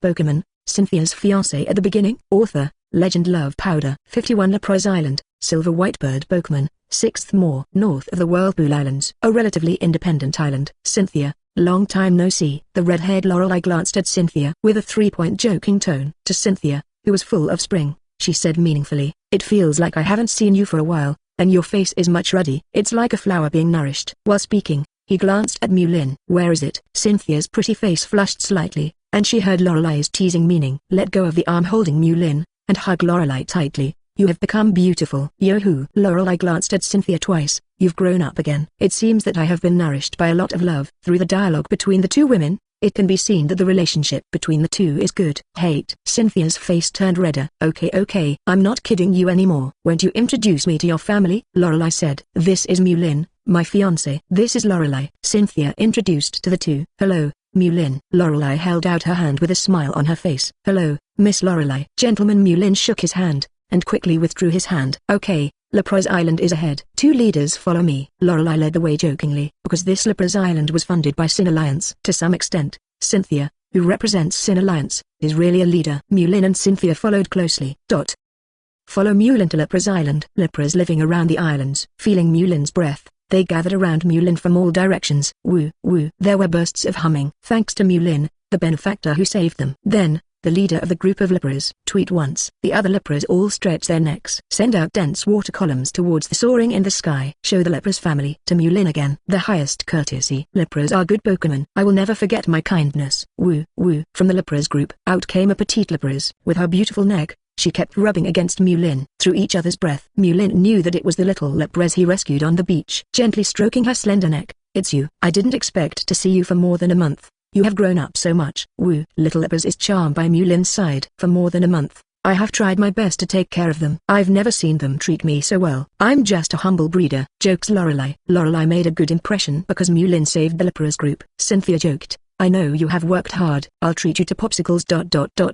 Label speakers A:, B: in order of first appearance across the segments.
A: Pokémon, Cynthia's fiancé at the beginning. Author, Legend Love Powder. 51 Lapras Island, Silver Whitebird Pokémon, 6th more north of the Whirlpool Islands. A relatively independent island. Cynthia, long time no see. The red-haired Lorelei glanced at Cynthia with a three-point joking tone. To Cynthia, who was full of spring, she said meaningfully, "It feels like I haven't seen you for a while, and your face is much ruddy. It's like a flower being nourished." While speaking, he glanced at Mu Lin. "Where is it?" Cynthia's pretty face flushed slightly, and she heard Lorelei's teasing meaning. Let go of the arm holding Mu Lin, and hug Lorelei tightly. "You have become beautiful." "Yoo-hoo." Lorelei glanced at Cynthia twice. "You've grown up again." It seems that I have been nourished by a lot of love. Through the dialogue between the two women, it can be seen that the relationship between the two is good. Hate. Cynthia's face turned redder. Okay, I'm not kidding you anymore." "Won't you introduce me to your family?" Lorelei said. "This is Mu Lin, my fiancé." "This is Lorelei." Cynthia introduced to the two. "Hello, Mu Lin." Lorelei held out her hand with a smile on her face. "Hello, Miss Lorelei." Gentleman Mu Lin shook his hand, and quickly withdrew his hand. "Okay, Lapras Island is ahead. 2 leaders follow me." Lorelei led the way jokingly, because this Lapras Island was funded by Sin Alliance. To some extent, Cynthia, who represents Sin Alliance, is really a leader. Mu Lin and Cynthia followed closely. Follow Mu Lin to Lapras Island. Lapras living around the islands. Feeling Mu Lin's breath, they gathered around Mu Lin from all directions. Woo, woo. There were bursts of humming. Thanks to Mu Lin, the benefactor who saved them. Then, the leader of the group of Lapras tweet once. The other Lapras all stretch their necks. Send out dense water columns towards the soaring in the sky. Show the Lapras family. To Mu Lin again. The highest courtesy. Lapras are good Pokémon. I will never forget my kindness. Woo, woo. From the Lapras group, out came a petite Lapras. With her beautiful neck, she kept rubbing against Mu Lin. Through each other's breath, Mu Lin knew that it was the little Lapras he rescued on the beach. Gently stroking her slender neck. "It's you. I didn't expect to see you for more than a month. You have grown up so much." Woo. Little Lapras is charmed by Mu Lin's side. "For more than a month, I have tried my best to take care of them. I've never seen them treat me so well. I'm just a humble breeder," jokes Lorelei. Lorelei made a good impression because Mu Lin saved the Lapras group. Cynthia joked, "I know you have worked hard. I'll treat you to popsicles.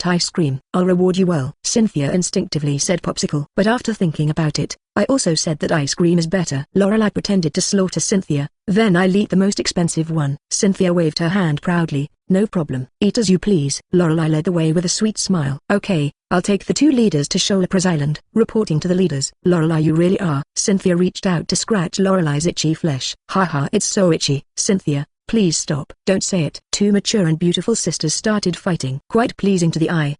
A: Ice cream. I'll reward you well." Cynthia instinctively said popsicle. But after thinking about it, "I also said that ice cream is better." Lorelei pretended to slaughter Cynthia. "Then I'll eat the most expensive one." Cynthia waved her hand proudly. "No problem. Eat as you please." Lorelei led the way with a sweet smile. "Okay, I'll take the 2 leaders to Lapras Island." Reporting to the leaders. "Lorelei, you really are." Cynthia reached out to scratch Lorelei's itchy flesh. "Haha, it's so itchy." "Cynthia, please stop." "Don't say it." 2 mature and beautiful sisters started fighting. Quite pleasing to the eye.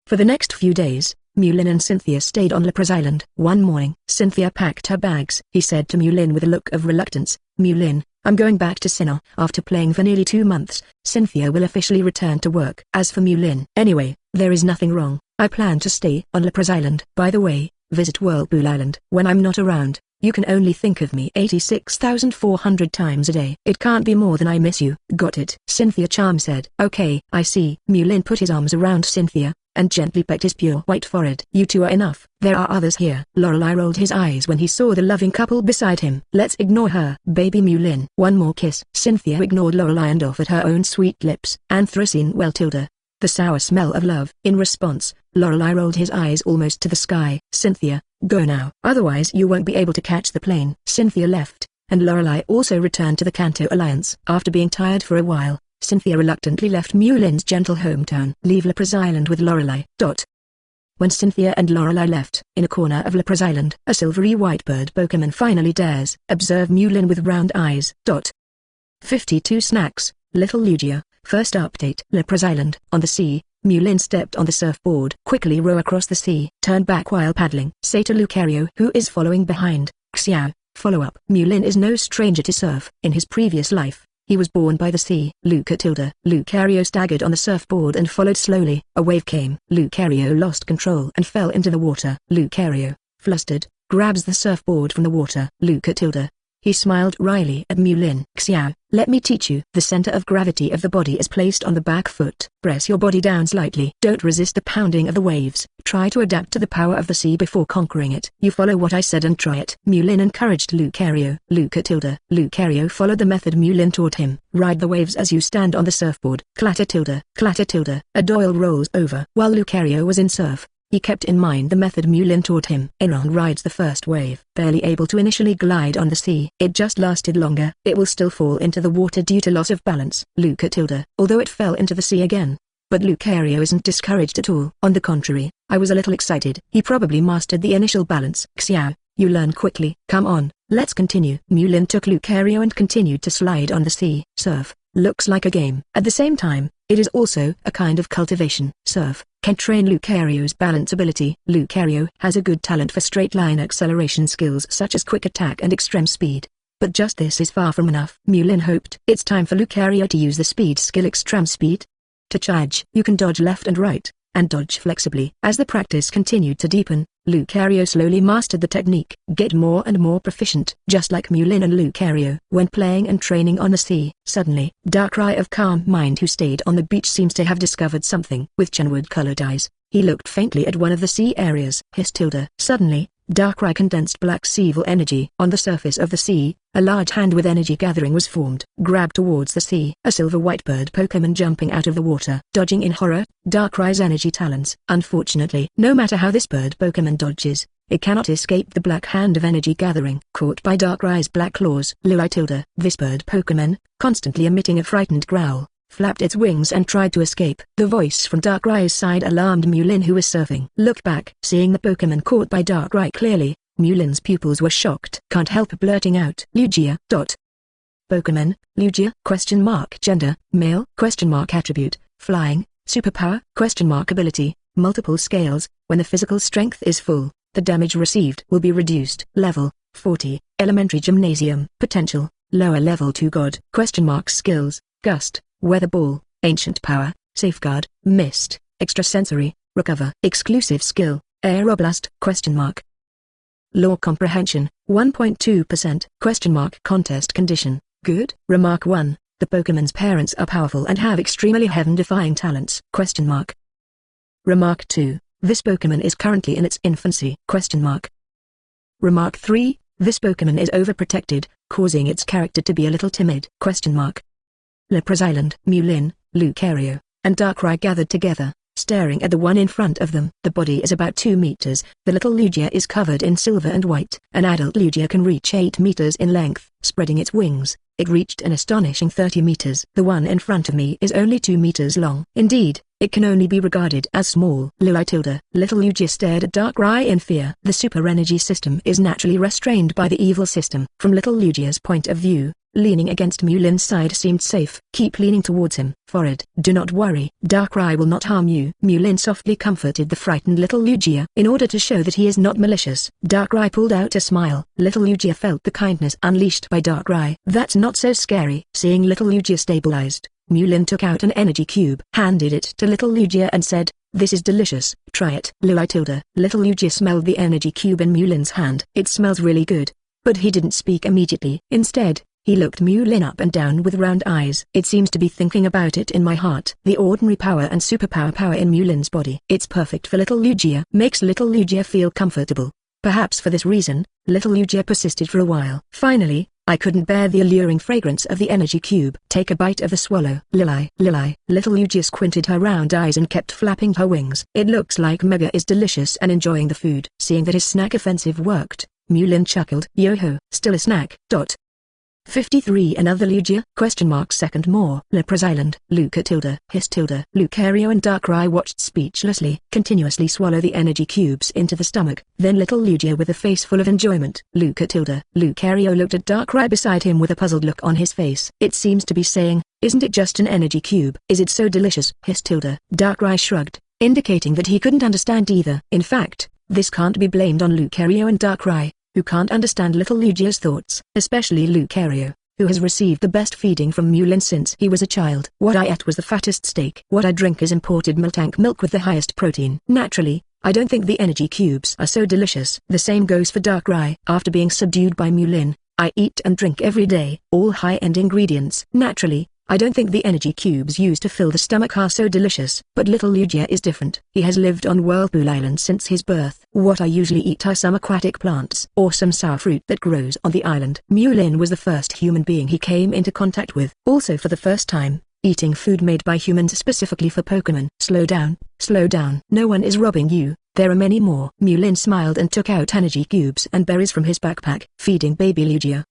A: For the next few days, Mu Lin and Cynthia stayed on Lapras Island. One morning, Cynthia packed her bags. He said to Mu Lin with a look of reluctance, "Mu Lin, I'm going back to Sinnoh." After playing for nearly 2 months, Cynthia will officially return to work. As for Mu Lin, "Anyway, there is nothing wrong. I plan to stay on Lapras Island. By the way, visit Whirlpool Island. When I'm not around, you can only think of me 86,400 times a day. It can't be more than I miss you." "Got it." Cynthia Charm said. "Okay, I see." Mu Lin put his arms around Cynthia, and gently pecked his pure white forehead. "You two are enough. There are others here." Lorelei rolled his eyes when he saw the loving couple beside him. "Let's ignore her." "Baby Mu Lin." "One more kiss." Cynthia ignored Lorelei and offered her own sweet lips. "Anthracene well tilde. The sour smell of love." In response, Lorelei rolled his eyes almost to the sky. "Cynthia, go now. Otherwise you won't be able to catch the plane." Cynthia left, and Lorelei also returned to the Kanto Alliance. After being tired for a while, Cynthia reluctantly left Mu Lin's gentle hometown. Leave Lapras Island with Lorelei. When Cynthia and Lorelei left, in a corner of Lapras Island, a silvery whitebird Pokémon finally dares observe Mu Lin with round eyes. 52 Snacks, Little Lugia, first update. Lapras Island. On the sea, Mu Lin stepped on the surfboard. Quickly row across the sea. Turn back while paddling. Say to Lucario, who is following behind, "Xiao, follow up." Mu Lin is no stranger to surf. In his previous life, he was born by the sea. Lucario staggered on the surfboard and followed slowly. A wave came. Lucario lost control and fell into the water. Lucario, flustered, grabs the surfboard from the water. He smiled wryly at Mu Lin. "Xiao, let me teach you." The center of gravity of the body is placed on the back foot. Press your body down slightly. Don't resist the pounding of the waves. Try to adapt to the power of the sea before conquering it. You follow what I said and try it. Mu Lin encouraged Lucario. Lucario followed the method Mu Lin taught him. Ride the waves as you stand on the surfboard. Clatter. A doyle rolls over. While Lucario was in surf, he kept in mind the method Mu Lin taught him. Aaron rides the first wave. Barely able to initially glide on the sea. It just lasted longer. It will still fall into the water due to loss of balance. Although it fell into the sea again, But Lucario isn't discouraged at all. On the contrary, I was a little excited. He probably mastered the initial balance. Xiao, you learn quickly. Come on, let's continue. Mu Lin took Lucario and continued to slide on the sea. Surf looks like a game. At the same time, it is also a kind of cultivation. Surf can train Lucario's balance ability. Lucario has a good talent for straight-line acceleration skills such as quick attack and extreme speed. But just this is far from enough. Mu Lin hoped. It's time for Lucario to use the speed skill extreme speed. To charge, you can dodge left and right, and dodge flexibly. As the practice continued to deepen, Lucario slowly mastered the technique, get more and more proficient. Just like Mu Lin and Lucario when playing and training on the sea. Suddenly, Darkrai of calm mind who stayed on the beach seems to have discovered something. With chenwood-colored eyes, he looked faintly at one of the sea areas. Suddenly, Darkrai condensed black Seevil energy. On the surface of the sea, a large hand with energy gathering was formed. Grabbed towards the sea. A silver white bird Pokémon jumping out of the water. Dodging in horror, Darkrai's energy talons. Unfortunately, no matter how this bird Pokémon dodges, it cannot escape the black hand of energy gathering. Caught by Darkrai's black claws. This bird Pokémon, constantly emitting a frightened growl, flapped its wings and tried to escape. The voice from Darkrai's side alarmed Mu Lin who was surfing. Look back. Seeing the Pokémon caught by Darkrai clearly, Mu Lin's pupils were shocked. Can't help blurting out. Lugia. Pokémon, Lugia? Gender, male? Attribute, flying, superpower? Ability, multiple scales. When the physical strength is full, the damage received will be reduced. Level, 40, elementary gymnasium. Potential, lower level 2 god. Skills, gust, weather ball, ancient power, safeguard, mist, extrasensory, recover. Exclusive skill, Aeroblast? Law comprehension, 1.2%. Contest condition, good. Remark 1, the Pokemon's parents are powerful and have extremely heaven-defying talents. Remark 2, this Pokemon is currently in its infancy. Remark 3, this Pokemon is overprotected, causing its character to be a little timid. Lapras Island. Mu Lin, Lucario, and Darkrai gathered together, staring at the one in front of them. The body is about 2 meters, the little Lugia is covered in silver and white. An adult Lugia can reach 8 meters in length. Spreading its wings, it reached an astonishing 30 meters. The one in front of me is only 2 meters long. Indeed, it can only be regarded as small. Little Lugia stared at Darkrai in fear. The super energy system is naturally restrained by the evil system. From little Lugia's point of view, leaning against Mu Lin's side seemed safe. Keep leaning towards him. Do not worry. Darkrai will not harm you. Mu Lin softly comforted the frightened little Lugia. In order to show that he is not malicious, Darkrai pulled out a smile. Little Lugia felt the kindness unleashed by Darkrai. That's not so scary. Seeing little Lugia stabilized, Mu Lin took out an energy cube, handed it to little Lugia and said, "This is delicious. Try it." Little Lugia smelled the energy cube in Mu Lin's hand. It smells really good. But he didn't speak immediately. Instead, he looked Mu Lin up and down with round eyes. It seems to be thinking about it in my heart. The ordinary power and superpower in Mu Lin's body. It's perfect for little Lugia. Makes little Lugia feel comfortable. Perhaps for this reason, little Lugia persisted for a while. Finally, I couldn't bear the alluring fragrance of the energy cube. Take a bite of the swallow. Little Lugia squinted her round eyes and kept flapping her wings. It looks like Mega is delicious and enjoying the food. Seeing that his snack offensive worked, Mu Lin chuckled. Yo-ho, still a snack. 53 Another Lugia? Second more. Lapras Island. Lucario and Darkrai watched speechlessly, continuously swallow the energy cubes into the stomach. Then little Lugia with a face full of enjoyment. Lucario looked at Darkrai beside him with a puzzled look on his face. It seems to be saying, isn't it just an energy cube? Is it so delicious? Darkrai shrugged, indicating that he couldn't understand either. In fact, this can't be blamed on Lucario and Darkrai, who can't understand little Lugia's thoughts, especially Lucario, who has received the best feeding from Mu Lin since he was a child. What I ate was the fattest steak. What I drink is imported tank milk with the highest protein. Naturally, I don't think the energy cubes are so delicious. The same goes for Darkrai. After being subdued by Mu Lin, I eat and drink every day, all high-end ingredients. Naturally, I don't think the energy cubes used to fill the stomach are so delicious. But little Lugia is different. He has lived on Whirlpool Island since his birth. What I usually eat are some aquatic plants or some sour fruit that grows on the island. Mu Lin was the first human being he came into contact with. Also for the first time, eating food made by humans specifically for Pokémon. Slow down, slow down. No one is robbing you. There are many more. Mu Lin smiled and took out energy cubes and berries from his backpack, feeding baby Lugia.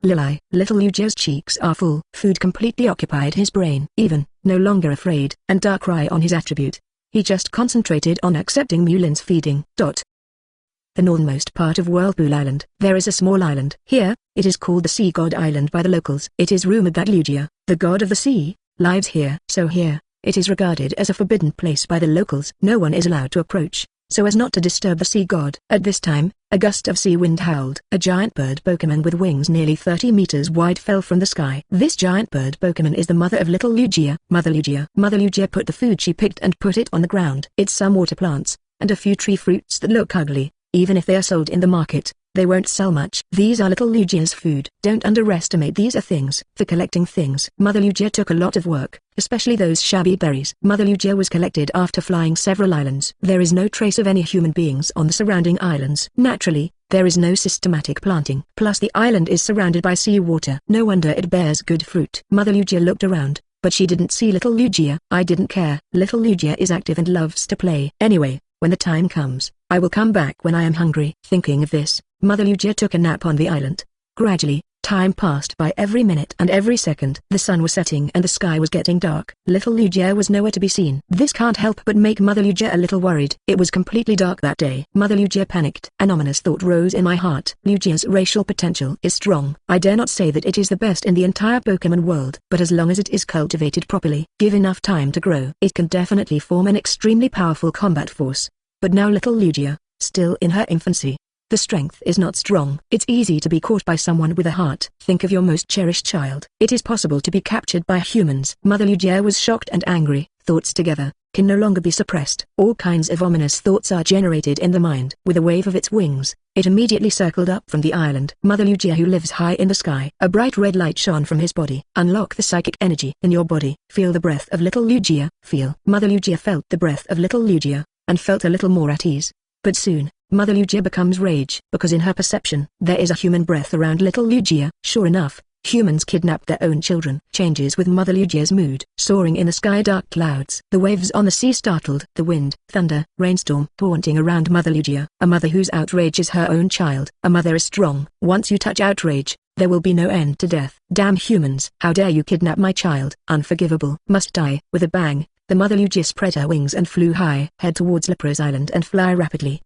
A: Little Lugia's cheeks are full. Food completely occupied his brain. Even, no longer afraid, and Darkrai on his attribute. He just concentrated on accepting Mu Lin's feeding. The northernmost part of Whirlpool Island. There is a small island. Here, it is called the Sea God Island by the locals. It is rumored that Lugia, the god of the sea, lives here. So here, it is regarded as a forbidden place by the locals. No one is allowed to approach, so as not to disturb the sea god. At this time, a gust of sea wind howled. A giant bird Pokémon with wings nearly 30 meters wide fell from the sky. This giant bird Pokémon is the mother of little Lugia. Mother Lugia put the food she picked and put it on the ground. It's some water plants, and a few tree fruits that look ugly. Even if they are sold in the market, they won't sell much. These are little Lugia's food. Don't underestimate these are things. For collecting things, Mother Lugia took a lot of work, especially those shabby berries. Mother Lugia was collected after flying several islands. There is no trace of any human beings on the surrounding islands. Naturally, there is no systematic planting. Plus the island is surrounded by seawater. No wonder it bears good fruit. Mother Lugia looked around, but she didn't see little Lugia. I didn't care. Little Lugia is active and loves to play. Anyway, when the time comes, I will come back when I am hungry. Thinking of this, Mother Lugia took a nap on the island. Gradually, time passed by every minute and every second. The sun was setting and the sky was getting dark. Little Lugia was nowhere to be seen. This can't help but make Mother Lugia a little worried. It was completely dark that day. Mother Lugia panicked. An ominous thought rose in my heart. Lugia's racial potential is strong. I dare not say that it is the best in the entire Pokémon world, but as long as it is cultivated properly, give enough time to grow, it can definitely form an extremely powerful combat force. But now little Lugia, still in her infancy, the strength is not strong. It's easy to be caught by someone with a heart. Think of your most cherished child. It is possible to be captured by humans. Mother Lugia was shocked and angry. Thoughts together can no longer be suppressed. All kinds of ominous thoughts are generated in the mind. With a wave of its wings, it immediately circled up from the island. Mother Lugia, who lives high in the sky. A bright red light shone from his body. Unlock the psychic energy in your body. Feel the breath of little Lugia. Feel. Mother Lugia felt the breath of little Lugia, and felt a little more at ease. But soon, Mother Lugia becomes rage, because in her perception, there is a human breath around little Lugia. Sure enough, humans kidnapped their own children. Changes with Mother Lugia's mood. Soaring in the sky, dark clouds. The waves on the sea startled. The wind, thunder, rainstorm haunting around Mother Lugia. A mother whose outrage is her own child. A mother is strong. Once you touch outrage, there will be no end to death. Damn humans! How dare you kidnap my child? Unforgivable. Must die. With a bang, the Mother Lugia spread her wings and flew high. Head towards Lapras Island and fly rapidly.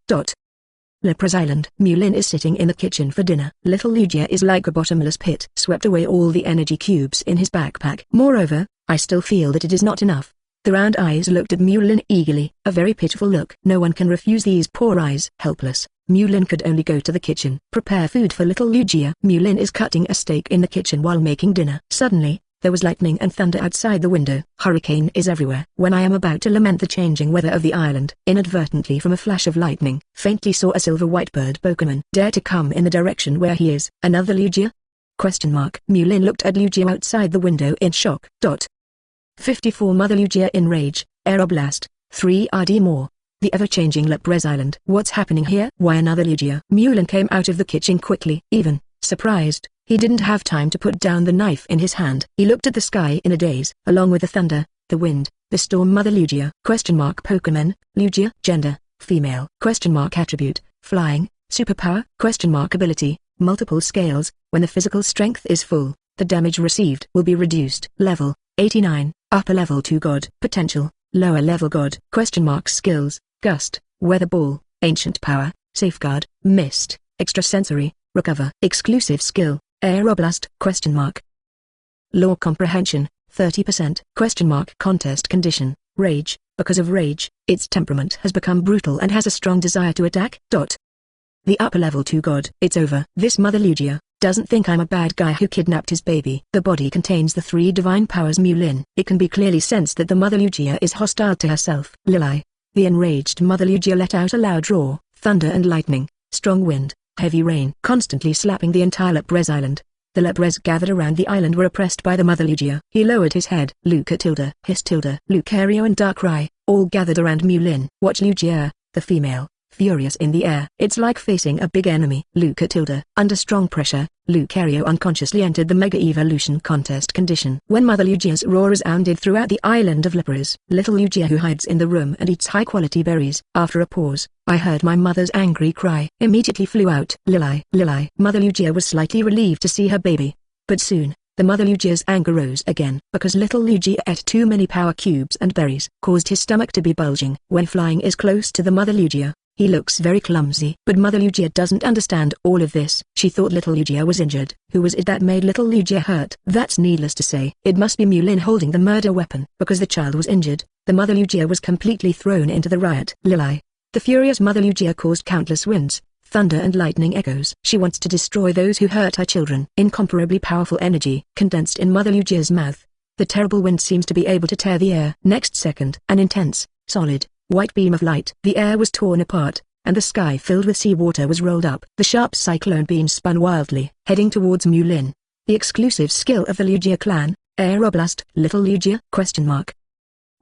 A: Lapras Island. Mu Lin is sitting in the kitchen for dinner. Little Lugia is like a bottomless pit. Swept away all the energy cubes in his backpack. Moreover, I still feel that it is not enough. The round eyes looked at Mu Lin eagerly. A very pitiful look. No one can refuse these poor eyes. Helpless, Mu Lin could only go to the kitchen. Prepare food for little Lugia. Mu Lin is cutting a steak in the kitchen while making dinner. Suddenly, there was lightning and thunder outside the window. Hurricane is everywhere. When I am about to lament the changing weather of the island, inadvertently from a flash of lightning, faintly saw a silver white bird Pokémon. Dare to come in the direction where he is. Another Lugia? Mu Lin looked at Lugia outside the window in shock. 54 Mother Lugia in rage. Aeroblast. 3 RD more. The ever-changing Lapras Island. What's happening here? Why another Lugia? Mu Lin came out of the kitchen quickly. Even, surprised, he didn't have time to put down the knife in his hand. He looked at the sky in a daze, along with the thunder, the wind, the storm. Mother Lugia. Pokémon, Lugia. Gender, female. Attribute, flying. Superpower? Ability, multiple scales. When the physical strength is full, the damage received will be reduced. Level, 89. Upper level 2 God. Potential, lower level God. Skills, Gust, Weather Ball, Ancient Power, Safeguard, Mist, Extrasensory, Recover. Exclusive skill, Aeroblast? Law comprehension, 30%. Contest condition, rage. Because of rage, its temperament has become brutal and has a strong desire to attack. The upper level 2 God. It's over. This Mother Lugia doesn't think I'm a bad guy who kidnapped his baby. The body contains the 3 divine powers Mu Lin. It can be clearly sensed that the Mother Lugia is hostile to herself. The enraged Mother Lugia let out a loud roar. Thunder and lightning, strong wind, heavy rain, constantly slapping the entire Lapras Island. The Lapras gathered around the island were oppressed by the Mother Lugia. He lowered his head. Lucario and Darkrai, all gathered around Mu Lin. Watch Lugia, the female, furious in the air. It's like facing a big enemy. Luca. Under strong pressure, Lucario unconsciously entered the Mega Evolution contest condition. When Mother Lugia's roar resounded throughout the island of Lapras, little Lugia, who hides in the room and eats high-quality berries. After a pause, I heard my mother's angry cry. Immediately flew out. Lili. Mother Lugia was slightly relieved to see her baby. But soon, the Mother Lugia's anger rose again, because little Lugia ate too many power cubes and berries, caused his stomach to be bulging. When flying is close to the Mother Lugia, he looks very clumsy. But Mother Lugia doesn't understand all of this. She thought little Lugia was injured. Who was it that made little Lugia hurt? That's needless to say. It must be Mu Lin holding the murder weapon. Because the child was injured, the Mother Lugia was completely thrown into the riot. Lili. The furious Mother Lugia caused countless winds, thunder and lightning echoes. She wants to destroy those who hurt her children. Incomparably powerful energy condensed in Mother Lugia's mouth. The terrible wind seems to be able to tear the air. Next second, an intense, solid, white beam of light. The air was torn apart, and the sky filled with seawater was rolled up. The sharp cyclone beam spun wildly, heading towards Mu Lin. The exclusive skill of the Lugia clan, Aeroblast. Little Lugia?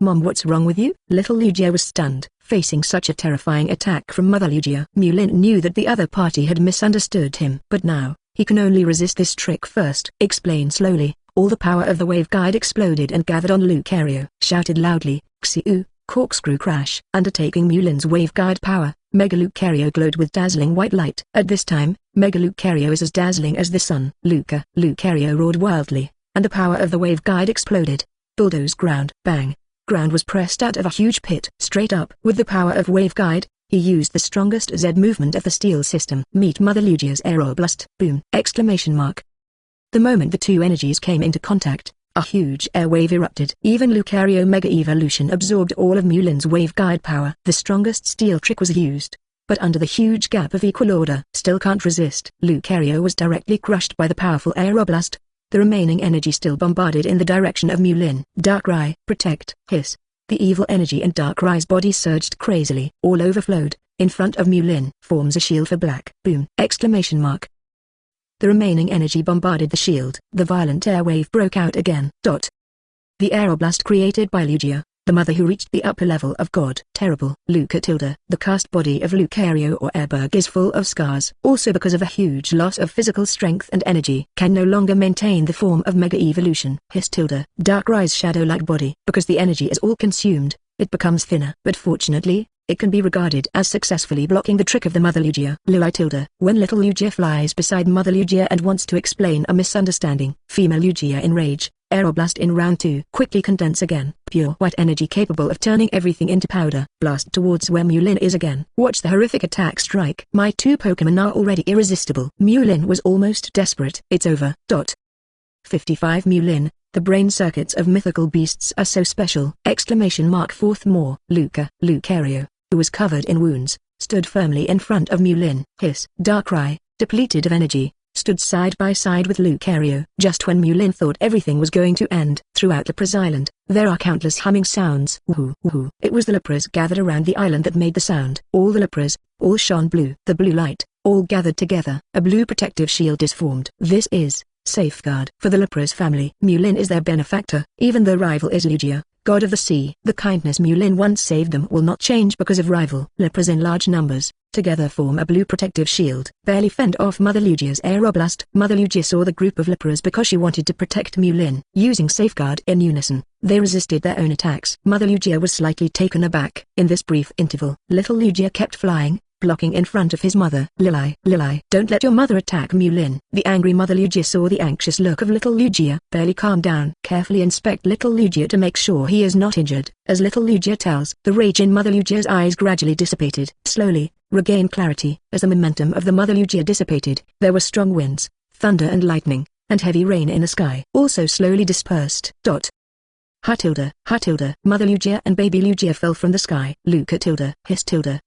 A: Mom, what's wrong with you? Little Lugia was stunned, facing such a terrifying attack from Mother Lugia. Mu Lin knew that the other party had misunderstood him. But now, he can only resist this trick first. Explain slowly. All the power of the wave guide exploded and gathered on Lucario. Shouted loudly, Xiu, corkscrew crash. Undertaking Mu Lin's wave guide power, Mega Lucario glowed with dazzling white light. At this time, Mega Lucario is as dazzling as the sun. Lucario roared wildly, and the power of the wave guide exploded. Bulldoze ground. Bang. Ground was pressed out of a huge pit. Straight up. With the power of wave guide, he used the strongest Z movement of the steel system. Meet Mother Lugia's Aeroblast. Boom! The moment the two energies came into contact, a huge air wave erupted. Even Lucario Mega Evolution absorbed all of Mu Lin's wave guide power. The strongest steel trick was used, but under the huge gap of equal order. Still can't resist. Lucario was directly crushed by the powerful Aeroblast. The remaining energy still bombarded in the direction of Mu Lin. Darkrai, protect, hiss. The evil energy in Darkrai's body surged crazily. All overflowed, in front of Mu Lin. Forms a shield for black. Boom! The remaining energy bombarded the shield. The violent air wave broke out again. The Aeroblast created by Lugia, the mother who reached the upper level of God. Terrible. The cast body of Lucario or Airberg is full of scars. Also because of a huge loss of physical strength and energy. Can no longer maintain the form of Mega Evolution. Darkrai's shadow-like body. Because the energy is all consumed, it becomes thinner. But fortunately, it can be regarded as successfully blocking the trick of the Mother Lugia. When little Lugia flies beside Mother Lugia and wants to explain a misunderstanding. Female Lugia in rage. Aeroblast in round 2. Quickly condense again. Pure white energy capable of turning everything into powder. Blast towards where Mu Lin is again. Watch the horrific attack strike. My two Pokémon are already irresistible. Mu Lin was almost desperate. It's over. 55 Mu Lin, the brain circuits of mythical beasts are so special. Fourth more. Lucario, who was covered in wounds, stood firmly in front of Mu Lin. Hiss. Darkrai, depleted of energy, stood side by side with Lucario. Just when Mu Lin thought everything was going to end. Throughout Lapras Island, there are countless humming sounds. Woohoo, woohoo. It was the Lapras gathered around the island that made the sound. All the Lapras, all shone blue. The blue light, all gathered together. A blue protective shield is formed. This is safeguard for the Lapras family. Mu Lin is their benefactor. Even though rival is Lugia, god of the sea, the kindness Mu Lin once saved them will not change because of rival. Lapras in large numbers together form a blue protective shield. Barely fend off Mother Lugia's Aeroblast. Mother Lugia saw the group of Lapras because she wanted to protect Mu Lin. Using safeguard in unison, they resisted their own attacks. Mother Lugia was slightly taken aback. In this brief interval, little Lugia kept flying, blocking in front of his mother. Lili, don't let your mother attack Mu Lin. The angry Mother Lugia saw the anxious look of little Lugia. Barely calm down. Carefully inspect little Lugia to make sure he is not injured. As little Lugia tells, the rage in Mother Lugia's eyes gradually dissipated. Slowly, regain clarity. As the momentum of the Mother Lugia dissipated, there were strong winds, thunder and lightning, and heavy rain in the sky. Also slowly dispersed. Mother Lugia and baby Lugia fell from the sky. Hiss.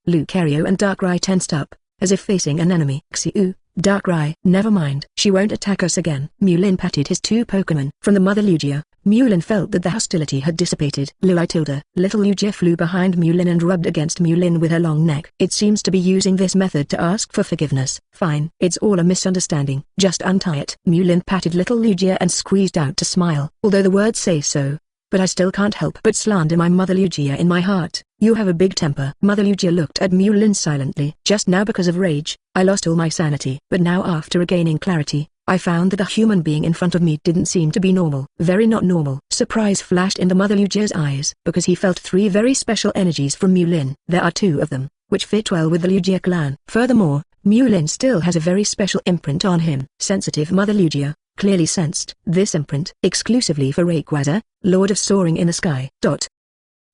A: Lucario and Darkrai tensed up, as if facing an enemy. Xiu, Darkrai, never mind. She won't attack us again. Mu Lin patted his two Pokémon. From the Mother Lugia, Mu Lin felt that the hostility had dissipated. Little Lugia flew behind Mu Lin and rubbed against Mu Lin with her long neck. It seems to be using this method to ask for forgiveness. Fine. It's all a misunderstanding. Just untie it. Mu Lin patted little Lugia and squeezed out to smile. Although the words say so, but I still can't help but slander my mother Lugia in my heart. You have a big temper. Mother Lugia looked at Mu Lin silently. Just now because of rage, I lost all my sanity. But now after regaining clarity, I found that the human being in front of me didn't seem to be normal. Very not normal. Surprise flashed into Mother Lugia's eyes because he felt 3 very special energies from Mu Lin. There are 2 of them, which fit well with the Lugia clan. Furthermore, Mu Lin still has a very special imprint on him. Sensitive Mother Lugia clearly sensed this imprint exclusively for Rayquaza, Lord of Soaring in the Sky.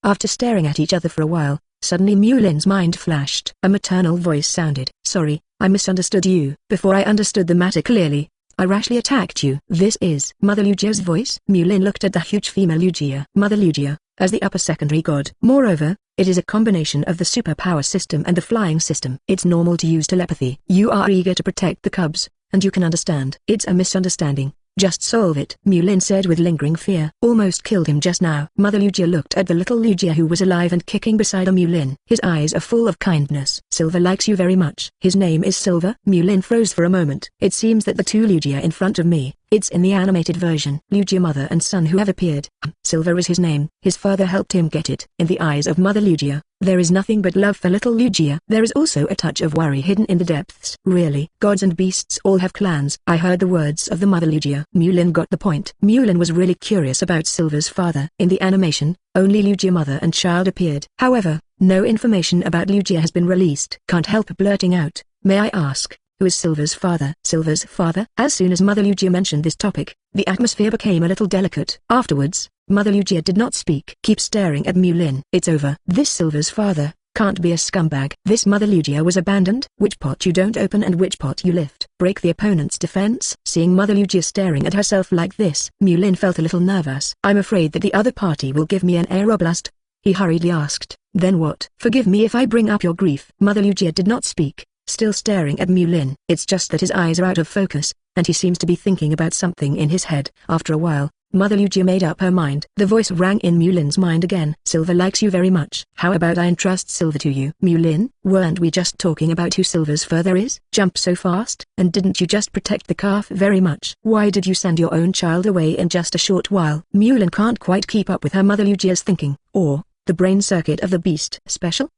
A: After staring at each other for a while, suddenly Mu Lin's mind flashed. A maternal voice sounded. Sorry, I misunderstood you. Before I understood the matter clearly, I rashly attacked you. This is Mother Lugia's voice. Mu Lin looked at the huge female Lugia. Mother Lugia, as the upper secondary god. Moreover, it is a combination of the superpower system and the flying system. It's normal to use telepathy. You are eager to protect the cubs, and you can understand. It's a misunderstanding. Just solve it. Mu Lin said with lingering fear. Almost killed him just now. Mother Lugia looked at the little Lugia who was alive and kicking beside Mu Lin. His eyes are full of kindness. Silver likes you very much. His name is Silver. Mu Lin froze for a moment. It seems that the 2 Lugia in front of me, it's in the animated version. Lugia mother and son who have appeared. Silver is his name. His father helped him get it. In the eyes of Mother Lugia, there is nothing but love for little Lugia. There is also a touch of worry hidden in the depths. Really, gods and beasts all have clans. I heard the words of the Mother Lugia. Mu Lin got the point. Mu Lin was really curious about Silver's father. In the animation, only Lugia mother and child appeared. However, no information about Lugia has been released. Can't help blurting out, may I ask, who is Silver's father? Silver's father? As soon as Mother Lugia mentioned this topic, the atmosphere became a little delicate. Afterwards, Mother Lugia did not speak. Keep staring at Mu Lin. It's over. This Silver's father can't be a scumbag. This Mother Lugia was abandoned. Which pot you don't open and which pot you lift. Break the opponent's defense. Seeing Mother Lugia staring at herself like this, Mu Lin felt a little nervous. I'm afraid that the other party will give me an Aeroblast, he hurriedly asked. Then what? Forgive me if I bring up your grief. Mother Lugia did not speak, still staring at Mu Lin. It's just that his eyes are out of focus, and he seems to be thinking about something in his head. After a while, Mother Lugia made up her mind. The voice rang in Mu Lin's mind again. Silver likes you very much. How about I entrust Silver to you? Mu Lin, weren't we just talking about who Silver's father is? Jump so fast? And didn't you just protect the calf very much? Why did you send your own child away in just a short while? Mu Lin can't quite keep up with her Mother Lugia's thinking, or the brain circuit of the beast. Special.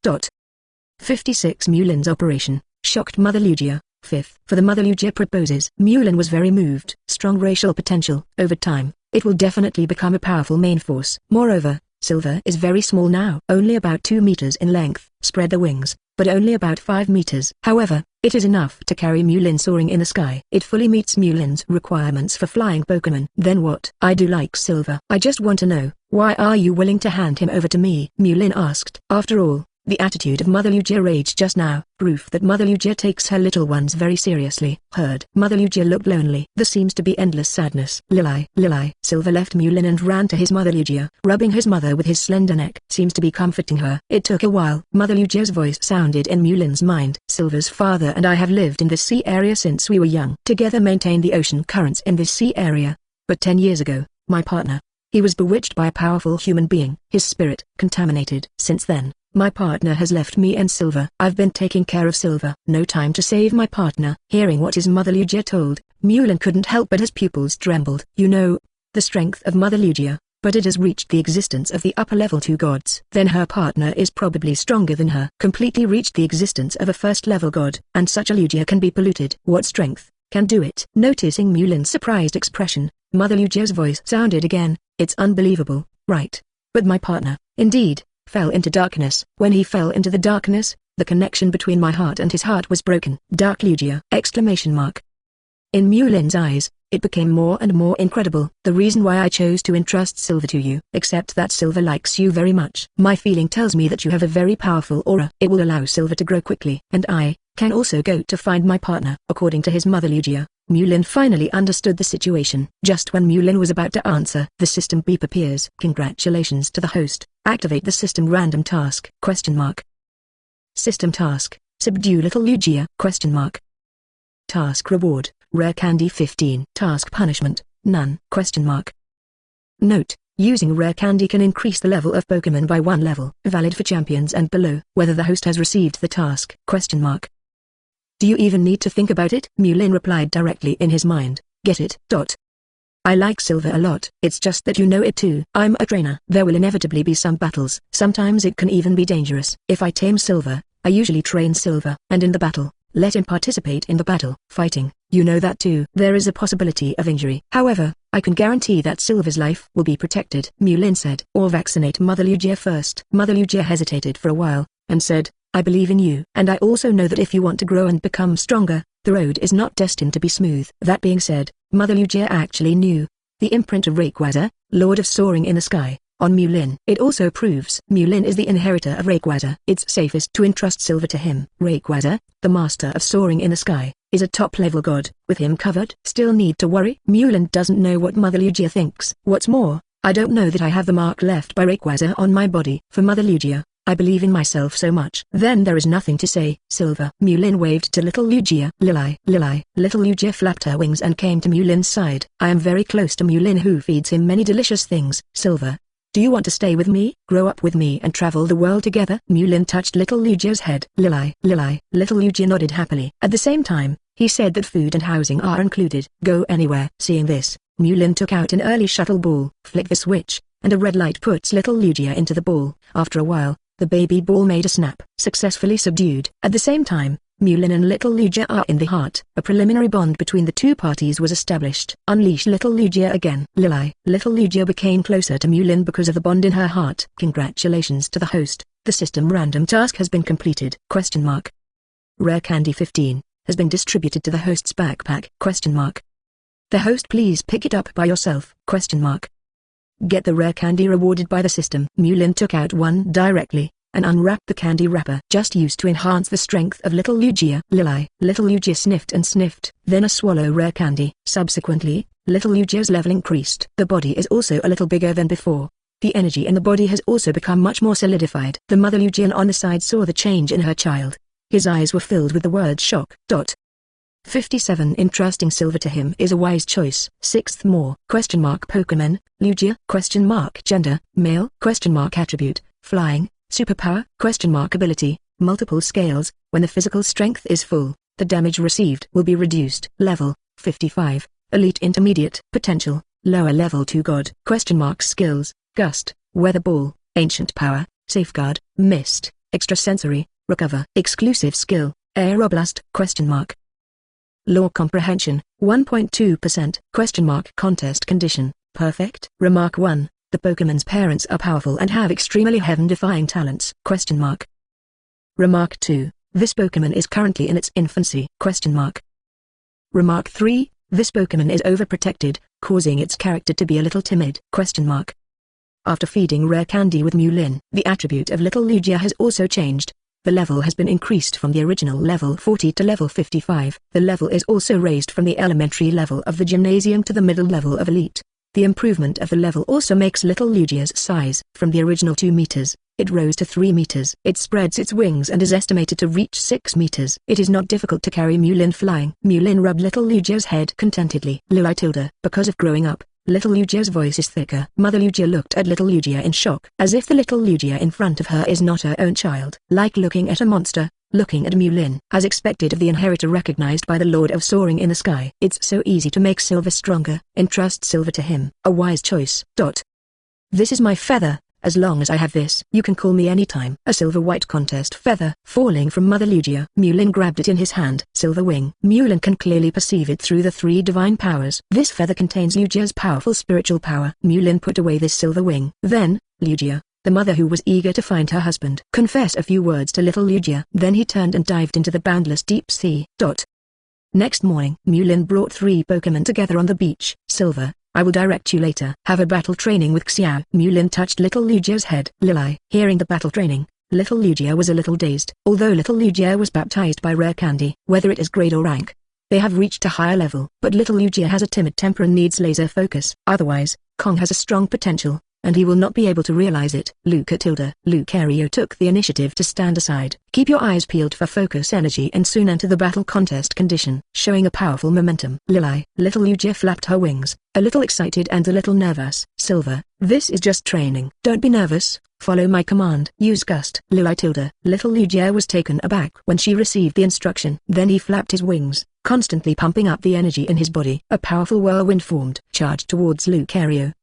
A: 56 Mu Lin's operation shocked Mother Lugia. 5th. For the Mother Lugia proposes. Mu Lin was very moved. Strong racial potential. Over time, it will definitely become a powerful main force. Moreover, Silver is very small now. Only about 2 meters in length. Spread the wings, but only about 5 meters. However, it is enough to carry Mu Lin soaring in the sky. It fully meets Mu Lin's requirements for flying Pokémon. Then what? I do like Silver. I just want to know, why are you willing to hand him over to me? Mu Lin asked. After all, the attitude of Mother Lugia raged just now, proof that Mother Lugia takes her little ones very seriously. Heard. Mother Lugia looked lonely. There seems to be endless sadness. Lili. Silver left Mu Lin and ran to his Mother Lugia, rubbing his mother with his slender neck. Seems to be comforting her. It took a while. Mother Lugia's voice sounded in Mu Lin's mind. Silver's father and I have lived in this sea area since we were young. Together maintained the ocean currents in this sea area. But 10 years ago, my partner, he was bewitched by a powerful human being. His spirit contaminated. Since then, my partner has left me and Silver. I've been taking care of Silver. No time to save my partner. Hearing what his Mother Lugia told, Mu Lin couldn't help but his pupils trembled. You know, the strength of Mother Lugia, but it has reached the existence of the upper level 2 gods. Then her partner is probably stronger than her. Completely reached the existence of a first level god. And such a Lugia can be polluted. What strength can do it? Noticing Mu Lin's surprised expression, Mother Lugia's voice sounded again. It's unbelievable, right? But my partner, indeed, fell into darkness. When he fell into the darkness, the connection between my heart and his heart was broken. Dark Lugia! Exclamation mark. In Mu Lin's eyes, it became more and more incredible. The reason why I chose to entrust Silver to you, except that Silver likes you very much. My feeling tells me that you have a very powerful aura. It will allow Silver to grow quickly. And I can also go to find my partner. According to his Mother Lugia, Mu Lin finally understood the situation. Just when Mu Lin was about to answer, the system beep appears. Congratulations to the host. Activate the system random task. System task. Subdue little Lugia. Task reward. Rare candy 15. Task punishment. None. Note. Using rare candy can increase the level of Pokémon by 1 level. Valid for champions and below. Whether the host has received the task. Do you even need to think about it? Mu Lin replied directly in his mind. Get it. I like Silver a lot. It's just that you know it too. I'm a trainer. There will inevitably be some battles. Sometimes it can even be dangerous. If I tame Silver, I usually train Silver. And in the battle, let him participate in the battle. Fighting, you know that too. There is a possibility of injury. However, I can guarantee that Silver's life will be protected. Mu Lin said. Or vaccinate Mother Lugia first. Mother Lugia hesitated for a while, and said, I believe in you. And I also know that if you want to grow and become stronger, the road is not destined to be smooth. That being said, Mother Lugia actually knew the imprint of Rayquaza, Lord of Soaring in the Sky, on Mu Lin. It also proves Mu Lin is the inheritor of Rayquaza. It's safest to entrust Silver to him. Rayquaza, the master of Soaring in the Sky, is a top-level god. With him covered, still need to worry? Mu Lin doesn't know what Mother Lugia thinks. What's more, I don't know that I have the mark left by Rayquaza on my body. For Mother Lugia, I believe in myself so much. Then there is nothing to say. Silver. Mu Lin waved to little Lugia. Lili. Little Lugia flapped her wings and came to Mu Lin's side. I am very close to Mu Lin, who feeds him many delicious things. Silver. Do you want to stay with me, grow up with me and travel the world together? Mu Lin touched little Lugia's head. Lili. Little Lugia nodded happily. At the same time, he said that food and housing are included. Go anywhere. Seeing this, Mu Lin took out an early shuttle ball, flicked the switch, and a red light puts little Lugia into the ball. After a while, the baby ball made a snap, successfully subdued. At the same time, Mu Lin and little Lugia are in the heart. A preliminary bond between the two parties was established. Unleash little Lugia again. Lili. Little Lugia became closer to Mu Lin because of the bond in her heart. Congratulations to the host. The system random task has been completed. Rare candy 15 has been distributed to the host's backpack. The host, please pick it up by yourself. Get the rare candy rewarded by the system. Mu Lin took out one directly, and unwrapped the candy wrapper. Just used to enhance the strength of little Lugia. Little Lugia sniffed and sniffed, then a swallow rare candy. Subsequently, little Lugia's level increased. The body is also a little bigger than before. The energy in the body has also become much more solidified. The mother Lugian on the side saw the change in her child. His eyes were filled with the word shock. 57 Entrusting Silver to him is a wise choice. Sixth more. Pokemon, Lugia? Gender, male? Attribute, flying, superpower? Ability, multiple scales. When the physical strength is full, the damage received will be reduced. Level, 55, Elite Intermediate. Potential, lower level 2 God. Skills, Gust, Weather Ball, Ancient Power, Safeguard, Mist, Extrasensory, Recover. Exclusive skill, Aeroblast? Law comprehension, 1.2%. Contest condition, perfect. Remark 1. The Pokemon's parents are powerful and have extremely heaven-defying talents. Remark 2. This Pokemon is currently in its infancy. Remark 3. This Pokemon is overprotected, causing its character to be a little timid. After feeding rare candy with Mu Lin, the attribute of little Lugia has also changed. The level has been increased from the original level 40 to level 55. The level is also raised from the elementary level of the gymnasium to the middle level of elite. The improvement of the level also makes little Lugia's size. From the original 2 meters, it rose to 3 meters. It spreads its wings and is estimated to reach 6 meters. It is not difficult to carry Mu Lin flying. Mu Lin rubbed little Lugia's head contentedly. Because of growing up, little Lugia's voice is thicker. Mother Lugia looked at little Lugia in shock, as if the little Lugia in front of her is not her own child. Like looking at a monster, looking at Mu Lin. As expected of the inheritor recognized by the Lord of Soaring in the Sky. It's so easy to make Silver stronger. Entrust Silver to him. A wise choice. This is my feather. As long as I have this, you can call me anytime. A silver-white contest feather, falling from Mother Lugia. Mu Lin grabbed it in his hand. Silver wing. Mu Lin can clearly perceive it through the 3 divine powers. This feather contains Lugia's powerful spiritual power. Mu Lin put away this silver wing. Then, Lugia, the mother who was eager to find her husband, confessed a few words to little Lugia. Then he turned and dived into the boundless deep sea. Next morning, Mu Lin brought 3 Pokemon together on the beach. Silver, I will direct you later. Have a battle training with Xiao. Mu Lin touched little Lugia's head. Hearing the battle training, little Lugia was a little dazed. Although little Lugia was baptized by rare candy, whether it is grade or rank, they have reached a higher level. But little Lugia has a timid temper and needs laser focus. Otherwise, Kong has a strong potential, and he will not be able to realize it. Lucario took the initiative to stand aside. Keep your eyes peeled for focus energy and soon enter the battle contest condition. Showing a powerful momentum. Little Lugia flapped her wings, a little excited and a little nervous. Silver, this is just training. Don't be nervous, follow my command. Use Gust. Little Lugia was taken aback when she received the instruction. Then he flapped his wings, constantly pumping up the energy in his body. A powerful whirlwind formed, charged towards Lucario.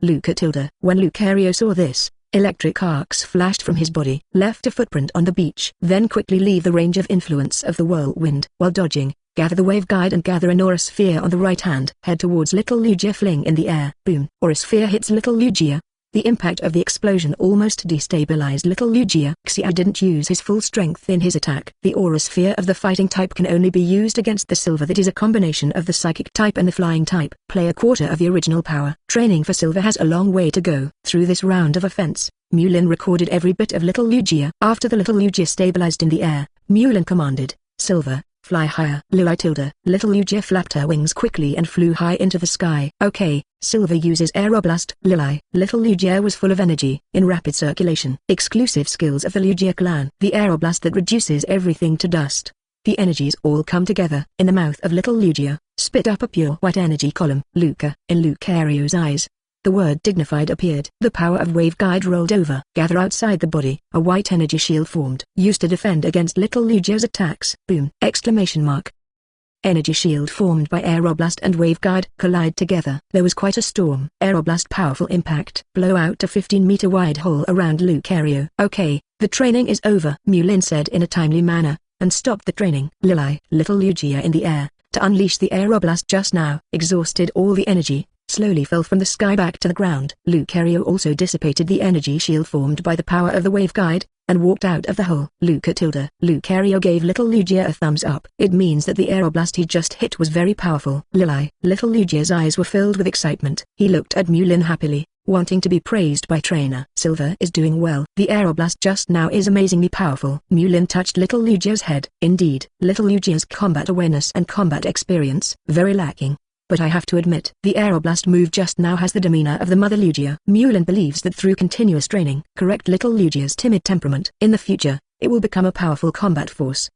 A: When Lucario saw this, electric arcs flashed from his body, left a footprint on the beach. Then quickly leave the range of influence of the whirlwind. While dodging, gather the wave guide and gather an aura sphere on the right hand. Head towards little Lugia, fling in the air. Boom. Aura sphere hits little Lugia. The impact of the explosion almost destabilized little Lugia. Xia didn't use his full strength in his attack. The aura sphere of the fighting type can only be used against the silver that is a combination of the psychic type and the flying type. Play a quarter of the original power. Training for silver has a long way to go. Through this round of offense, Mu Lin recorded every bit of little Lugia. After the little Lugia stabilized in the air, Mu Lin commanded, "Silver, fly higher." Little Lugia flapped her wings quickly and flew high into the sky. Okay, Silver uses Aeroblast. Little Lugia was full of energy, in rapid circulation. Exclusive skills of the Lugia clan. The Aeroblast that reduces everything to dust. The energies all come together. In the mouth of little Lugia, spit up a pure white energy column. In Lucario's eyes, the word dignified appeared. The power of wave guide rolled over. Gather outside the body. A white energy shield formed, used to defend against little Lugia's attacks. Boom! Energy shield formed by Aeroblast and waveguide collide together. There was quite a storm. Aeroblast powerful impact. Blow out a 15-meter wide hole around Lucario. Okay, the training is over, Mu Lin said in a timely manner, and stopped the training. Little Lugia in the air, to unleash the Aeroblast just now, exhausted all the energy, slowly fell from the sky back to the ground. Lucario also dissipated the energy shield formed by the power of the waveguide, and walked out of the hole. Lucario gave little Lugia a thumbs up. It means that the Aeroblast he just hit was very powerful. Little Lugia's eyes were filled with excitement. He looked at Mu Lin happily, wanting to be praised by trainer. Silver is doing well. The Aeroblast just now is amazingly powerful. Mu Lin touched little Lugia's head. Indeed, little Lugia's combat awareness and combat experience, very lacking. But I have to admit, the Aeroblast move just now has the demeanor of the mother Lugia. Mu Lin believes that through continuous training, correct little Lugia's timid temperament, in the future, it will become a powerful combat force.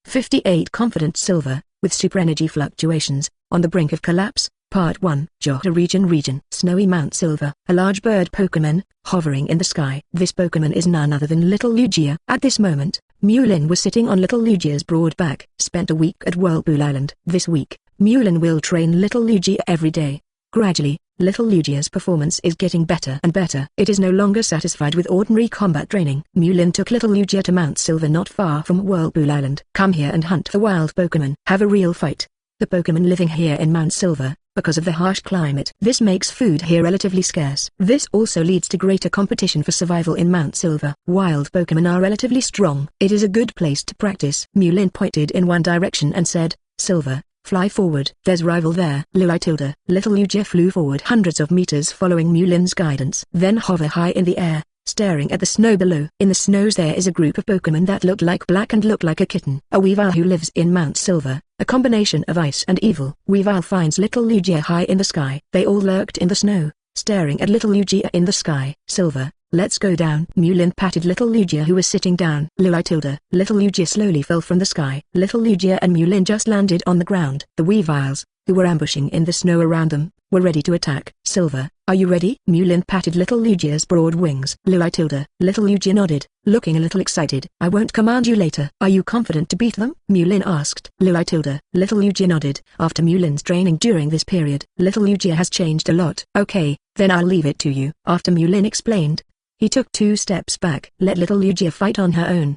A: 58 Confident Silver, with super energy fluctuations, on the brink of collapse, Part 1. Johto region. Snowy Mount Silver, a large bird Pokémon, hovering in the sky. This Pokémon is none other than little Lugia. At this moment, Mu Lin was sitting on little Lugia's broad back. Spent a week at Whirlpool Island. This week, Mu Lin will train little Lugia every day. Gradually, little Lugia's performance is getting better and better. It is no longer satisfied with ordinary combat training. Mu Lin took little Lugia to Mount Silver not far from Whirlpool Island. Come here and hunt the wild Pokémon. Have a real fight. The Pokémon living here in Mount Silver, because of the harsh climate. This makes food here relatively scarce. This also leads to greater competition for survival in Mount Silver. Wild Pokémon are relatively strong. It is a good place to practice. Mu Lin pointed in one direction and said, "Silver, fly forward." There's rival there. Little Lugia flew forward hundreds of meters following Mu Lin's guidance. Then hover high in the air, staring at the snow below. In the snows there is a group of Pokémon that look like black and look like a kitten. A Weavile who lives in Mount Silver, a combination of ice and evil. Weavile finds little Lugia high in the sky. They all lurked in the snow, staring at little Lugia in the sky. "Silver, let's go down." Mu Lin patted little Lugia who was sitting down. Little Lugia slowly fell from the sky. Little Lugia and Mu Lin just landed on the ground. The Weaviles, who were ambushing in the snow around them, were ready to attack. "Silver, are you ready?" Mu Lin patted little Lugia's broad wings. Little Lugia nodded, looking a little excited. "I won't command you later. Are you confident to beat them?" Mu Lin asked. Little Lugia nodded. After Mu Lin's training during this period, little Lugia has changed a lot. "Okay, then I'll leave it to you." After Mu Lin explained, he took 2 steps back. Let little Lugia fight on her own.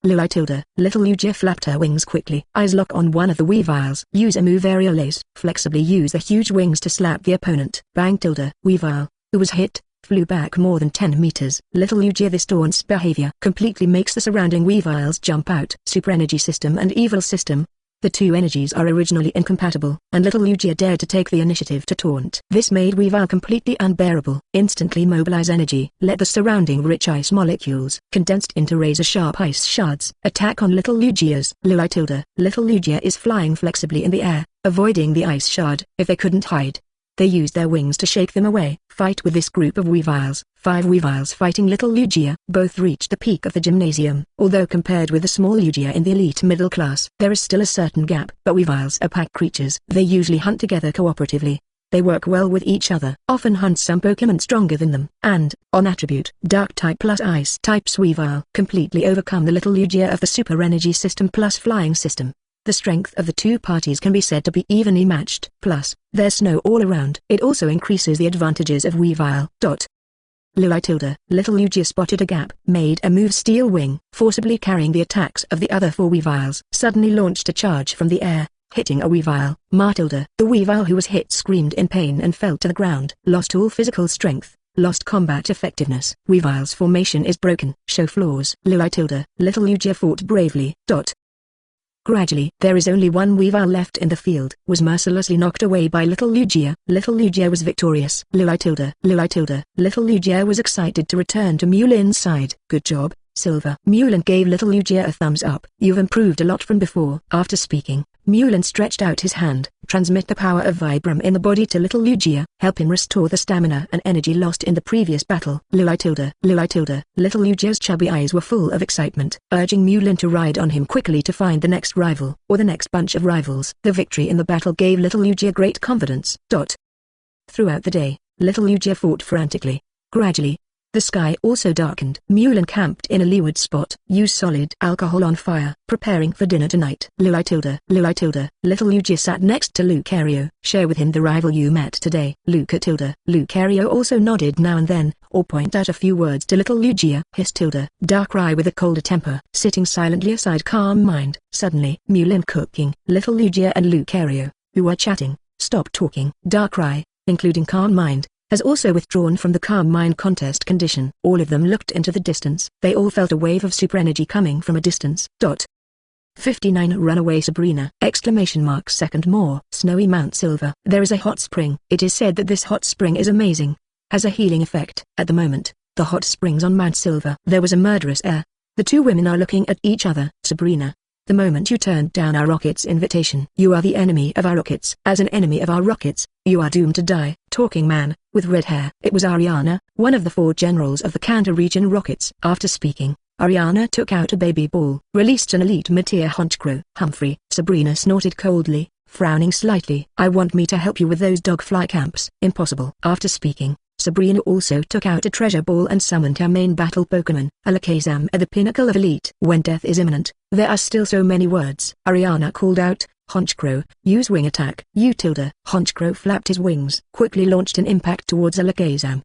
A: Little Lugia flapped her wings quickly. Eyes lock on one of the Weaviles. Use a move aerial flexibly use the huge wings to slap the opponent. Bang! Weavile, who was hit, flew back more than 10 meters. Little Lugia this taunts behavior completely makes the surrounding Weaviles jump out. Super energy system and evil system. The two energies are originally incompatible, and little Lugia dared to take the initiative to taunt. This made Weavile completely unbearable. Instantly mobilize energy. Let the surrounding rich ice molecules, condensed into razor-sharp ice shards, attack on little Lugia's. Little Lugia is flying flexibly in the air, avoiding the ice shard. If they couldn't hide, they used their wings to shake them away. Fight with this group of Weaviles. 5 Weaviles fighting little Lugia. Both reached the peak of the gymnasium. Although compared with the small Lugia in the elite middle class, there is still a certain gap. But Weaviles are pack creatures. They usually hunt together cooperatively. They work well with each other. Often hunt some Pokémon stronger than them. And, on attribute, Dark type plus Ice type's Weavile completely overcome the little Lugia of the Super Energy system plus Flying system. The strength of the two parties can be said to be evenly matched. Plus, there's snow all around. It also increases the advantages of Weavile. Little Lugia spotted a gap, made a move Steel Wing, forcibly carrying the attacks of the other 4 Weaviles. Suddenly launched a charge from the air, hitting a Weavile. The Weavile who was hit screamed in pain and fell to the ground. Lost all physical strength. Lost combat effectiveness. Weavile's formation is broken. Show flaws. Little Lugia fought bravely. Gradually, there is only one Weavile left in the field. Was mercilessly knocked away by Little Lugia. Little Lugia was victorious. Little Lugia was excited to return to Mu Lin's side. Good job, Silver. Mu Lin gave Little Lugia a thumbs up. You've improved a lot from before. After speaking, Mu Lin stretched out his hand, transmit the power of Vibram in the body to Little Lugia, help him restore the stamina and energy lost in the previous battle. Little Lugia's chubby eyes were full of excitement, urging Mu Lin to ride on him quickly to find the next rival, or the next bunch of rivals. The victory in the battle gave Little Lugia great confidence. Throughout the day, Little Lugia fought frantically. Gradually, the sky also darkened. Mu Lin camped in a leeward spot. Use solid alcohol on fire, preparing for dinner tonight. Little Lugia sat next to Lucario. Share with him the rival you met today. Lucario also nodded now and then, or point out a few words to Little Lugia. Hissed Darkrai with a colder temper, sitting silently aside calm mind. Suddenly, Mu Lin cooking. Little Lugia and Lucario, who were chatting, stopped talking. Darkrai, including calm mind, has also withdrawn from the calm mind contest condition. All of them looked into the distance. They all felt a wave of super energy coming from a distance. 59 Runaway Sabrina! Second more. Snowy Mount Silver. There is a hot spring. It is said that this hot spring is amazing. Has a healing effect. At the moment, the hot springs on Mount Silver. There was a murderous air. The two women are looking at each other. Sabrina, the moment you turned down our rocket's invitation. You are the enemy of our rockets. As an enemy of our rockets, you are doomed to die. Talking man, with red hair. It was Ariana, one of the 4 generals of the Kanto region rockets. After speaking, Ariana took out a baby ball, released an elite mid-tier Honchkrow. Humphrey. Sabrina snorted coldly, frowning slightly. I want me to help you with those dogfly camps. Impossible. After speaking, Sabrina also took out a treasure ball and summoned her main battle Pokémon, Alakazam, at the pinnacle of elite. When death is imminent, there are still so many words. Ariana called out, Honchkrow, use wing attack. Honchkrow flapped his wings, quickly launched an impact towards Alakazam.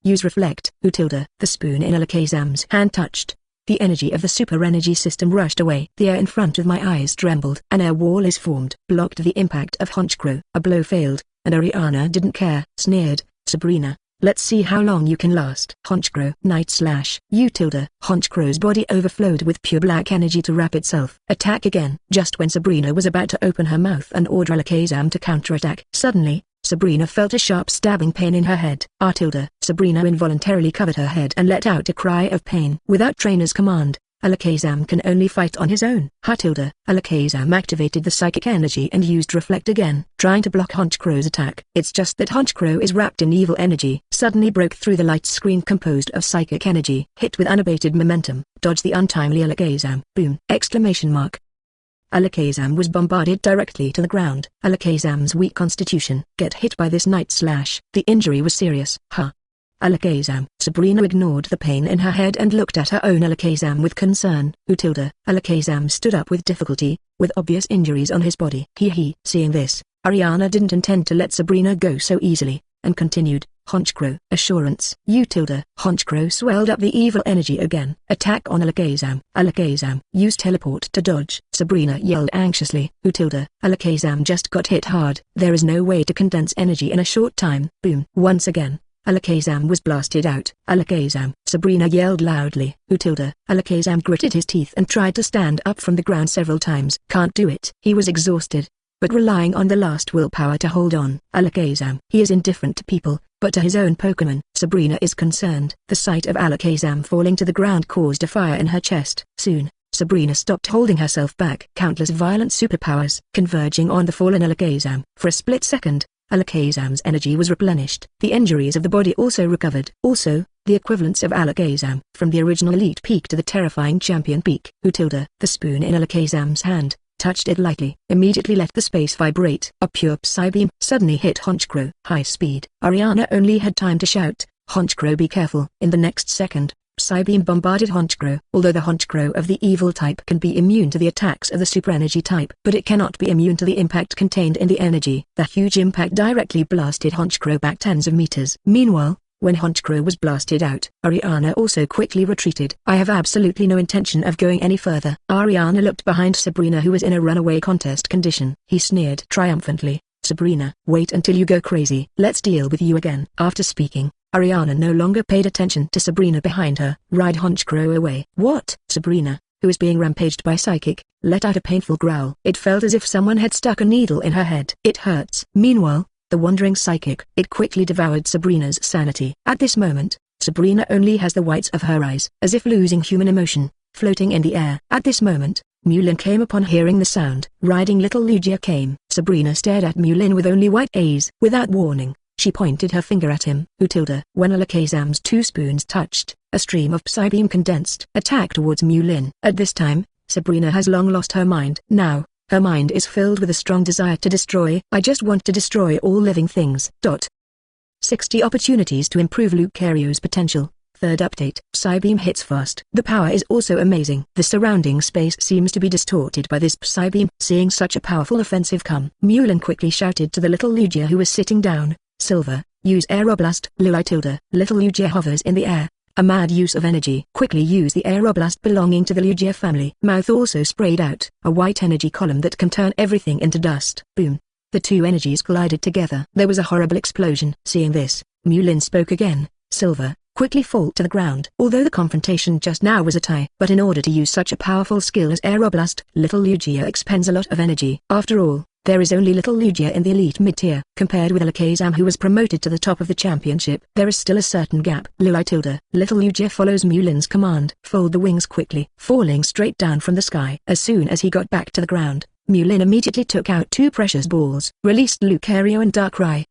A: Use reflect. The spoon in Alakazam's hand touched. The energy of the super energy system rushed away. The air in front of my eyes trembled. An air wall is formed, blocked the impact of Honchkrow. A blow failed, and Ariana didn't care. Sneered, Sabrina, let's see how long you can last. Honchkrow. Night slash. Honchkrow's body overflowed with pure black energy to wrap itself. Attack again. Just when Sabrina was about to open her mouth and order Alakazam to counterattack, suddenly, Sabrina felt a sharp stabbing pain in her head. Sabrina involuntarily covered her head and let out a cry of pain. Without trainer's command, Alakazam can only fight on his own. Alakazam activated the psychic energy and used reflect again, trying to block Honchkrow's attack. It's just that Honchkrow is wrapped in evil energy. Suddenly broke through the light screen composed of psychic energy. Hit with unabated momentum. Dodge the untimely Alakazam. Boom! Alakazam was bombarded directly to the ground. Alakazam's weak constitution. Get hit by this night slash. The injury was serious. Alakazam. Sabrina ignored the pain in her head and looked at her own Alakazam with concern. Alakazam stood up with difficulty, with obvious injuries on his body. Seeing this, Ariana didn't intend to let Sabrina go so easily, and continued, Honchkrow. Assurance. Honchkrow swelled up the evil energy again. Attack on Alakazam. Use teleport to dodge. Sabrina yelled anxiously. Alakazam just got hit hard. There is no way to condense energy in a short time. Boom. Once again, Alakazam was blasted out. Alakazam. Sabrina yelled loudly. Alakazam gritted his teeth and tried to stand up from the ground several times. Can't do it. He was exhausted, but relying on the last willpower to hold on. Alakazam. He is indifferent to people, but to his own Pokémon. Sabrina is concerned. The sight of Alakazam falling to the ground caused a fire in her chest. Soon, Sabrina stopped holding herself back. Countless violent superpowers converging on the fallen Alakazam. For a split second, Alakazam's energy was replenished. The injuries of the body also recovered. Also, the equivalence of Alakazam, from the original elite peak to the terrifying champion peak. The spoon in Alakazam's hand touched it lightly, immediately let the space vibrate. A pure Psy beam suddenly hit Honchkrow. High speed. Ariana only had time to shout, Honchkrow be careful. In the next second, Psybeam bombarded Honchkrow. Although the Honchkrow of the evil type can be immune to the attacks of the super energy type, but it cannot be immune to the impact contained in the energy. The huge impact directly blasted Honchkrow back tens of meters. Meanwhile, when Honchkrow was blasted out, Ariana also quickly retreated. I have absolutely no intention of going any further. Ariana looked behind Sabrina, who was in a runaway contest condition. He sneered triumphantly. Sabrina, wait until you go crazy. Let's deal with you again. After speaking, Ariana no longer paid attention to Sabrina behind her. Ride Honchkrow away. What? Sabrina, who was being rampaged by Psychic, let out a painful growl. It felt as if someone had stuck a needle in her head. It hurts. Meanwhile, the wandering Psychic, it quickly devoured Sabrina's sanity. At this moment, Sabrina only has the whites of her eyes, as if losing human emotion, floating in the air. At this moment, Mu Lin came upon hearing the sound. Riding little Lugia came. Sabrina stared at Mu Lin with only white eyes. Without warning, she pointed her finger at him. When Alakazam's 2 spoons touched, a stream of Psybeam condensed. Attack towards Mu Lin. At this time, Sabrina has long lost her mind. Now, her mind is filled with a strong desire to destroy. I just want to destroy all living things. 60 opportunities to improve Lucario's potential. Third update. Psybeam hits fast. The power is also amazing. The surrounding space seems to be distorted by this Psybeam. Seeing such a powerful offensive come, Mu Lin quickly shouted to the little Lugia who was sitting down, Silver, use Aeroblast. Little Lugia hovers in the air. A mad use of energy. Quickly use the Aeroblast belonging to the Lugia family. Mouth also sprayed out a white energy column that can turn everything into dust. Boom. The two energies collided together. There was a horrible explosion. Seeing this, Mu Lin spoke again. Silver, quickly fall to the ground. Although the confrontation just now was a tie, but in order to use such a powerful skill as Aeroblast, little Lugia expends a lot of energy. After all, there is only little Lugia in the elite mid-tier. Compared with Alakazam, who was promoted to the top of the championship, there is still a certain gap. Little Lugia follows Mu Lin's command. Fold the wings quickly, falling straight down from the sky. As soon as he got back to the ground, Mu Lin immediately took out 2 precious balls, released Lucario and Darkrai.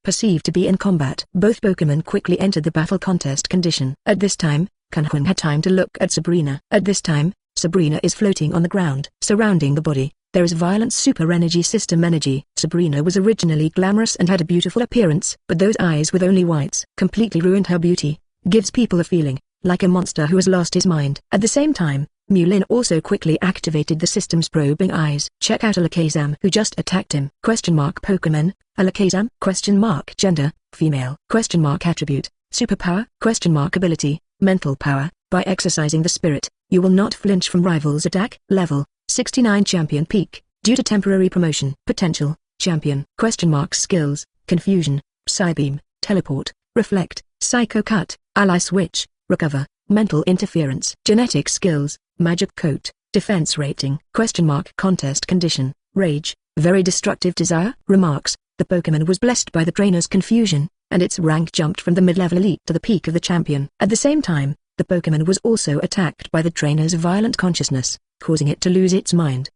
A: Perceived to be in combat. Both Pokémon quickly entered the battle contest condition. At this time, Hoenn had time to look at Sabrina. At this time, Sabrina is floating on the ground. Surrounding the body, there is violent super energy system energy. Sabrina was originally glamorous and had a beautiful appearance, but those eyes with only whites completely ruined her beauty. Gives people a feeling like a monster who has lost his mind. At the same time, Mu Lin also quickly activated the system's probing eyes. Check out Alakazam, who just attacked him. Pokémon, Alakazam? Gender, female. Attribute, superpower. Ability, mental power. By exercising the spirit, you will not flinch from rivals' attack. Level 69 champion peak, due to temporary promotion. Potential, champion. Skills, confusion, Psybeam, teleport, reflect, psycho cut, ally switch, recover, mental interference. Genetic skills, magic coat, defense rating. Contest condition, rage, very destructive desire. Remarks, the Pokémon was blessed by the trainer's confusion, and its rank jumped from the mid-level elite to the peak of the champion. At the same time, the Pokémon was also attacked by the trainer's violent consciousness, causing it to lose its mind.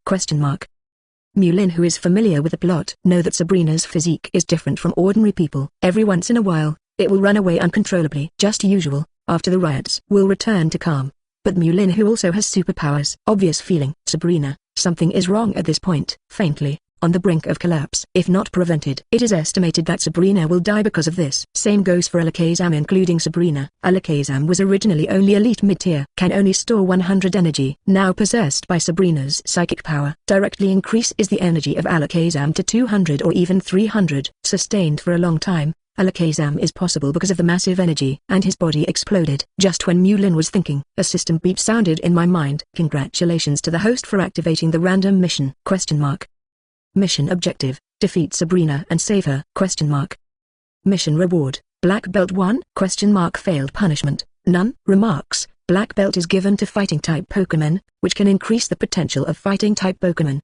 A: Mu Lin, who is familiar with the plot, know that Sabrina's physique is different from ordinary people. Every once in a while, it will run away uncontrollably. Just usual, after the riots will return to calm. But Mu Lin, who also has superpowers. Obvious feeling. Sabrina, something is wrong at this point. Faintly, on the brink of collapse. If not prevented, it is estimated that Sabrina will die because of this. Same goes for Alakazam, including Sabrina. Alakazam was originally only elite mid-tier, can only store 100 energy. Now possessed by Sabrina's psychic power, directly increases the energy of Alakazam to 200 or even 300. Sustained for a long time, Alakazam is possible because of the massive energy, and his body exploded. Just when Mu Lin was thinking, a system beep sounded in my mind. Congratulations to the host for activating the random mission. Mission objective, defeat Sabrina and save her. Mission reward, Black Belt 1? Failed punishment, none. Remarks, Black Belt is given to fighting type Pokémon, which can increase the potential of fighting type Pokémon.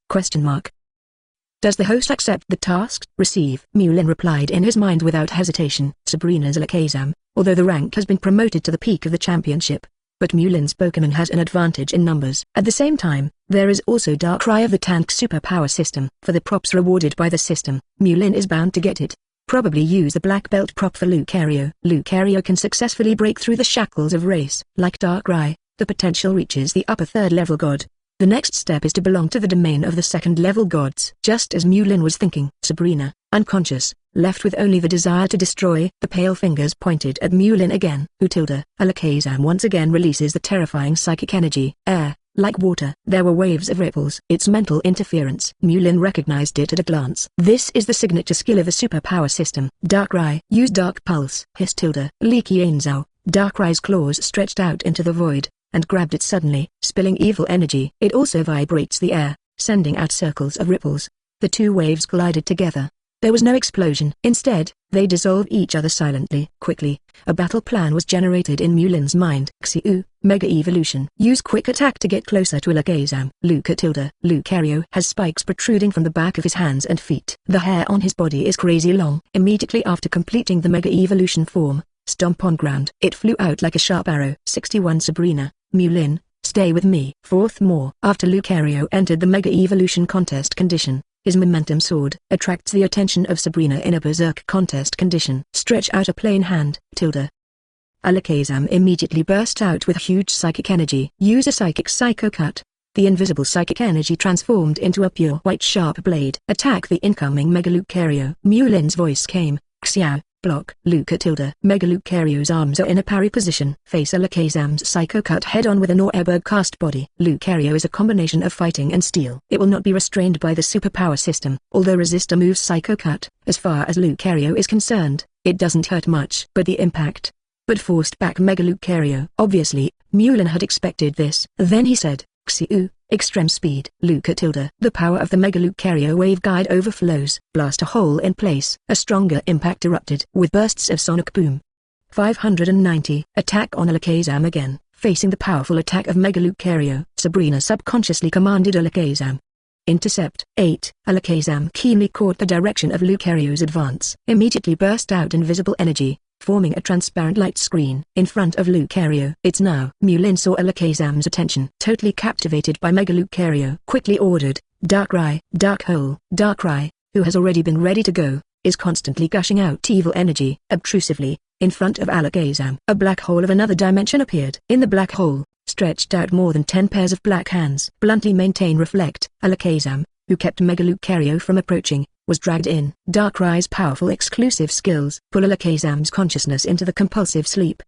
A: Does the host accept the task? Receive. Mu Lin replied in his mind without hesitation. Sabrina's Alakazam, although the rank has been promoted to the peak of the championship, but Mu Lin's Pokémon has an advantage in numbers. At the same time, there is also Darkrai of the tank superpower system. For the props rewarded by the system, Mu Lin is bound to get it. Probably use the Black Belt prop for Lucario. Lucario can successfully break through the shackles of race. Like Darkrai, the potential reaches the upper 3rd level god. The next step is to belong to the domain of the 2nd level gods. Just as Mu Lin was thinking, Sabrina, unconscious, left with only the desire to destroy. The pale fingers pointed at Mu Lin again. Alakazam once again releases the terrifying psychic energy. Air, like water. There were waves of ripples. It's mental interference. Mu Lin recognized it at a glance. This is the signature skill of a superpower system. Darkrai. Use Dark Pulse. Hiss. Leaky Ainzao. Darkrai's claws stretched out into the void, and grabbed it suddenly, spilling evil energy. It also vibrates the air, sending out circles of ripples. The two waves collided together. There was no explosion. Instead, they dissolve each other silently. Quickly, a battle plan was generated in Mu Lin's mind. Xiu, Mega Evolution. Use Quick Attack to get closer to Alakazam. Lucario has spikes protruding from the back of his hands and feet. The hair on his body is crazy long. Immediately after completing the Mega Evolution form, stomp on ground. It flew out like a sharp arrow. 61 Sabrina, Mu Lin, stay with me. Fourth more. After Lucario entered the Mega Evolution contest condition, his momentum sword attracts the attention of Sabrina in a berserk contest condition. Stretch out a plain hand. Alakazam immediately burst out with huge psychic energy. Use a psychic Psycho Cut. The invisible psychic energy transformed into a pure white sharp blade. Attack the incoming Mega Lucario. Mu Lin's voice came. Xiao, block. Mega Lucario's arms are in a parry position. Face Alakazam's Psycho Cut head-on with an Aeroblast cast body. Lucario is a combination of fighting and steel. It will not be restrained by the superpower system. Although resist a move's Psycho Cut, as far as Lucario is concerned, it doesn't hurt much. But the impact forced back Mega Lucario. Obviously, Mu Lin had expected this. Then he said, Xiu, extreme speed. The power of the Mega Lucario wave guide overflows. Blast a hole in place. A stronger impact erupted with bursts of sonic boom. 590. Attack on Alakazam again. Facing the powerful attack of Mega Lucario, Sabrina subconsciously commanded Alakazam. Intercept. 8. Alakazam keenly caught the direction of Lucario's advance. Immediately burst out invisible energy, forming a transparent light screen in front of Lucario. It's now. Mu Lin saw Alakazam's attention. Totally captivated by Mega Lucario, quickly ordered, Darkrai. Dark Hole. Darkrai, who has already been ready to go, is constantly gushing out evil energy. Obtrusively, in front of Alakazam, a black hole of another dimension appeared. In the black hole, stretched out more than 10 pairs of black hands. Bluntly maintain reflect. Alakazam, who kept Mega Lucario from approaching, was dragged in. Darkrai's powerful exclusive skills pull Alakazam's consciousness into the compulsive sleep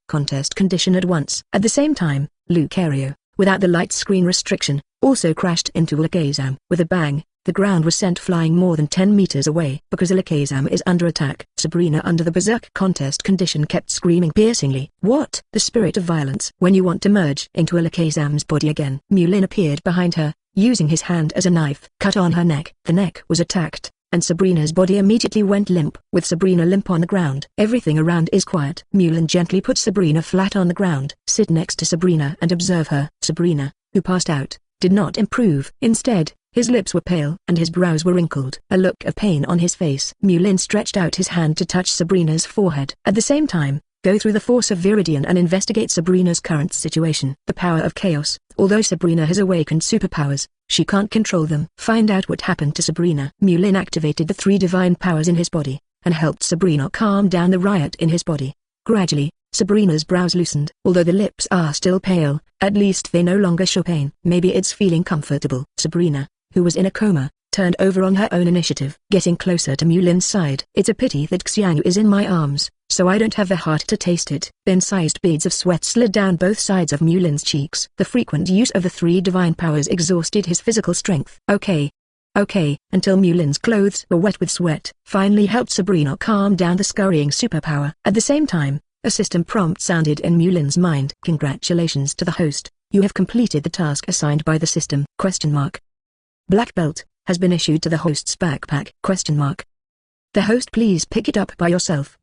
A: contest condition at once. At the same time, Lucario, without the light screen restriction, also crashed into Alakazam. With a bang, the ground was sent flying more than 10 meters away. Because Alakazam is under attack, Sabrina under the berserk contest condition kept screaming piercingly. What? The spirit of violence. When you want to merge into Alakazam's body again. Mu Lin appeared behind her, using his hand as a knife. Cut on her neck. The neck was attacked, and Sabrina's body immediately went limp. With Sabrina limp on the ground, everything around is quiet. Mu Lin gently put Sabrina flat on the ground. Sit next to Sabrina and observe her. Sabrina, who passed out, did not improve. Instead, his lips were pale and his brows were wrinkled. A look of pain on his face. Mu Lin stretched out his hand to touch Sabrina's forehead. At the same time, go through the force of Viridian and investigate Sabrina's current situation. The power of chaos. Although Sabrina has awakened superpowers, she can't control them. Find out what happened to Sabrina. Mu Lin activated the 3 divine powers in his body, and helped Sabrina calm down the riot in his body. Gradually, Sabrina's brows loosened. Although the lips are still pale, at least they no longer show pain. Maybe it's feeling comfortable. Sabrina, who was in a coma, turned over on her own initiative, getting closer to Mu Lin's side. It's a pity that Xiang is in my arms, so I don't have the heart to taste it. Thin-sized beads of sweat slid down both sides of Mu Lin's cheeks. The frequent use of the 3 divine powers exhausted his physical strength. Okay, until Mu Lin's clothes were wet with sweat, finally helped Sabrina calm down the scurrying superpower. At the same time, a system prompt sounded in Mu Lin's mind. Congratulations to the host, you have completed the task assigned by the system. Black belt has been issued to the host's backpack. The host please pick it up by yourself.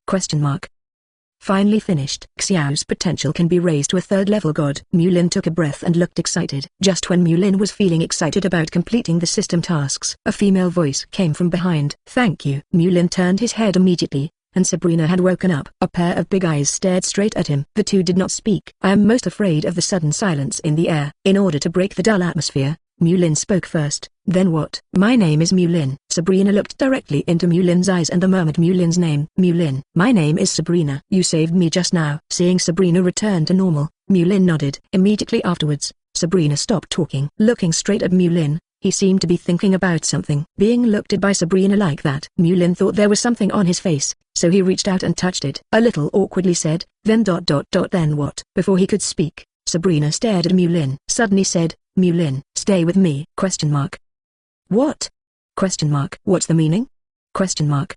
A: Finally finished. Xiao's potential can be raised to a 3rd level god. Mu Lin took a breath and looked excited. Just when Mu Lin was feeling excited about completing the system tasks, a female voice came from behind. Thank you. Mu Lin turned his head immediately, and Sabrina had woken up. A pair of big eyes stared straight at him. The two did not speak. I am most afraid of the sudden silence in the air. In order to break the dull atmosphere, Mu Lin spoke first. Then what? My name is Mu Lin. Sabrina looked directly into Mu Lin's eyes and murmured Mu Lin's name. Mu Lin. My name is Sabrina. You saved me just now. Seeing Sabrina return to normal, Mu Lin nodded. Immediately afterwards, Sabrina stopped talking. Looking straight at Mu Lin, He seemed to be thinking about something. Being looked at by Sabrina like that, Mu Lin thought there was something on his face, so he reached out and touched it. A little awkwardly said, then ... then what? Before he could speak, Sabrina stared at Mu Lin. Suddenly said, Mu Lin, stay with me? ? What? ? What's the meaning? ?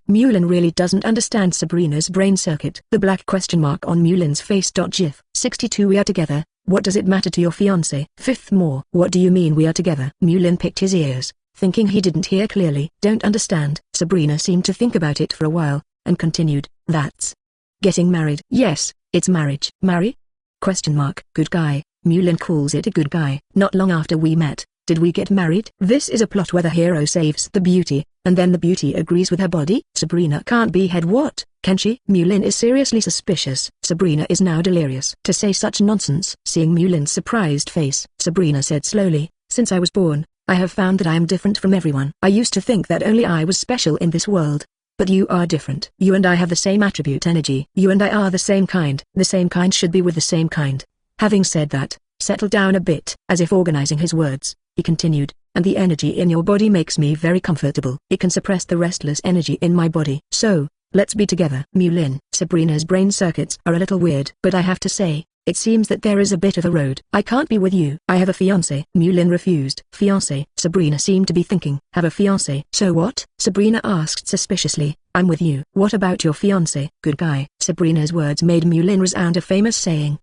A: Mu Lin really doesn't understand Sabrina's brain circuit. The black question mark on Mu Lin's face. GIF. 62 We are together. What does it matter to your fiancé? Fifth more. What do you mean we are together? Mu Lin picked his ears, thinking he didn't hear clearly. Don't understand. Sabrina seemed to think about it for a while, and continued, that's getting married. Yes, it's marriage. Marry? ? Good guy. Mu Lin calls it a good guy. Not long after we met, did we get married? This is a plot where the hero saves the beauty, and then the beauty agrees with her body. Sabrina can't be head. What, can she? Mu Lin is seriously suspicious. Sabrina is now delirious to say such nonsense. Seeing Mu Lin's surprised face, Sabrina said slowly, since I was born, I have found that I am different from everyone. I used to think that only I was special in this world. But you are different. You and I have the same attribute energy. You and I are the same kind. The same kind should be with the same kind. Having said that, settle down a bit. As if organizing his words, he continued, and the energy in your body makes me very comfortable. It can suppress the restless energy in my body. So, let's be together. Mu Lin. Sabrina's brain circuits are a little weird. But I have to say, it seems that there is a bit of a road. I can't be with you. I have a fiancé. Mu Lin refused. Fiancé? Sabrina seemed to be thinking. Have a fiancé? So what? Sabrina asked suspiciously. I'm with you. What about your fiancé? Good guy. Sabrina's words made Mu Lin resound a famous saying. ?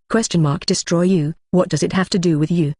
A: Destroy you. What does it have to do with you? ?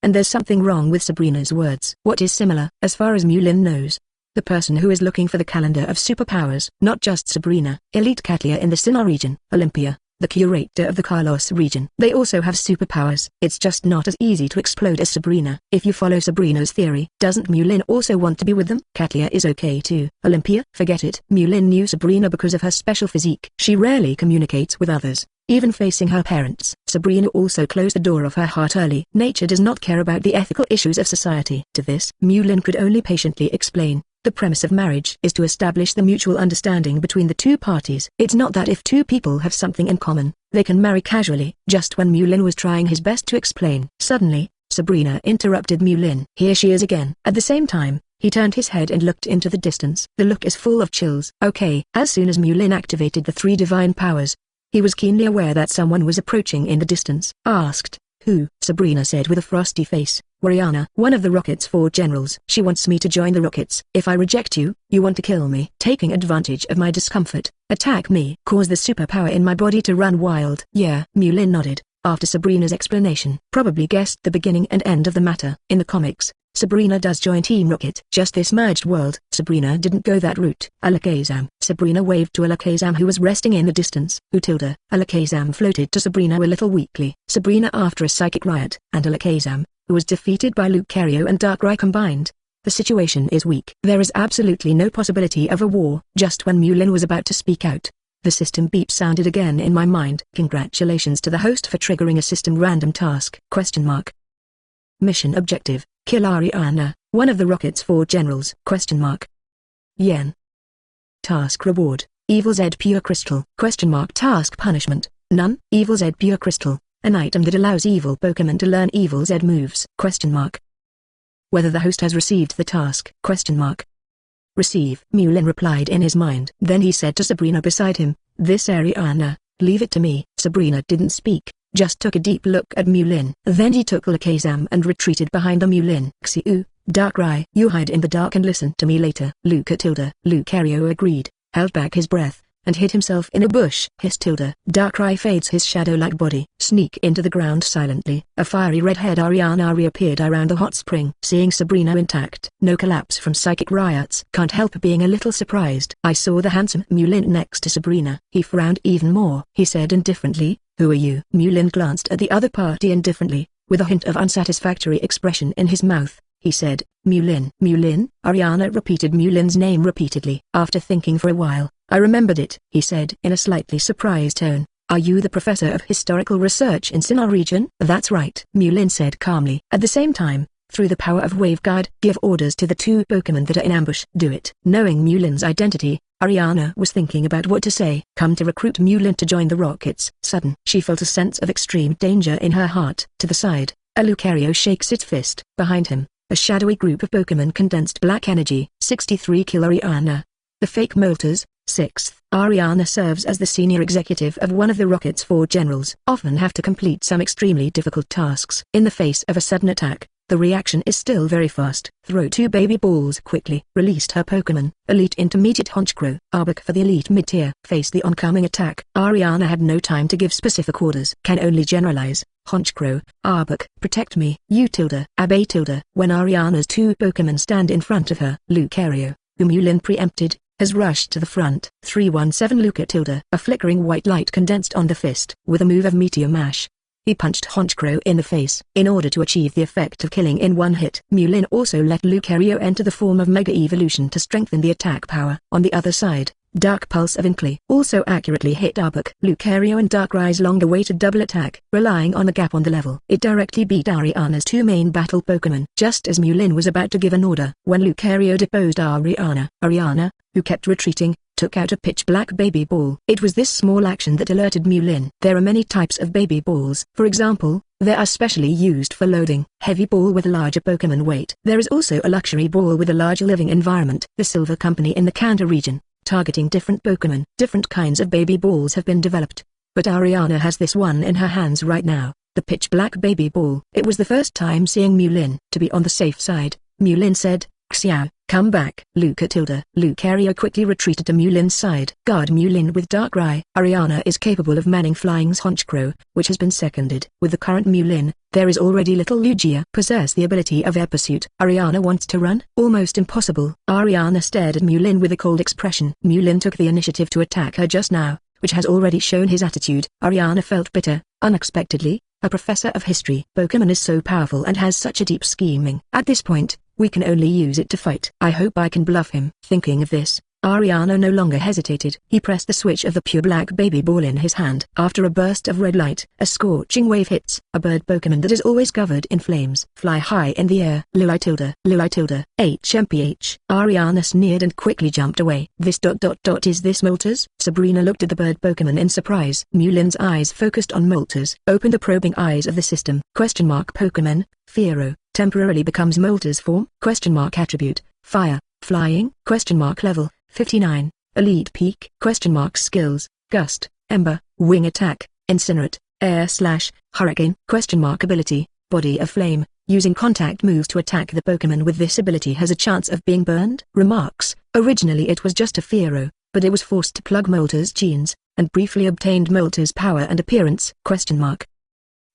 A: And there's something wrong with Sabrina's words. What is similar? As far as Mu Lin knows, the person who is looking for the calendar of superpowers, not just Sabrina, Elite Catlia in the Sinnoh region, Olympia, the curator of the Carlos region. They also have superpowers. It's just not as easy to explode as Sabrina. If you follow Sabrina's theory, doesn't Mu Lin also want to be with them? Catlia is okay too. Olympia? Forget it. Mu Lin knew Sabrina because of her special physique. She rarely communicates with others, even facing her parents. Sabrina also closed the door of her heart early. Nature does not care about the ethical issues of society. To this, Mu Lin could only patiently explain. The premise of marriage is to establish the mutual understanding between the two parties. It's not that if two people have something in common, they can marry casually. Just when Mu Lin was trying his best to explain, suddenly, Sabrina interrupted Mu Lin. Here she is again. At the same time, he turned his head and looked into the distance. The look is full of chills. Okay. As soon as Mu Lin activated the 3 divine powers, he was keenly aware that someone was approaching in the distance. Asked, who? Sabrina said with a frosty face. Ariana, one of the Rocket's 4 generals. She wants me to join the Rockets. If I reject you, you want to kill me. Taking advantage of my discomfort, attack me. Cause the superpower in my body to run wild. Yeah. Mu Lin nodded, after Sabrina's explanation. Probably guessed the beginning and end of the matter. In the comics, Sabrina does join Team Rocket. Just this merged world, Sabrina didn't go that route. Alakazam. Sabrina waved to Alakazam who was resting in the distance. Alakazam floated to Sabrina a little weakly. Sabrina after a psychic riot, and Alakazam, who was defeated by Lucario and Darkrai combined. The situation is weak. There is absolutely no possibility of a war. Just when Mu Lin was about to speak out, the system beep sounded again in my mind. Congratulations to the host for triggering a system random task. ? Mission objective, kill Ariana, one of the Rocket's 4 generals. ? Yen. Task reward, Evil Z Pure Crystal. ? Task punishment, none. Evil Z Pure Crystal, an item that allows evil Pokémon to learn Evil Z moves. ? Whether the host has received the task. ? Receive. Mu Lin replied in his mind. Then he said to Sabrina beside him, this Ariana, leave it to me. Sabrina didn't speak, just took a deep look at Mu Lin. Then he took Alakazam and retreated behind the Mu Lin. Xiu, Darkrai, you hide in the dark and listen to me later. Lucario agreed, held back his breath, and hid himself in a bush. Darkrai fades his shadow-like body. Sneak into the ground silently. A fiery red-haired Ariana reappeared around the hot spring. Seeing Sabrina intact, no collapse from psychic riots. Can't help being a little surprised. I saw the handsome Mu Lin next to Sabrina. He frowned even more. He said indifferently, who are you? Mu Lin glanced at the other party indifferently, with a hint of unsatisfactory expression in his mouth. He said, Mu Lin. Mu Lin? Ariana repeated Mu Lin's name repeatedly. After thinking for a while, I remembered it, he said in a slightly surprised tone. Are you the professor of historical research in Sinnoh region? That's right, Mu Lin said calmly. At the same time, through the power of Wave Guard, give orders to the 2 Pokémon that are in ambush. Do it. Knowing Mu Lin's identity, Ariana was thinking about what to say. Come to recruit Mu Lin to join the Rockets. Sudden, she felt a sense of extreme danger in her heart. To the side, a Lucario shakes its fist. Behind him, A shadowy group of Pokémon condensed black energy. 63 Kill Ariana. The fake Moltres. 6th. Ariana serves as the senior executive of one of the rocket's 4 generals. Often have to complete some extremely difficult tasks. In the face of a sudden attack, the reaction is still very fast. Throw 2 baby balls quickly. Released her Pokémon. Elite Intermediate Honchkrow. Arbok for the Elite Mid-Tier. Face the oncoming attack. Ariana had no time to give specific orders. Can only generalize. Honchkrow, Arbok, protect me. U tilde, Abe tilde. When Ariana's 2 Pokémon stand in front of her, Lucario, whom Mu Lin preempted, has rushed to the front. 317 Luca tilde. A flickering white light condensed on the fist. With a move of Meteor Mash, he punched Honchkrow in the face. In order to achieve the effect of killing in one hit, Mu Lin also let Lucario enter the form of Mega Evolution to strengthen the attack power. On the other side, Dark Pulse of Inkly also accurately hit Arbok. Lucario and Darkrai's long-awaited double attack, relying on the gap on the level. It directly beat Ariana's 2 main battle Pokémon. Just as Mu Lin was about to give an order, when Lucario deposed Ariana, who kept retreating, took out a pitch-black baby ball. It was this small action that alerted Mu Lin. There are many types of baby balls. For example, they are specially used for loading. Heavy ball with a larger Pokémon weight. There is also a luxury ball with a larger living environment. The Silver Company in the Kanto region, targeting different Pokémon. Different kinds of baby balls have been developed. But Ariana has this one in her hands right now, the pitch-black baby ball. It was the first time seeing Mu Lin. To be on the safe side, Mu Lin said, "Xiao, come back." Lucario quickly retreated to Mu Lin's side. Guard Mu Lin with Darkrai. Ariana is capable of manning Flying's Honchkrow, which has been seconded. With the current Mu Lin, there is already little Lugia. Possess the ability of Air Pursuit. Ariana wants to run? Almost impossible. Ariana stared at Mu Lin with a cold expression. Mu Lin took the initiative to attack her just now, which has already shown his attitude. Ariana felt bitter. Unexpectedly, a professor of history. Pokémon is so powerful and has such a deep scheming. At this point, we can only use it to fight. I hope I can bluff him. Thinking of this, Ariana no longer hesitated. He pressed the switch of the pure black baby ball in his hand. After a burst of red light, a scorching wave hits. A bird Pokémon that is always covered in flames. Fly high in the air. Luli tilde, HMPH. Ariana sneered and quickly jumped away. Is this Moltres? Sabrina looked at the bird Pokémon in surprise. Mu Lin's eyes focused on Moltres. Open the probing eyes of the system. Pokémon, Fearow, temporarily becomes Moltres form? Attribute, Fire, Flying? Level, 59, Elite Peak? Skills, Gust, Ember, Wing Attack, Incinerate, Air/Hurricane? Ability, Body of Flame. Using contact moves to attack the Pokémon with this ability has a chance of being burned. Remarks, originally it was just a Fearow, but it was forced to plug Moltres' genes, and briefly obtained Moltres' power and appearance.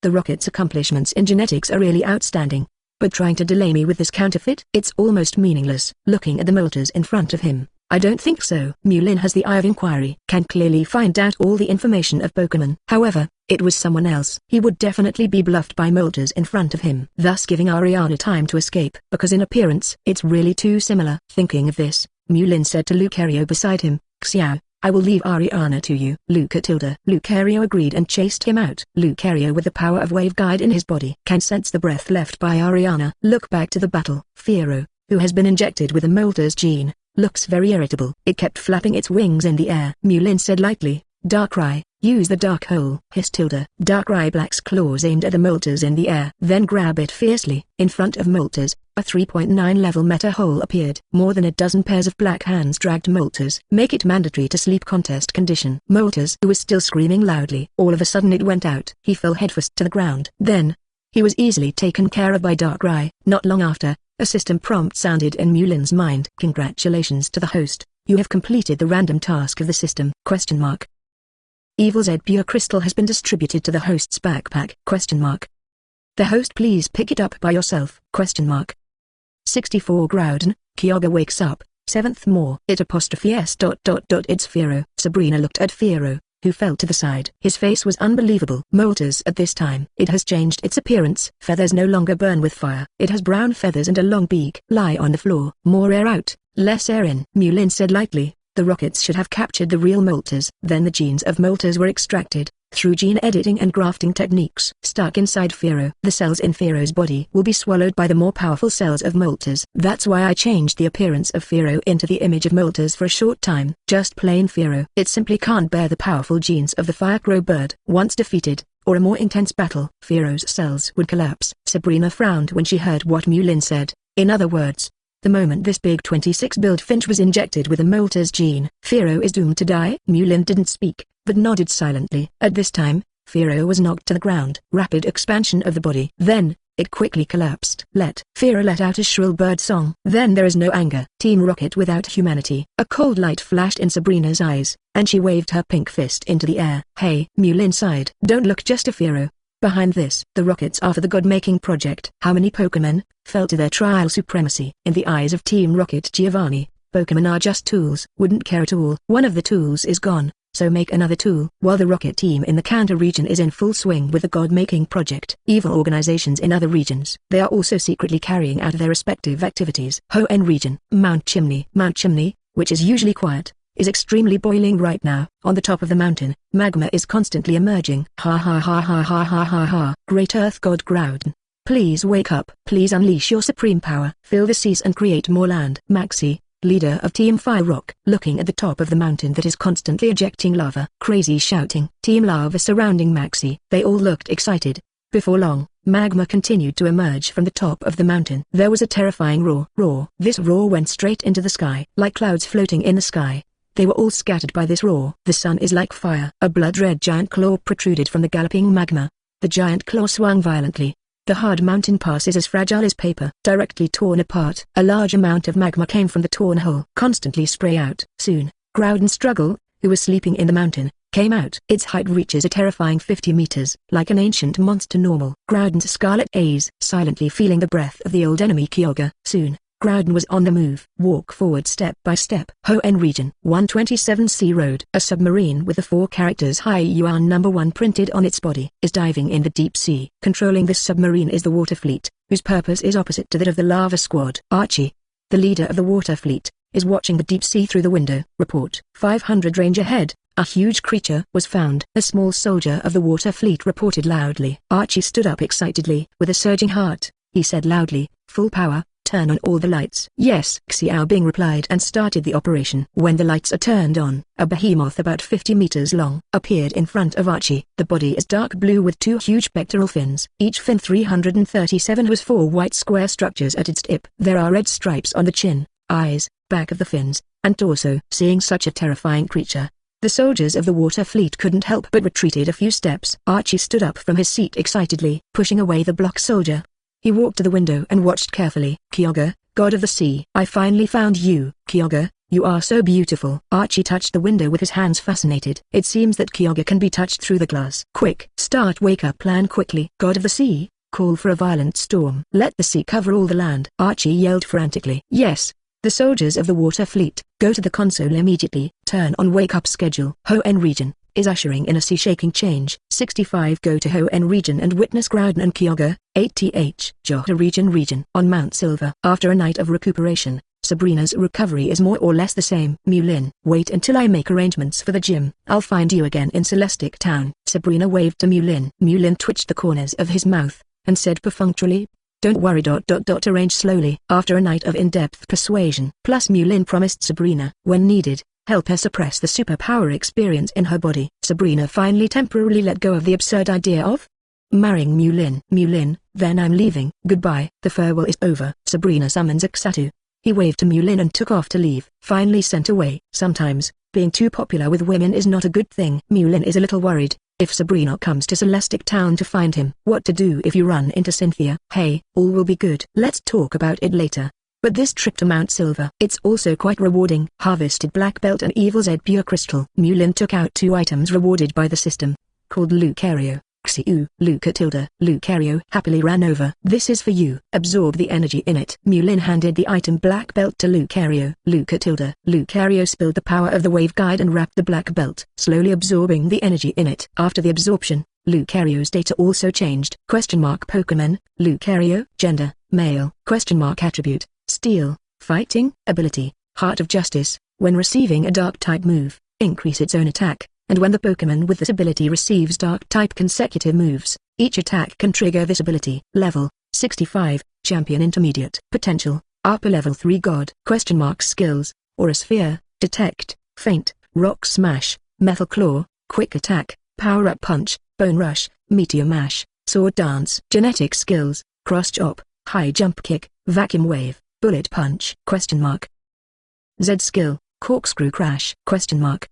A: The rocket's accomplishments in genetics are really outstanding. But trying to delay me with this counterfeit? It's almost meaningless. Looking at the Moltres in front of him, I don't think so. Mu Lin has the eye of inquiry. Can clearly find out all the information of Pokémon. However, it was someone else. He would definitely be bluffed by Moltres in front of him, thus giving Ariana time to escape. Because in appearance, it's really too similar. Thinking of this, Mu Lin said to Lucario beside him, "Xiao, I will leave Ariana to you." Lucario agreed and chased him out. Lucario with the power of Wave Guide in his body can sense the breath left by Ariana. Look back to the battle. Fearow, who has been injected with a Moltres gene, looks very irritable. It kept flapping its wings in the air. Mu Lin said lightly, "Darkrai, use the Dark Hole." Darkrai Black's claws aimed at the Moltres in the air. Then grab it fiercely. In front of Moltres, a 3.9 level Meta Hole appeared. More than a dozen pairs of black hands dragged Moltres. Make it mandatory to sleep contest condition. Moltres, who was still screaming loudly, all of a sudden it went out. He fell headfirst to the ground. Then, he was easily taken care of by Darkrai. Not long after, a system prompt sounded in Mu Lin's mind. "Congratulations to the host, you have completed the random task of the system." Evil Z Pure Crystal has been distributed to the host's backpack. The host please pick it up by yourself. 64 Groudon, Kyogre wakes up, 7th more. It's Fearow. Sabrina looked at Fearow, who fell to the side. His face was unbelievable. Moltres at this time. It has changed its appearance. Feathers no longer burn with fire. It has brown feathers and a long beak. Lie on the floor. More air out, less air in. Mu Lin said lightly, "The rockets should have captured the real Moltres." Then the genes of Moltres were extracted, through gene editing and grafting techniques. Stuck inside Fearow. The cells in Fearow's body will be swallowed by the more powerful cells of Moltres. That's why I changed the appearance of Fearow into the image of Moltres for a short time. Just plain Fearow. It simply can't bear the powerful genes of the Firecrow bird. Once defeated, or a more intense battle, Fearow's cells would collapse. Sabrina frowned when she heard what Mu Lin said. In other words, the moment this big 26-build Finch was injected with a Moltres gene, Firo is doomed to die. Mu Lin didn't speak, but nodded silently. At this time, Firo was knocked to the ground. Rapid expansion of the body. Then, it quickly collapsed. Firo let out a shrill bird song. Then there is no anger. Team Rocket without humanity. A cold light flashed in Sabrina's eyes, and she waved her pink fist into the air. Hey, Mu Lin sighed. Don't look just a Firo. Behind this, the rockets are for the god-making project. How many Pokémon fell to their trial supremacy? In the eyes of Team Rocket Giovanni, Pokémon are just tools. Wouldn't care at all. One of the tools is gone, so make another tool. While the rocket team in the Kanto region is in full swing with the god-making project, evil organizations in other regions, they are also secretly carrying out their respective activities. Hoenn region, Mount Chimney, which is usually quiet, is extremely boiling right now. On the top of the mountain, magma is constantly emerging. Ha ha ha ha ha ha ha ha. Great Earth God Groudon, please wake up. Please unleash your supreme power. Fill the seas and create more land. Maxie, leader of Team Fire Rock, looking at the top of the mountain that is constantly ejecting lava. Crazy shouting. Team Lava surrounding Maxie. They all looked excited. Before long, magma continued to emerge from the top of the mountain. There was a terrifying roar. This roar went straight into the sky, like clouds floating in the sky. They were all scattered by this roar. The sun is like fire. A blood-red giant claw protruded from the galloping magma. The giant claw swung violently. The hard mountain pass is as fragile as paper, directly torn apart. A large amount of magma came from the torn hole, constantly spray out. Soon, Groudon Struggle, who was sleeping in the mountain, came out. Its height reaches a terrifying 50 meters, like an ancient monster normal. Groudon's Scarlet Ace, silently feeling the breath of the old enemy Kyogre. Soon, Groudon was on the move. Walk forward step by step. Hoenn region. 127C Road. A submarine with the 4 characters Hai Yuan number 1 printed on its body is diving in the deep sea. Controlling this submarine is the water fleet, whose purpose is opposite to that of the lava squad. Archie, the leader of the water fleet, is watching the deep sea through the window. Report. 500 range ahead. A huge creature was found. A small soldier of the water fleet reported loudly. Archie stood up excitedly. With a surging heart, he said loudly, full power. Turn on all the lights. Yes, Xiao Bing replied and started the operation. When the lights are turned on, a behemoth about 50 meters long appeared in front of Archie. The body is dark blue with 2 huge pectoral fins. Each fin 337 has 4 white square structures at its tip. There are red stripes on the chin, eyes, back of the fins, and torso. Seeing such a terrifying creature, the soldiers of the water fleet couldn't help but retreated a few steps. Archie stood up from his seat excitedly, pushing away the block soldier. He walked to the window and watched carefully. Kyogre, god of the sea. I finally found you, Kyogre. You are so beautiful. Archie touched the window with his hands fascinated. It seems that Kyogre can be touched through the glass. Quick, start wake up plan quickly. God of the sea, call for a violent storm. Let the sea cover all the land. Archie yelled frantically. Yes. The soldiers of the water fleet, go to the console immediately. Turn on wake up schedule. Hoenn region is ushering in a sea-shaking change. 65 Go to Hoenn region and witness Groudon and Kyogre. 8th Johto region. On Mount Silver. After a night of recuperation, Sabrina's recovery is more or less the same. Mu Lin, wait until I make arrangements for the gym. I'll find you again in Celestic Town. Sabrina waved to Mu Lin. Mu Lin twitched the corners of his mouth, and said perfunctorily, don't worry. Arrange slowly. After a night of in-depth persuasion, plus Mu Lin promised Sabrina, when needed, help her suppress the superpower experience in her body. Sabrina finally temporarily let go of the absurd idea of marrying Mu Lin. Mu Lin, then I'm leaving. Goodbye. The farewell is over. Sabrina summons Xatu. He waved to Mu Lin and took off to leave. Finally sent away. Sometimes, being too popular with women is not a good thing. Mu Lin is a little worried. If Sabrina comes to Celestic Town to find him, what to do if you run into Cynthia? Hey, all will be good. Let's talk about it later. But this trip to Mount Silver, it's also quite rewarding. Harvested Black Belt and Evil's Ed Pure Crystal. Mu Lin took out 2 items rewarded by the system, called Lucario. Xiu, Lucario happily ran over. This is for you. Absorb the energy in it. Mu Lin handed the item Black Belt to Lucario. Lucario spilled the power of the wave guide and wrapped the black belt, slowly absorbing the energy in it. After the absorption, Lucario's data also changed. Pokémon, Lucario, gender, male. Attribute, steel, fighting, ability, Heart of Justice. When receiving a dark-type move, increase its own attack. And when the Pokémon with this ability receives Dark-type consecutive moves, each attack can trigger this ability. Level, 65, Champion Intermediate. Potential, Upper Level 3 God. Skills, Aura Sphere, Detect, Feint, Rock Smash, Metal Claw, Quick Attack, Power-Up Punch, Bone Rush, Meteor Mash, Sword Dance. Genetic Skills, Cross Chop, High Jump Kick, Vacuum Wave, Bullet Punch, question mark. Z skill, Corkscrew Crash, question mark.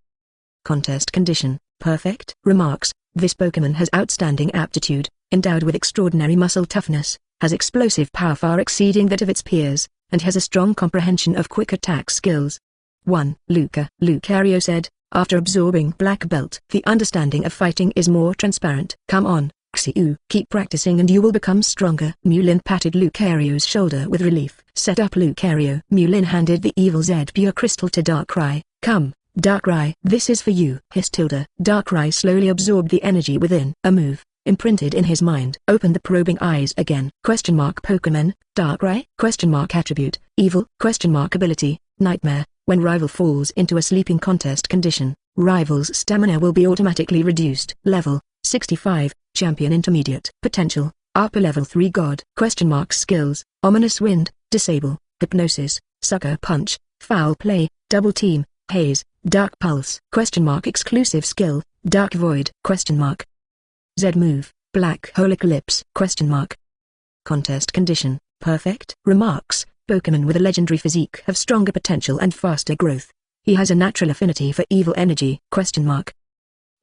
A: Contest condition, perfect. Remarks, this Pokémon has outstanding aptitude, endowed with extraordinary muscle toughness, has explosive power far exceeding that of its peers, and has a strong comprehension of quick attack skills. 1. Lucario said, after absorbing Black Belt. The understanding of fighting is more transparent. Come on, Xiu. Keep practicing and you will become stronger. Mu Lin patted Lucario's shoulder with relief. Set up Lucario. Mu Lin handed the evil Z pure crystal to Darkrai. Come, Darkrai. This is for you. Hissed Tilda. Darkrai slowly absorbed the energy within. A move, imprinted in his mind. Open the probing eyes again. Question mark Pokémon, Darkrai? Question mark attribute, evil? Question mark ability, nightmare. When rival falls into a sleeping contest condition, rival's stamina will be automatically reduced. Level, 65, champion intermediate. Potential, upper level 3 god. Question mark skills, ominous wind, disable, hypnosis, sucker punch, foul play, double team, haze, dark pulse. Question mark exclusive skill, dark void. Question mark. Z move, black hole eclipse. Question mark. Contest condition, perfect. Remarks, Pokémon with a legendary physique have stronger potential and faster growth. He has a natural affinity for evil energy. Question mark.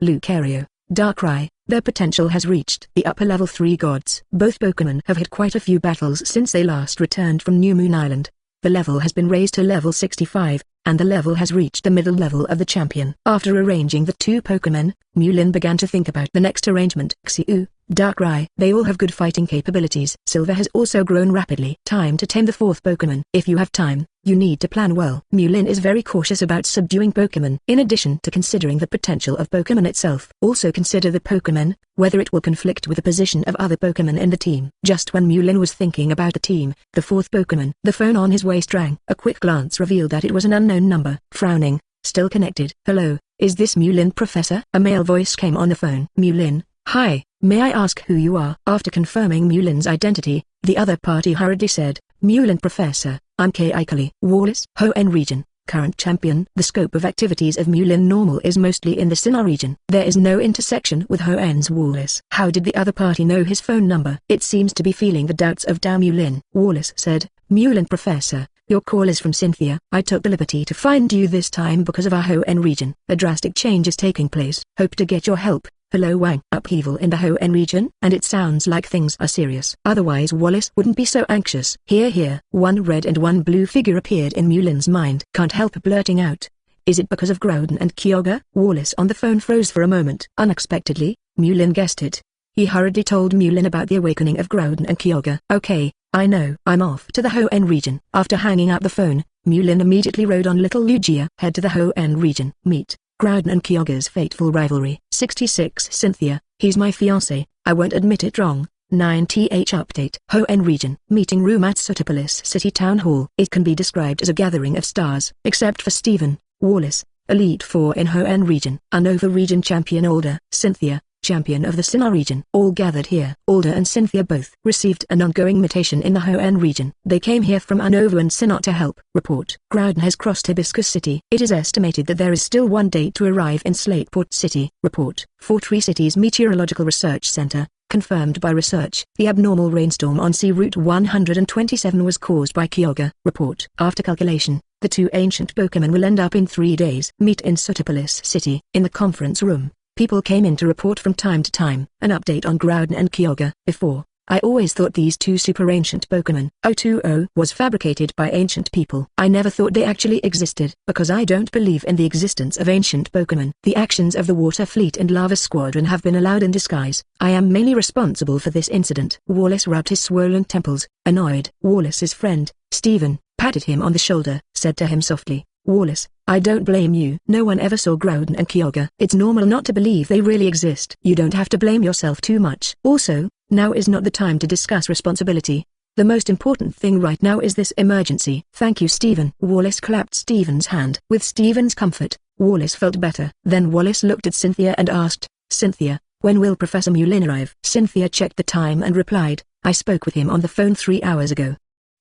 A: Lucario, Darkrai, their potential has reached the upper level 3 gods. Both Pokémon have had quite a few battles since they last returned from New Moon Island. The level has been raised to level 65, and the level has reached the middle level of the champion. After arranging the two Pokémon, Mu Lin began to think about the next arrangement. Xiu, Darkrai, they all have good fighting capabilities. Silver has also grown rapidly. Time to tame the fourth Pokémon. If you have time, you need to plan well. Mu Lin is very cautious about subduing Pokémon. In addition to considering the potential of Pokémon itself, also consider the Pokémon, whether it will conflict with the position of other Pokémon in the team. Just when Mu Lin was thinking about the team, the fourth Pokémon, the phone on his waist rang. A quick glance revealed that it was an unknown number. Frowning, still connected. Hello, is this Mu Lin, Professor? A male voice came on the phone. Mu Lin, hi, may I ask who you are? After confirming Mu Lin's identity, the other party hurriedly said, Mu Lin, Professor, I'm K. Ikely. Wallace, Hoenn region, current champion. The scope of activities of Mu Lin normal is mostly in the Sinnoh region. There is no intersection with Hoenn's Wallace. How did the other party know his phone number? It seems to be feeling the doubts of Mu Lin. Wallace said, Mu Lin, Professor, your call is from Cynthia. I took the liberty to find you this time because of our Hoenn region. A drastic change is taking place. Hope to get your help. Hello Wang. Upheaval in the Hoenn region? And it sounds like things are serious. Otherwise Wallace wouldn't be so anxious. Here. One red and one blue figure appeared in Mu Lin's mind. Can't help blurting out. Is it because of Groudon and Kyogre? Wallace on the phone froze for a moment. Unexpectedly, Mu Lin guessed it. He hurriedly told Mu Lin about the awakening of Groudon and Kyogre. Okay, I know. I'm off to the Hoenn region. After hanging up the phone, Mu Lin immediately rode on Little Lugia. Head to the Hoenn region. Meet Groudon and Kyogre's fateful rivalry. 66 Cynthia, he's my fiancé, I won't admit it wrong. 9th update. Hoenn region. Meeting room at Sootopolis City Town Hall. It can be described as a gathering of stars. Except for Stephen, Wallace, Elite Four in Hoenn region. Unova region champion Alder, Cynthia, champion of the Sinnoh region. All gathered here. Alder and Cynthia both received an ongoing mutation in the Hoenn region. They came here from Unova and Sinnoh to help. Report. Groudon has crossed Hibiscus City. It is estimated that there is still one day to arrive in Slateport City. Report. Fort Tree City's Meteorological Research Center. Confirmed by research. The abnormal rainstorm on Sea Route 127 was caused by Kyogre. Report. After calculation, the two ancient Pokémon will end up in 3 days. Meet in Sootopolis City. In the conference room, people came in to report from time to time. An update on Groudon and Kyogre. Before, I always thought these two super ancient Pokémon 020 was fabricated by ancient people. I never thought they actually existed, because I don't believe in the existence of ancient Pokémon. The actions of the Water Fleet and Lava Squadron have been allowed in disguise. I am mainly responsible for this incident. Wallace rubbed his swollen temples, annoyed. Wallace's friend, Stephen, patted him on the shoulder, said to him softly, Wallace, I don't blame you. No one ever saw Groudon and Kyogre. It's normal not to believe they really exist. You don't have to blame yourself too much. Also, now is not the time to discuss responsibility. The most important thing right now is this emergency. Thank you, Stephen. Wallace clapped Stephen's hand. With Stephen's comfort, Wallace felt better. Then Wallace looked at Cynthia and asked, Cynthia, when will Professor Mu Lin arrive? Cynthia checked the time and replied, I spoke with him on the phone 3 hours ago.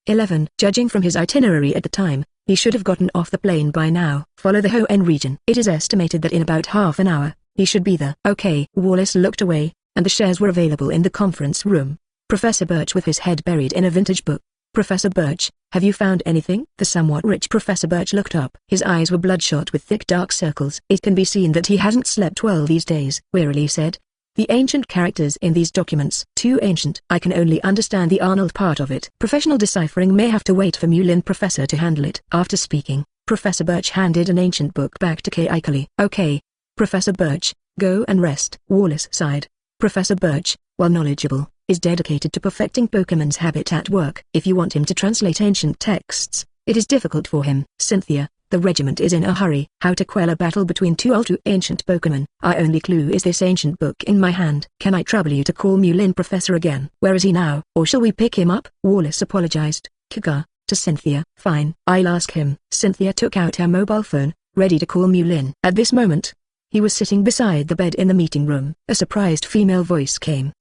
A: 11. Judging from his itinerary at the time, he should have gotten off the plane by now. Follow the Hoenn region. It is estimated that in about half an hour, he should be there. Okay. Wallace looked away, and the shares were available in the conference room. Professor Birch with his head buried in a vintage book. Professor Birch, have you found anything? The somewhat rich Professor Birch looked up. His eyes were bloodshot with thick dark circles. It can be seen that he hasn't slept well these days, wearily said. The ancient characters in these documents, too ancient. I can only understand the Arnold part of it. Professional deciphering may have to wait for Mu Lin Professor to handle it. After speaking, Professor Birch handed an ancient book back to Kei. Okay. Professor Birch, go and rest. Wallace sighed. Professor Birch, while knowledgeable, is dedicated to perfecting Pokemon's habitat work. If you want him to translate ancient texts, it is difficult for him. Cynthia, the regiment is in a hurry. How to quell a battle between two ultra-ancient Pokemon. Our only clue is this ancient book in my hand. Can I trouble you to call Mu Lin Professor again? Where is he now? Or shall we pick him up? Wallace apologized. Kaga, to Cynthia. Fine, I'll ask him. Cynthia took out her mobile phone, ready to call Mu Lin. At this moment, he was sitting beside the bed in the meeting room. A surprised female voice came.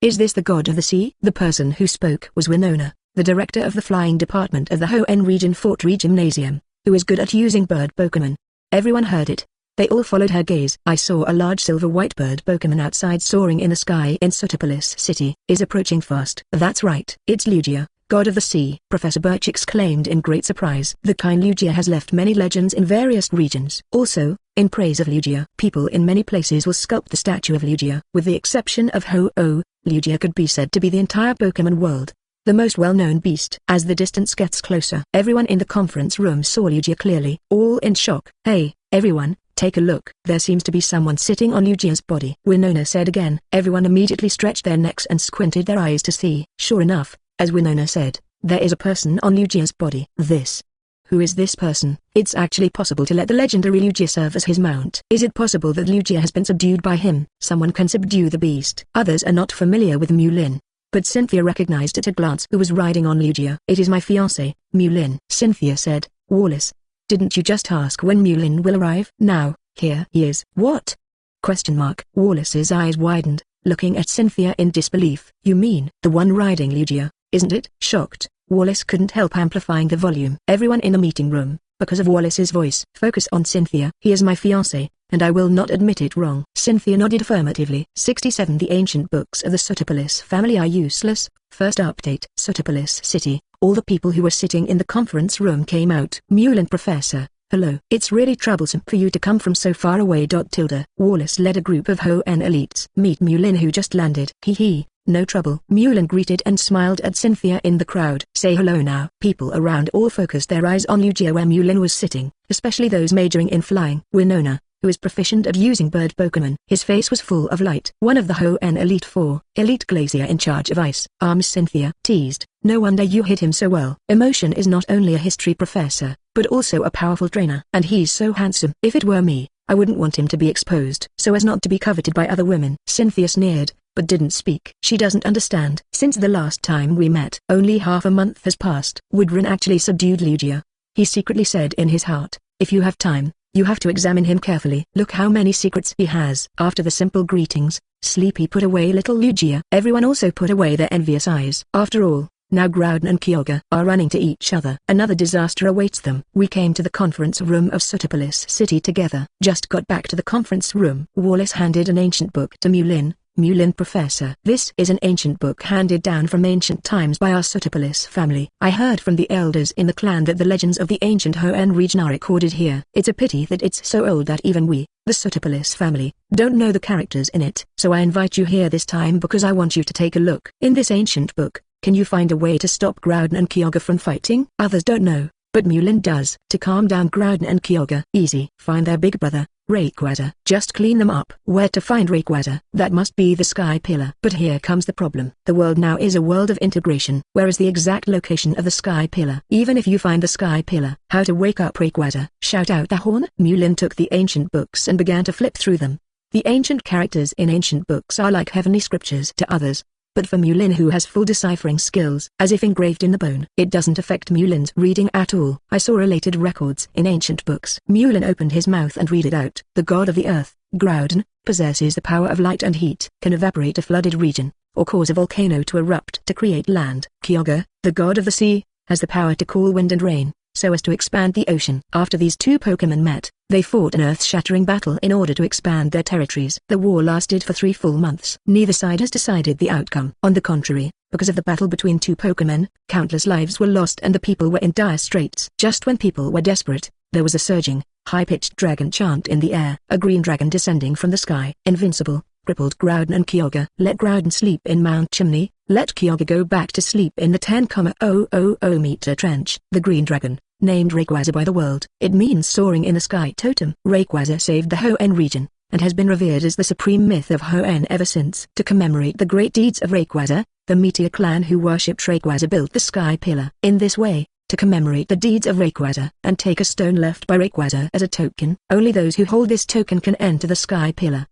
A: Is this the god of the sea? The person who spoke was Winona, the director of the flying department of the Hoenn region Fort Gymnasium, who is good at using bird Pokemon. Everyone heard it. They all followed her gaze. I saw a large silver-white bird Pokemon outside soaring in the sky in Sootopolis city. Is approaching fast. That's right. It's Lugia, god of the sea. Professor Birch exclaimed in great surprise. The kind Lugia has left many legends in various regions. Also, in praise of Lugia, people in many places will sculpt the statue of Lugia. With the exception of Ho-Oh, Lugia could be said to be the entire Pokemon world, the most well-known beast. As the distance gets closer, everyone in the conference room saw Lugia clearly, all in shock. Hey, everyone, take a look. There seems to be someone sitting on Lugia's body. Winona said again. Everyone immediately stretched their necks and squinted their eyes to see. Sure enough, as Winona said, there is a person on Lugia's body. Who is this person? It's actually possible to let the legendary Lugia serve as his mount. Is it possible that Lugia has been subdued by him? Someone can subdue the beast. Others are not familiar with Mu Lin, but Cynthia recognized at a glance who was riding on Lugia. It is my fiancé, Mu Lin. Cynthia said. Wallace, didn't you just ask when Mu Lin will arrive? Now, here he is. What? ? Wallace's eyes widened, looking at Cynthia in disbelief. You mean the one riding Lugia, isn't it? Shocked, Wallace couldn't help amplifying the volume. Everyone in the meeting room, because of Wallace's voice, focus on Cynthia. He is my fiancé, and I will not admit it wrong. Cynthia nodded affirmatively. 67 The ancient books of the Sootopolis family are useless. First update. Sootopolis city. All the people who were sitting in the conference room came out. Mu Lin Professor, hello. It's really troublesome for you to come from so far away. Wallace led a group of Hoenn elites. Meet Mu Lin who just landed. Hee. No trouble. Mu Lin greeted and smiled at Cynthia in the crowd. Say hello now. People around all focused their eyes on Lugia where Mu Lin was sitting, especially those majoring in flying. Winona, who is proficient at using bird Pokemon. His face was full of light. One of the Hoenn Elite Four, Elite Glacier in charge of ice. Cynthia teased. No wonder you hit him so well. Emotion is not only a history professor, but also a powerful trainer. And he's so handsome. If it were me, I wouldn't want him to be exposed so as not to be coveted by other women. Cynthia sneered, but didn't speak. She doesn't understand. Since the last time we met, only half a month has passed. Woodron actually subdued Lugia. He secretly said in his heart, if you have time, you have to examine him carefully. Look how many secrets he has. After the simple greetings, Sleepy put away little Lugia. Everyone also put away their envious eyes. After all, now Groudon and Kyogre are running to each other. Another disaster awaits them. We came to the conference room of Sootopolis city together. Just got back to the conference room. Wallace handed an ancient book to Mu Lin. Mu Lin Professor. This is an ancient book handed down from ancient times by our Sootopolis family. I heard from the elders in the clan that the legends of the ancient Hoenn region are recorded here. It's a pity that it's so old that even we, the Sootopolis family, don't know the characters in it. So I invite you here this time because I want you to take a look. In this ancient book, can you find a way to stop Groudon and Kyogre from fighting? Others don't know, but Mu Lin does. To calm down Groudon and Kyogre. Easy. Find their big brother, Rayquaza. Just clean them up. Where to find Rayquaza? That must be the Sky Pillar. But here comes the problem. The world now is a world of integration. Where is the exact location of the Sky Pillar? Even if you find the Sky Pillar, how to wake up Rayquaza? Shout out the Hoenn. Mu Lin took the ancient books and began to flip through them. The ancient characters in ancient books are like heavenly scriptures to others. But for Mu Lin who has full deciphering skills, as if engraved in the bone, it doesn't affect Mu Lin's reading at all. I saw related records in ancient books. Mu Lin opened his mouth and read it out. The god of the earth, Groudon, possesses the power of light and heat, can evaporate a flooded region, or cause a volcano to erupt to create land. Kyogre, the god of the sea, has the power to call wind and rain, so as to expand the ocean. After these two Pokémon met, they fought an earth-shattering battle in order to expand their territories. The war lasted for 3 full months. Neither side has decided the outcome. On the contrary, Because of the battle between two Pokémon, countless lives were lost and the people were in dire straits. Just when people were desperate, there was a surging, high-pitched dragon chant in the air. A green dragon descending from the sky. Invincible, crippled Groudon and Kyogre. Let Groudon sleep in Mount Chimney, let Kyogre go back to sleep in the 10,000 meter trench. The green dragon, named Rayquaza by the world. It means soaring in the sky totem. Rayquaza saved the Hoenn region, and has been revered as the supreme myth of Hoenn ever since. To commemorate the great deeds of Rayquaza, the Meteor clan who worshipped Rayquaza built the Sky Pillar. In this way, to commemorate the deeds of Rayquaza and take a stone left by Rayquaza as a token, only those who hold this token can enter the Sky Pillar.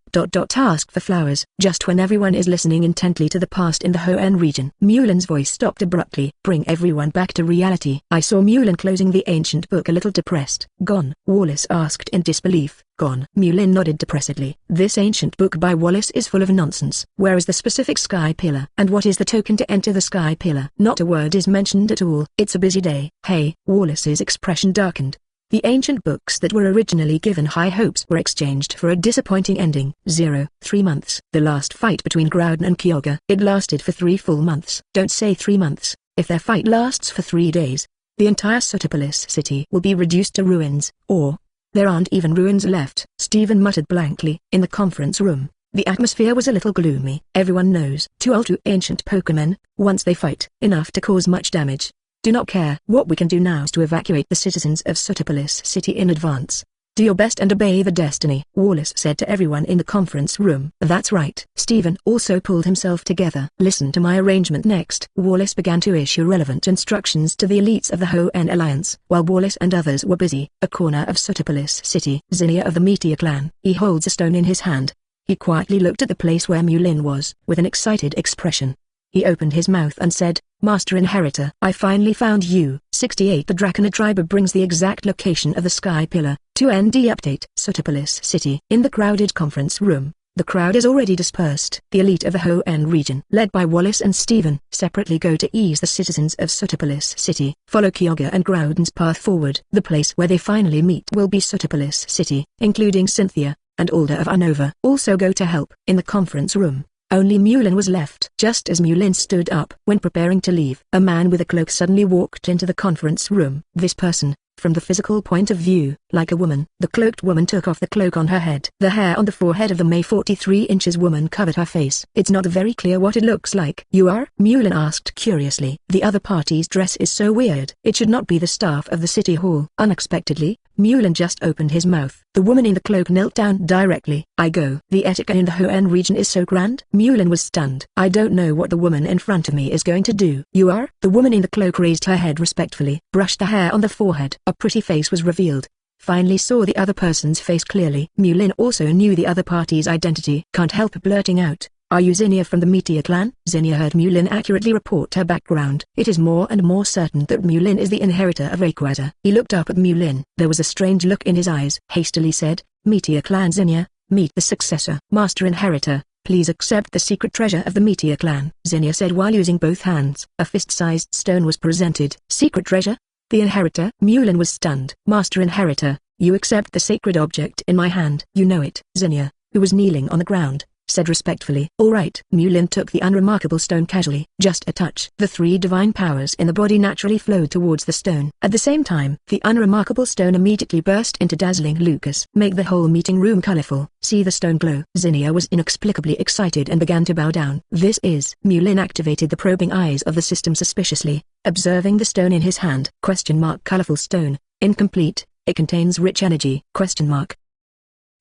A: Ask for flowers. Just when everyone is listening intently to the past in the Hoenn region, Mu Lin's voice stopped abruptly. Bring everyone back to reality. I saw Mu Lin closing the ancient book a little depressed. Gone? Wallace asked in disbelief. Gone. Mu Lin nodded depressedly. This ancient book by Wallace is full of nonsense. Where is the specific Sky Pillar? And what is the token to enter the Sky Pillar? Not a word is mentioned at all. It's a busy day. Hey, Wallace's expression darkened. The ancient books that were originally given high hopes were exchanged for a disappointing ending. 3 months. The last fight between Groudon and Kyogre. It lasted for 3 full months. Don't say 3 months. If their fight lasts for 3 days, the entire Sootopolis city will be reduced to ruins, or there aren't even ruins left. Steven muttered blankly. In the conference room, the atmosphere was a little gloomy. Everyone knows two ancient Pokémon, once they fight, enough to cause much damage. Do not care. What we can do now is to evacuate the citizens of Sootopolis city in advance. Do your best and obey the destiny, Wallace said to everyone in the conference room. That's right. Steven also pulled himself together. Listen to my arrangement next. Wallace began to issue relevant instructions to the elites of the Hoenn Alliance. While Wallace and others were busy, a corner of Sootopolis city, Zinnia of the Meteor clan. He holds a stone in his hand. He quietly looked at the place where Mu Lin was, with an excited expression. He opened his mouth and said, Master Inheritor, I finally found you. 68 The Draconid tribe brings the exact location of the Sky Pillar. 2nd update. Sootopolis city. In the crowded conference room, the crowd is already dispersed. The elite of the Hoenn region, led by Wallace and Steven, separately go to ease the citizens of Sootopolis city. Follow Kyogre and Groudon's path forward. The place where they finally meet will be Sootopolis city, including Cynthia and Alder of Unova. Also go to help. In the conference room, only Mu Lin was left. Just as Mu Lin stood up when preparing to leave, a man with a cloak suddenly walked into the conference room. This person, from the physical point of view, like a woman. The cloaked woman took off the cloak on her head. The hair on the forehead of the May 43 inches woman covered her face. It's not very clear what it looks like. You are? Mu Lin asked curiously. The other party's dress is so weird. It should not be the staff of the city hall. Unexpectedly, Mu Lin just opened his mouth. The woman in the cloak knelt down directly. I go. The etiquette in the Hoenn region is so grand. Mu Lin was stunned. I don't know what the woman in front of me is going to do. You are? The woman in the cloak raised her head respectfully, brushed the hair on the forehead. A pretty face was revealed. Finally saw the other person's face clearly. Mu Lin also knew the other party's identity. Can't help blurting out, are you Zinnia from the Meteor clan? Zinnia heard Mu Lin accurately report her background. It is more and more certain that Mu Lin is the inheritor of Rayquaza. He looked up at Mu Lin. There was a strange look in his eyes. Hastily said, Meteor clan Zinnia, meet the successor. Master Inheritor, please accept the secret treasure of the Meteor clan. Zinnia said while using both hands. A fist-sized stone was presented. Secret treasure? The inheritor? Mu Lin was stunned. Master Inheritor, you accept the sacred object in my hand. You know it. Zinnia, who was kneeling on the ground, said respectfully. All right. Mu Lin took the unremarkable stone casually. Just a touch. The 3 divine powers in the body naturally flowed towards the stone. At the same time, the unremarkable stone immediately burst into dazzling lucas. Make the whole meeting room colorful. See the stone glow. Zinnia was inexplicably excited and began to bow down. This is. Mu Lin activated the probing eyes of the system suspiciously, observing the stone in his hand. Colorful stone. Incomplete. It contains rich energy.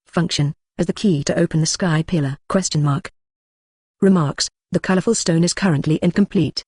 A: Function. As the key to open the Sky Pillar. Remarks. The colorful stone is currently incomplete.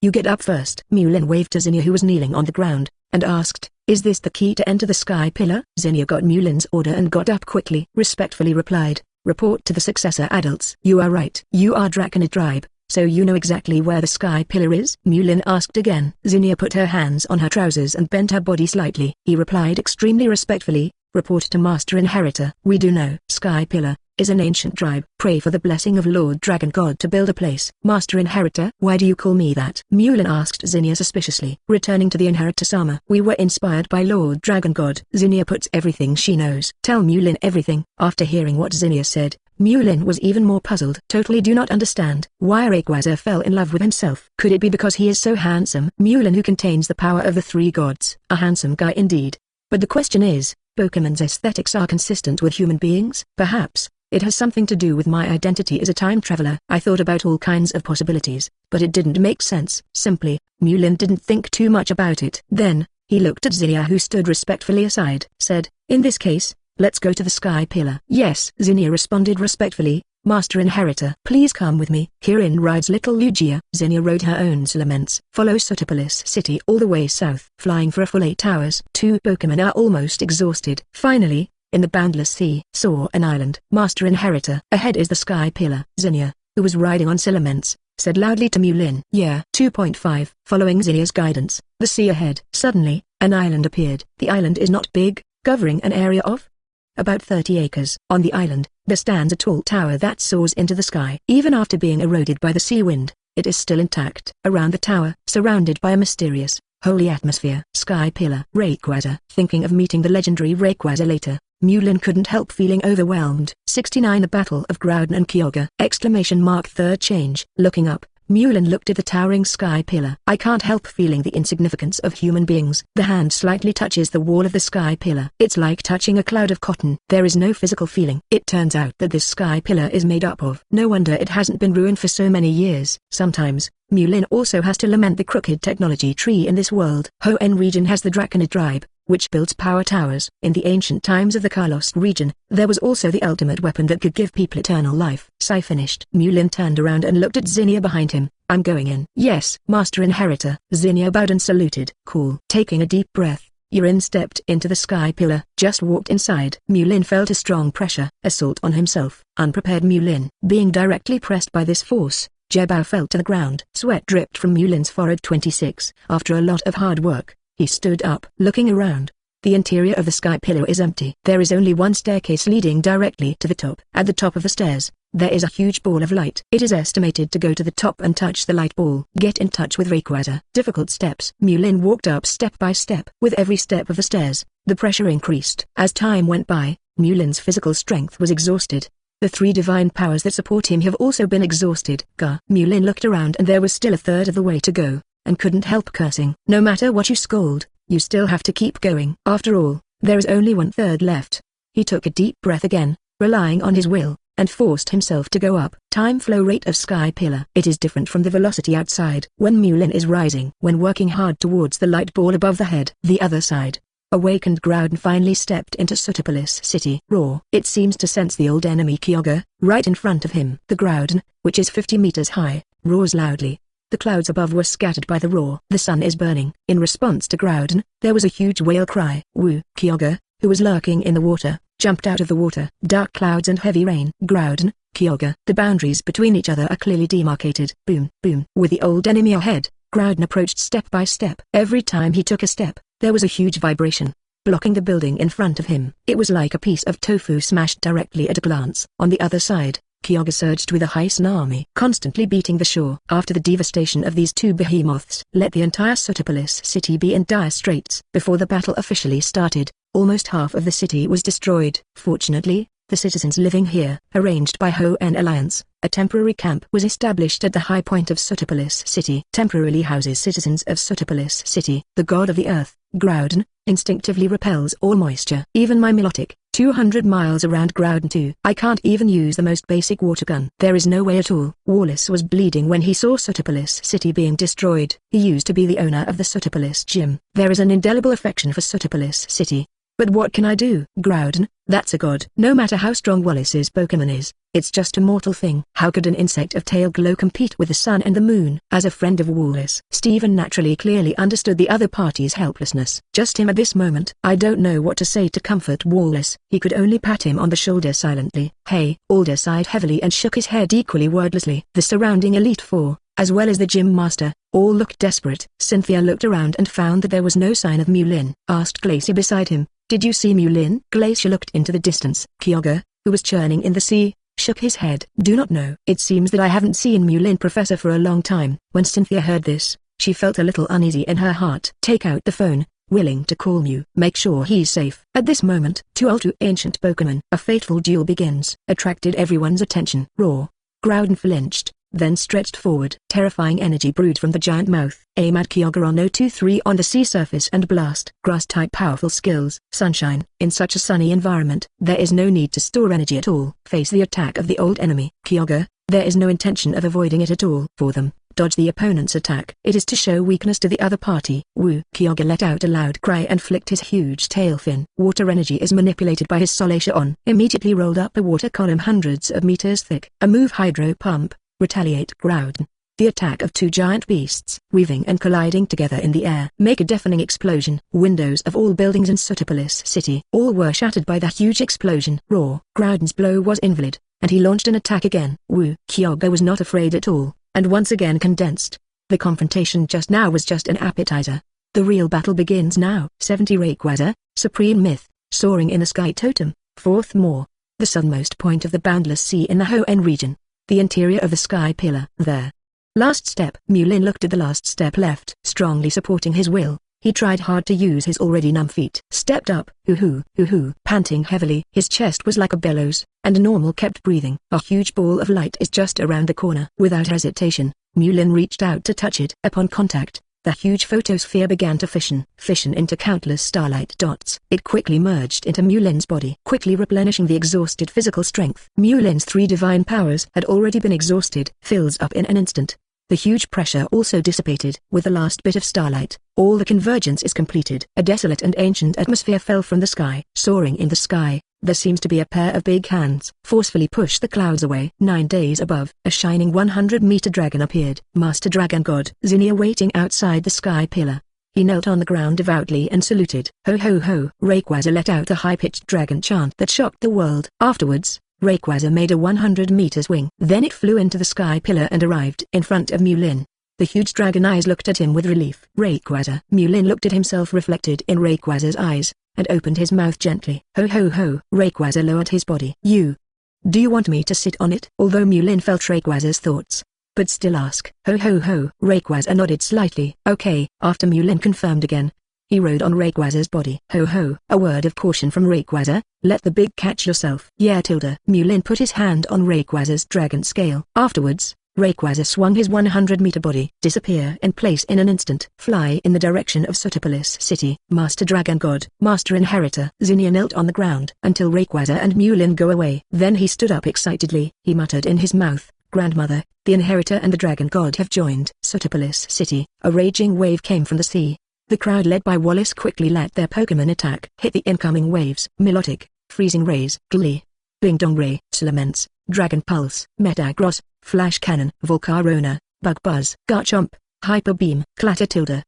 A: You get up first. Mu Lin waved to Zinnia who was kneeling on the ground, and asked, is this the key to enter the Sky Pillar? Zinnia got Mu Lin's order and got up quickly. Respectfully replied, report to the successor adults. You are right. You are Draconid tribe, so you know exactly where the Sky Pillar is? Mu Lin asked again. Zinnia put her hands on her trousers and bent her body slightly. He replied extremely respectfully, report to Master Inheritor. We do know. Sky Pillar is an ancient tribe. Pray for the blessing of Lord Dragon God to build a place. Master Inheritor, why do you call me that? Mu Lin asked Zinnia suspiciously. Returning to the Inheritor Sama. We were inspired by Lord Dragon God. Zinnia puts everything she knows. Tell Mu Lin everything. After hearing what Zinnia said, Mu Lin was even more puzzled. Totally do not understand why Rayquaza fell in love with himself. Could it be because he is so handsome? Mu Lin, who contains the power of the three gods, a handsome guy indeed. But the question is, Pokemon's aesthetics are consistent with human beings? Perhaps it has something to do with my identity as a time traveler. I thought about all kinds of possibilities, but it didn't make sense. Simply, Mu Lin didn't think too much about it. Then, he looked at Zinnia, who stood respectfully aside, said, "In this case, let's go to the Sky Pillar." "Yes," Zinnia responded respectfully, "Master Inheritor. Please come with me." Herein rides little Lugia. Zinnia rode her own Salamence. Follow Sootopolis City all the way south. Flying for a full 8 hours. 2 Pokemon are almost exhausted. Finally, in the boundless sea, saw an island. Master Inheritor. Ahead is the Sky Pillar. Zinnia, who was riding on Salamence, said loudly to Mu Lin. "Yeah." 2.5. Following Zinnia's guidance, the sea ahead. Suddenly, an island appeared. The island is not big, covering an area of about 30 acres. On the island, there stands a tall tower that soars into the sky. Even after being eroded by the sea wind, it is still intact. Around the tower, surrounded by a mysterious, holy atmosphere. Sky Pillar. Rayquaza. Thinking of meeting the legendary Rayquaza later, Mu Lin couldn't help feeling overwhelmed. 69. The Battle of Groudon and Kyogre! Third change. Looking up, Mu Lin looked at the towering Sky Pillar. "I can't help feeling the insignificance of human beings." The hand slightly touches the wall of the Sky Pillar. It's like touching a cloud of cotton. There is no physical feeling. It turns out that this Sky Pillar is made up of. No wonder it hasn't been ruined for so many years. Sometimes, Mu Lin also has to lament the crooked technology tree in this world. Hoenn region has the Draconid tribe, which builds power towers. In the ancient times of the Kalos region, there was also the ultimate weapon that could give people eternal life. Sigh finished. Mu Lin turned around and looked at Zinnia behind him. "I'm going in." "Yes, Master Inheritor." Zinnia bowed and saluted. "Cool." Taking a deep breath, Yurin stepped into the Sky Pillar. Just walked inside. Mu Lin felt a strong pressure, assault on himself. Unprepared Mu Lin, being directly pressed by this force, Jebao fell to the ground. Sweat dripped from Mu Lin's forehead. 26. After a lot of hard work, he stood up. Looking around, the interior of the Sky Pillar is empty. There is only one staircase leading directly to the top. At the top of the stairs, there is a huge ball of light. It is estimated to go to the top and touch the light ball. Get in touch with Rayquaza. Difficult steps. Mu Lin walked up step by step. With every step of the stairs, the pressure increased. As time went by, Mu Lin's physical strength was exhausted. The 3 divine powers that support him have also been exhausted. Mu Lin looked around and there was still a third of the way to go, and couldn't help cursing. No matter what you scold, you still have to keep going. After all, there is only 1/3 left. He took a deep breath again, relying on his will, and forced himself to go up. Time flow rate of Sky Pillar. It is different from the velocity outside. When Mu Lin is rising, when working hard towards the light ball above the head. The other side. Awakened Groudon finally stepped into Sootopolis City. Roar. It seems to sense the old enemy Kyogre, right in front of him. The Groudon, which is 50 meters high, roars loudly. The clouds above were scattered by the roar. The sun is burning. In response to Groudon, there was a huge whale cry. Woo! Kyogre, who was lurking in the water, jumped out of the water. Dark clouds and heavy rain. Groudon, Kyogre. The boundaries between each other are clearly demarcated. Boom, boom. With the old enemy ahead, Groudon approached step by step. Every time he took a step, there was a huge vibration, blocking the building in front of him. It was like a piece of tofu smashed directly at a glance. On the other side, Kyogre surged with a high tsunami, constantly beating the shore. After the devastation of these 2 behemoths, let the entire Sootopolis City be in dire straits. Before the battle officially started, almost half of the city was destroyed. Fortunately, the citizens living here, arranged by Hoenn Alliance, a temporary camp was established at the high point of Sootopolis City. Temporarily houses citizens of Sootopolis City. The god of the earth, Groudon, instinctively repels all moisture. Even my Milotic, 200 miles around Groudon too. I can't even use the most basic water gun. There is no way at all. Wallace was bleeding when he saw Sootopolis City being destroyed. He used to be the owner of the Sootopolis gym. There is an indelible affection for Sootopolis City. But what can I do? Groudon, that's a god. No matter how strong Wallace's Pokémon is, it's just a mortal thing. How could an insect of tail glow compete with the sun and the moon? As a friend of Wallace, Stephen naturally clearly understood the other party's helplessness. Just him at this moment. I don't know what to say to comfort Wallace. He could only pat him on the shoulder silently. Hey. Alder sighed heavily and shook his head equally wordlessly. The surrounding Elite Four, as well as the gym master, all looked desperate. Cynthia looked around and found that there was no sign of Mu Lin. Asked Glacier beside him, "Did you see Mu Lin?" Glacier looked into the distance. Kyogre, who was churning in the sea, shook his head. "Do not know. It seems that I haven't seen Mu Lin Professor for a long time." When Cynthia heard this, she felt a little uneasy in her heart. "Take out the phone, willing to calm you. Make sure he's safe. At this moment, two ultra-ancient Pokémon, a fateful duel begins, attracted everyone's attention. Roar. Groudon flinched, then stretched forward. Terrifying energy brewed from the giant mouth. Aim at Kyogre on 023 on the sea surface and blast. Grass-type powerful skills. Sunshine. In such a sunny environment, there is no need to store energy at all. Face the attack of the old enemy. Kyogre, there is no intention of avoiding it at all. For them, dodge the opponent's attack. It is to show weakness to the other party. Woo. Kyogre let out a loud cry and flicked his huge tail fin. Water energy is manipulated by his Solaceon. Immediately rolled up a water column hundreds of meters thick. A move Hydro Pump. Retaliate Groudon. The attack of two giant beasts, weaving and colliding together in the air, make a deafening explosion. Windows of all buildings in Sootopolis City, all were shattered by the huge explosion. Roar. Groudon's blow was invalid, and he launched an attack again. Woo. Kyogre was not afraid at all, and once again condensed. The confrontation just now was just an appetizer. The real battle begins now. 70 Rayquaza, Supreme Myth, Soaring in the Sky Totem, 4th More. The southernmost point of the boundless sea in the Hoenn region. The interior of the sky pillar. There. Last step. Mu Lin looked at the last step left. Strongly supporting his will, he tried hard to use his already numb feet. Stepped up. Hoo-hoo. Panting heavily. His chest was like a bellows, and Normal kept breathing. A huge ball of light is just around the corner. Without hesitation, Mu Lin reached out to touch it. Upon contact, the huge photosphere began to fission into countless starlight dots. It quickly merged into Mu Lin's body, quickly replenishing the exhausted physical strength. Mu Lin's 3 divine powers had already been exhausted. Fills up in an instant. The huge pressure also dissipated. With the last bit of starlight, all the convergence is completed. A desolate and ancient atmosphere fell from the sky. Soaring in the sky, there seems to be a pair of big hands. Forcefully push the clouds away. 9 days above, a shining 100-meter dragon appeared. Master Dragon God. Zinnia waiting outside the sky pillar. He knelt on the ground devoutly and saluted. Ho ho ho. Rayquaza let out a high-pitched dragon chant that shocked the world. Afterwards, Rayquaza made a 100-meter swing. Then it flew into the sky pillar and arrived in front of Mu Lin. The huge dragon eyes looked at him with relief. Rayquaza. Mu Lin looked at himself reflected in Rayquaza's eyes, and opened his mouth gently. Ho ho ho. Rayquaza lowered his body. Do you want me to sit on it? Although Mu Lin felt Rayquaza's thoughts, but still ask. Ho ho ho. Rayquaza nodded slightly. Okay. After Mu Lin confirmed again, he rode on Rayquaza's body. Ho ho. A word of caution from Rayquaza. Let the big catch yourself. Yeah tilde. Mu Lin put his hand on Rayquaza's dragon scale. Afterwards, Rayquaza swung his 100-meter body. Disappear in place in an instant. Fly in the direction of Sootopolis City. Master Dragon God. Master Inheritor. Zinnia knelt on the ground until Rayquaza and Mu Lin go away. Then he stood up excitedly. He muttered in his mouth. Grandmother, the Inheritor and the Dragon God have joined. Sootopolis City. A raging wave came from the sea. The crowd led by Wallace quickly let their Pokémon attack. Hit the incoming waves. Melodic, Freezing Rays. Glee. Bing Dong Ray. Salamence. Dragon Pulse. Metagross. Flash Cannon. Volcarona. Bug Buzz. Garchomp. Hyper Beam. Clatter tilde.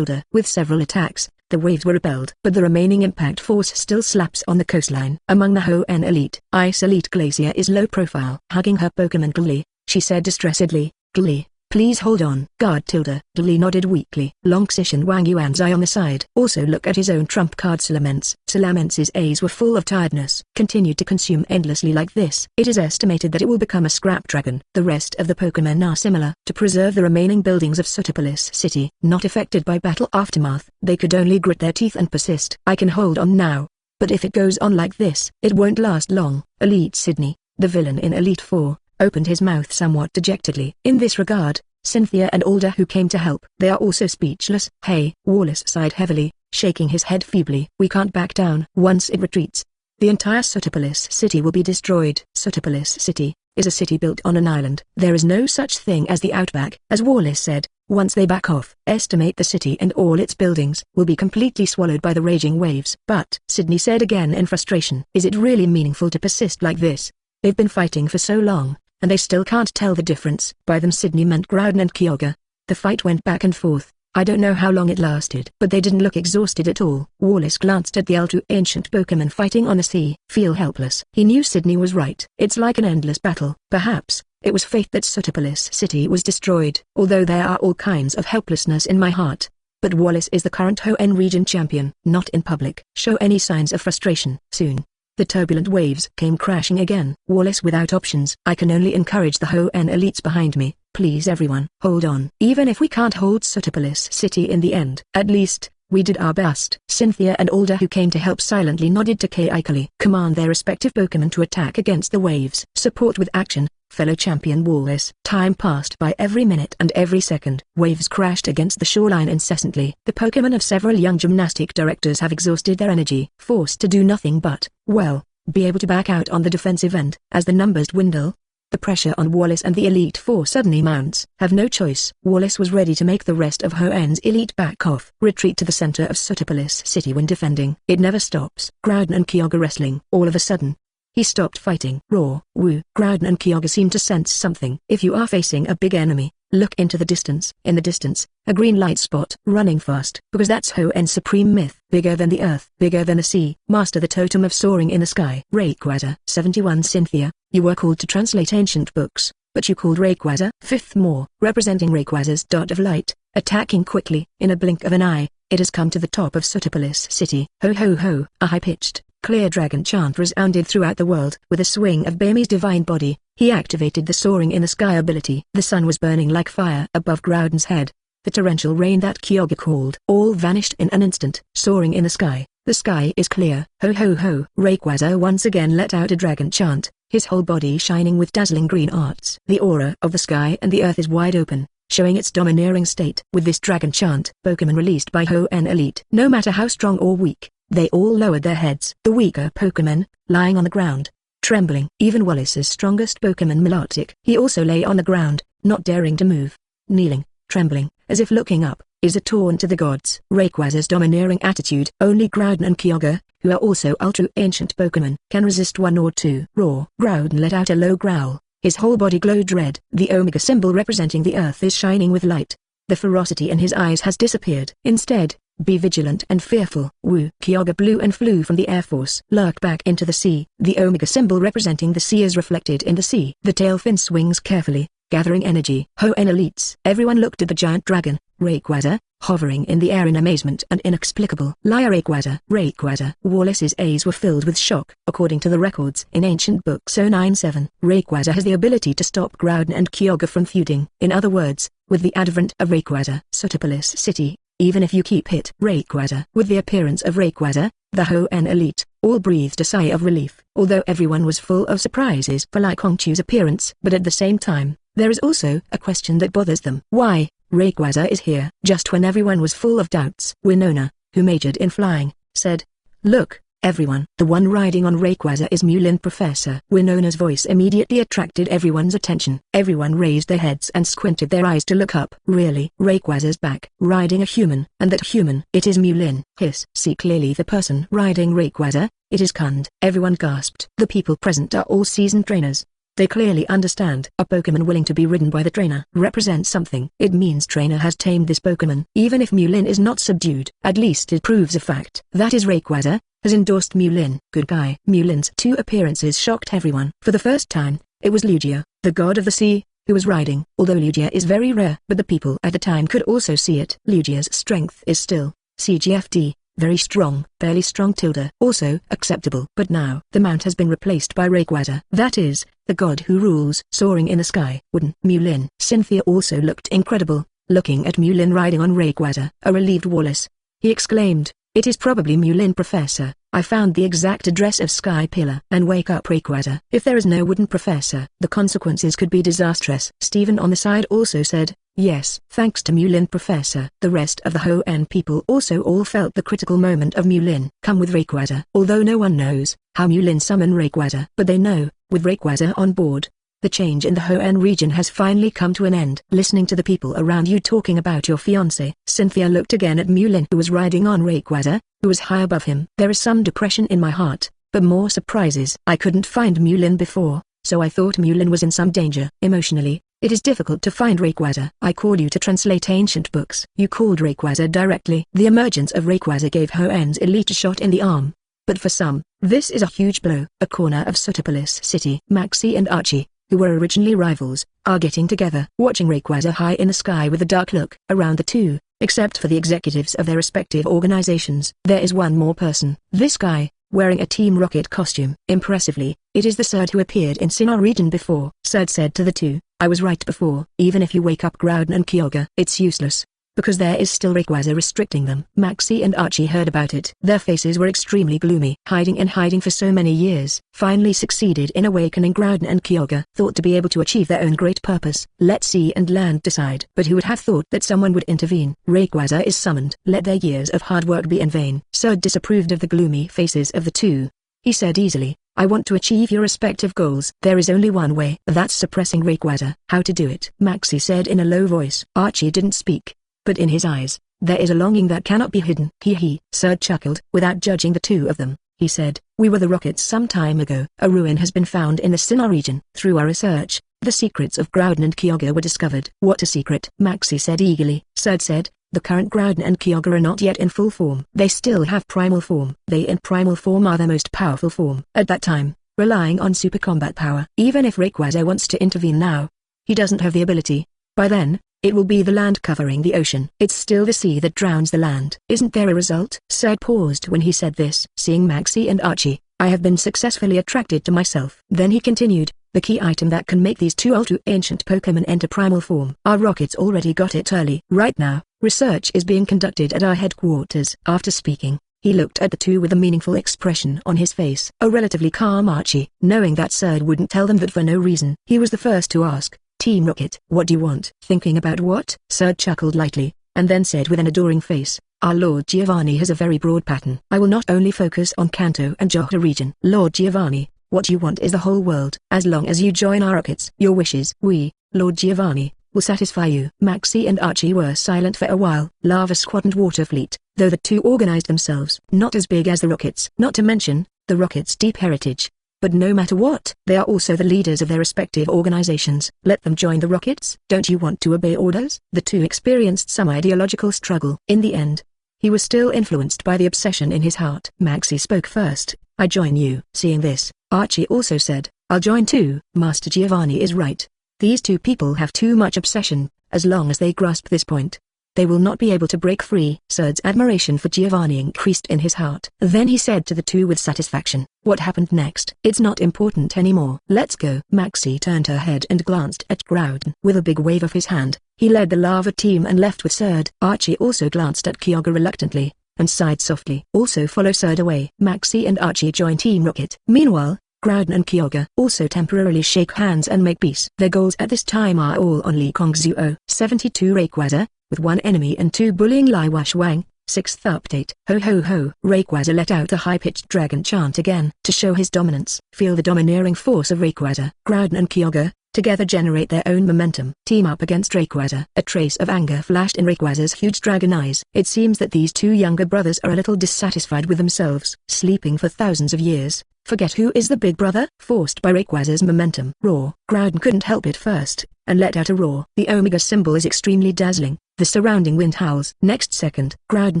A: With several attacks, the waves were repelled. But the remaining impact force still slaps on the coastline. Among the Hoenn elite, Ice Elite Glacier is low profile. Hugging her Pokémon Glee, she said distressedly. Glee. Please hold on. Guard tilde. Glee nodded weakly. Lonxish and Wang Yuan's eye on the side. Also look at his own trump card Salamence. Salamence's eyes were full of tiredness. Continued to consume endlessly like this. It is estimated that it will become a scrap dragon. The rest of the Pokémon are similar. To preserve the remaining buildings of Sootopolis City, not affected by battle aftermath, they could only grit their teeth and persist. I can hold on now. But if it goes on like this, it won't last long. Elite Sydney, the villain in Elite 4. Opened his mouth somewhat dejectedly. In this regard, Cynthia and Alder who came to help. They are also speechless. Hey, Wallace sighed heavily, shaking his head feebly. We can't back down. Once it retreats, the entire Sootopolis City will be destroyed. Sootopolis City is a city built on an island. There is no such thing as the outback. As Wallace said, once they back off, estimate the city and all its buildings will be completely swallowed by the raging waves. But, Sydney said again in frustration, is it really meaningful to persist like this? They've been fighting for so long, and they still can't tell the difference. By them Sydney meant Groudon and Kyogre. The fight went back and forth. I don't know how long it lasted, but they didn't look exhausted at all. Wallace glanced at the ultra-ancient Pokémon fighting on the sea. Feel helpless. He knew Sydney was right. It's like an endless battle. Perhaps, it was fate that Sootopolis City was destroyed. Although there are all kinds of helplessness in my heart. But Wallace is the current Hoenn region champion. Not in public. Show any signs of frustration. Soon. The turbulent waves came crashing again. Wallace without options. I can only encourage the Hoenn elites behind me. Please everyone, hold on. Even if we can't hold Sootopolis City in the end, at least, We did our best. Cynthia and Alder, who came to help, silently nodded to Kaikali. Command their respective Pokémon to attack against the waves. Support with action, fellow champion Wallace. Time passed by every minute and every second. Waves crashed against the shoreline incessantly. The Pokémon of several young gymnastic directors have exhausted their energy, forced to do nothing but, well, be able to back out on the defensive end. As the numbers dwindle, the pressure on Wallace and the Elite Four suddenly mounts. Have no choice. Wallace was ready to make the rest of Hoenn's elite back off. Retreat to the center of Sootopolis City when defending. It never stops. Groudon and Kyogre wrestling. All of a sudden, he stopped fighting. Roar, woo. Groudon and Kyogre seem to sense something. If you are facing a big enemy, look into the distance. In the distance, a green light spot. Running fast. Because that's Hoenn's supreme myth. Bigger than the earth. Bigger than the sea. Master the totem of soaring in the sky. Rayquaza. 71 Cynthia, you were called to translate ancient books, but you called Rayquaza. Fifth More, representing Rayquaza's dot of light, attacking quickly. In a blink of an eye, it has come to the top of Sootopolis City. Ho ho ho. A high-pitched, clear dragon chant resounded throughout the world. With a swing of Bami's divine body, he activated the soaring in the sky ability. The sun was burning like fire above Groudon's head. The torrential rain that Kyogre called all vanished in an instant. Soaring in the sky, the sky is clear. Ho ho ho. Rayquaza once again let out a dragon chant, his whole body shining with dazzling green arts. The aura of the sky and the earth is wide open, showing its domineering state. With this dragon chant, Pokémon released by Hoenn Elite, no matter how strong or weak, they all lowered their heads. The weaker Pokémon, lying on the ground, trembling. Even Wallace's strongest Pokémon Melodic, he also lay on the ground, not daring to move. Kneeling, trembling, as if looking up, is a taunt to the gods. Rayquaza's domineering attitude. Only Groudon and Kyogre, who are also ultra-ancient Pokémon, can resist one or two. Roar. Groudon let out a low growl, his whole body glowed red. The Omega symbol representing the earth is shining with light. The ferocity in his eyes has disappeared. Instead, be vigilant and fearful. Woo. Kyogre blew and flew from the air force. Lurk back into the sea. The Omega symbol representing the sea is reflected in the sea. The tail fin swings carefully, gathering energy. Hoenn Elites. Everyone looked at the giant dragon, Rayquaza, hovering in the air in amazement and inexplicable. Liar Rayquaza. Rayquaza. Wallace's eyes were filled with shock. According to the records in ancient books 097, Rayquaza has the ability to stop Groudon and Kyogre from feuding. In other words, with the advent of Rayquaza, Sootopolis City, even if you keep it. Rayquaza. With the appearance of Rayquaza, the Hoenn Elite all breathed a sigh of relief. Although everyone was full of surprises for Lai Kongqu's appearance, but at the same time, there is also a question that bothers them. Why, Rayquaza is here? Just when everyone was full of doubts, Winona, who majored in flying, said, "Look, everyone, the one riding on Rayquaza is Mu Lin Professor." Winona's voice immediately attracted everyone's attention. Everyone raised their heads and squinted their eyes to look up. Really? Rayquaza's back, riding a human, and that human, it is Mu Lin. Hiss. See clearly the person riding Rayquaza, it is Kund. Everyone gasped. The people present are all seasoned trainers. They clearly understand. A Pokémon willing to be ridden by the trainer represents something. It means trainer has tamed this Pokémon. Even if Mu Lin is not subdued, at least it proves a fact. That is Rayquaza has endorsed Mu Lin. Good guy. Mu Lin's two appearances shocked everyone. For the first time, it was Lugia, the god of the sea, who was riding. Although Lugia is very rare, but the people at the time could also see it. Lugia's strength is still, CGFD, very strong. Fairly strong tilde. Also acceptable. But now, the mount has been replaced by Rayquaza. That is, the god who rules. Soaring in the sky. Wooden. Mu Lin. Cynthia also looked incredible, looking at Mu Lin riding on Rayquaza. A relieved Wallace. He exclaimed, "It is probably Mu Lin Professor. I found the exact address of Sky Pillar." And wake up Rayquaza. If there is no wooden professor, the consequences could be disastrous. Stephen on the side also said, "Yes, thanks to Mu Lin Professor." The rest of the Hoenn people also all felt the critical moment of Mu Lin come with Rayquaza. Although no one knows how Mu Lin summoned Rayquaza, but they know, with Rayquaza on board, the change in the Hoenn region has finally come to an end. Listening to the people around you talking about your fiancé, Cynthia looked again at Mu Lin, who was riding on Rayquaza, who was high above him. There is some depression in my heart, but more surprises. I couldn't find Mu Lin before, so I thought Mu Lin was in some danger. Emotionally, it is difficult to find Rayquaza. I called you to translate ancient books. You called Rayquaza directly. The emergence of Rayquaza gave Hoenn's elite a shot in the arm. But for some, this is a huge blow. A corner of Sootopolis City. Maxie and Archie, who were originally rivals, are getting together. Watching Rayquaza high in the sky with a dark look around the two, except for the executives of their respective organizations. There is one more person. This guy, wearing a Team Rocket costume. Impressively, it is the Surd who appeared in Sinnoh region before. Surd said to the two, "I was right before. Even if you wake up Groudon and Kyogre, it's useless. because there is still Rayquaza restricting them. Maxie and Archie heard about it. Their faces were extremely gloomy. Hiding for so many years, finally succeeded in awakening Groudon and Kyogre, thought to be able to achieve their own great purpose. Let sea and land decide. But who would have thought that someone would intervene? Rayquaza is summoned. Let their years of hard work be in vain. Sir disapproved of the gloomy faces of the two. He said easily, I want to achieve your respective goals. There is only one way. That's suppressing Rayquaza. How to do it? Maxie said in a low voice. Archie didn't speak, but in his eyes, there is a longing that cannot be hidden. Hee. Sir chuckled. Without judging the two of them, he said, we were the Rockets some time ago. A ruin has been found in the Sinnoh region. Through our research, the secrets of Groudon and Kyogre were discovered. What a secret? Maxie said eagerly. Sir said, the current Groudon and Kyogre are not yet in full form. They still have primal form. They in primal form are their most powerful form. At that time, relying on super combat power. Even if Rayquaza wants to intervene now, he doesn't have the ability. By then, it will be the land covering the ocean. It's still the sea that drowns the land. Isn't there a result? Sir paused when he said this. Seeing Maxie and Archie, I have been successfully attracted to myself. Then he continued, the key item that can make these two ultra-ancient Pokémon enter primal form. Our Rockets already got it early. Right now, research is being conducted at our headquarters. After speaking, he looked at the two with a meaningful expression on his face. A relatively calm Archie, knowing that Sir wouldn't tell them that for no reason. He was the first to ask, Team Rocket, what do you want? Thinking about what? Sir chuckled lightly, and then said with an adoring face, our Lord Giovanni has a very broad pattern. I will not only focus on Kanto and Johto region. Lord Giovanni, what you want is the whole world. As long as you join our Rockets, your wishes, we, Lord Giovanni, will satisfy you. Maxie and Archie were silent for a while. Lava Squad and Water Fleet, though the two organized themselves. Not as big as the Rockets. Not to mention, the Rockets' deep heritage. But no matter what, they are also the leaders of their respective organizations. Let them join the Rockets. Don't you want to obey orders? The two experienced some ideological struggle. In the end, he was still influenced by the obsession in his heart. Maxie spoke first. I join you. Seeing this, Archie also said, I'll join too. Master Giovanni is right. These two people have too much obsession. As long as they grasp this point, they will not be able to break free. Sir's admiration for Giovanni increased in his heart. Then he said to the two with satisfaction, what happened next? It's not important anymore. Let's go. Maxie turned her head and glanced at Groudon. With a big wave of his hand, he led the lava team and left with Sir. Archie also glanced at Kyogre reluctantly, and sighed softly. Also follow Sir away. Maxie and Archie join Team Rocket. Meanwhile, Groudon and Kyogre also temporarily shake hands and make peace. Their goals at this time are all on Lee Kongzuo. 72 Rayquaza, with one enemy and two bullying Lai Wushuang. 6th update. Ho ho ho. Rayquaza let out a high-pitched dragon chant again. To show his dominance, feel the domineering force of Rayquaza. Groudon and Kyogre, together generate their own momentum. Team up against Rayquaza. A trace of anger flashed in Rayquaza's huge dragon eyes. It seems that these two younger brothers are a little dissatisfied with themselves. Sleeping for thousands of years, forget who is the big brother? Forced by Rayquaza's momentum. Roar. Groudon couldn't help it first, and let out a roar. The Omega symbol is extremely dazzling. The surrounding wind howls. Next second, Groudon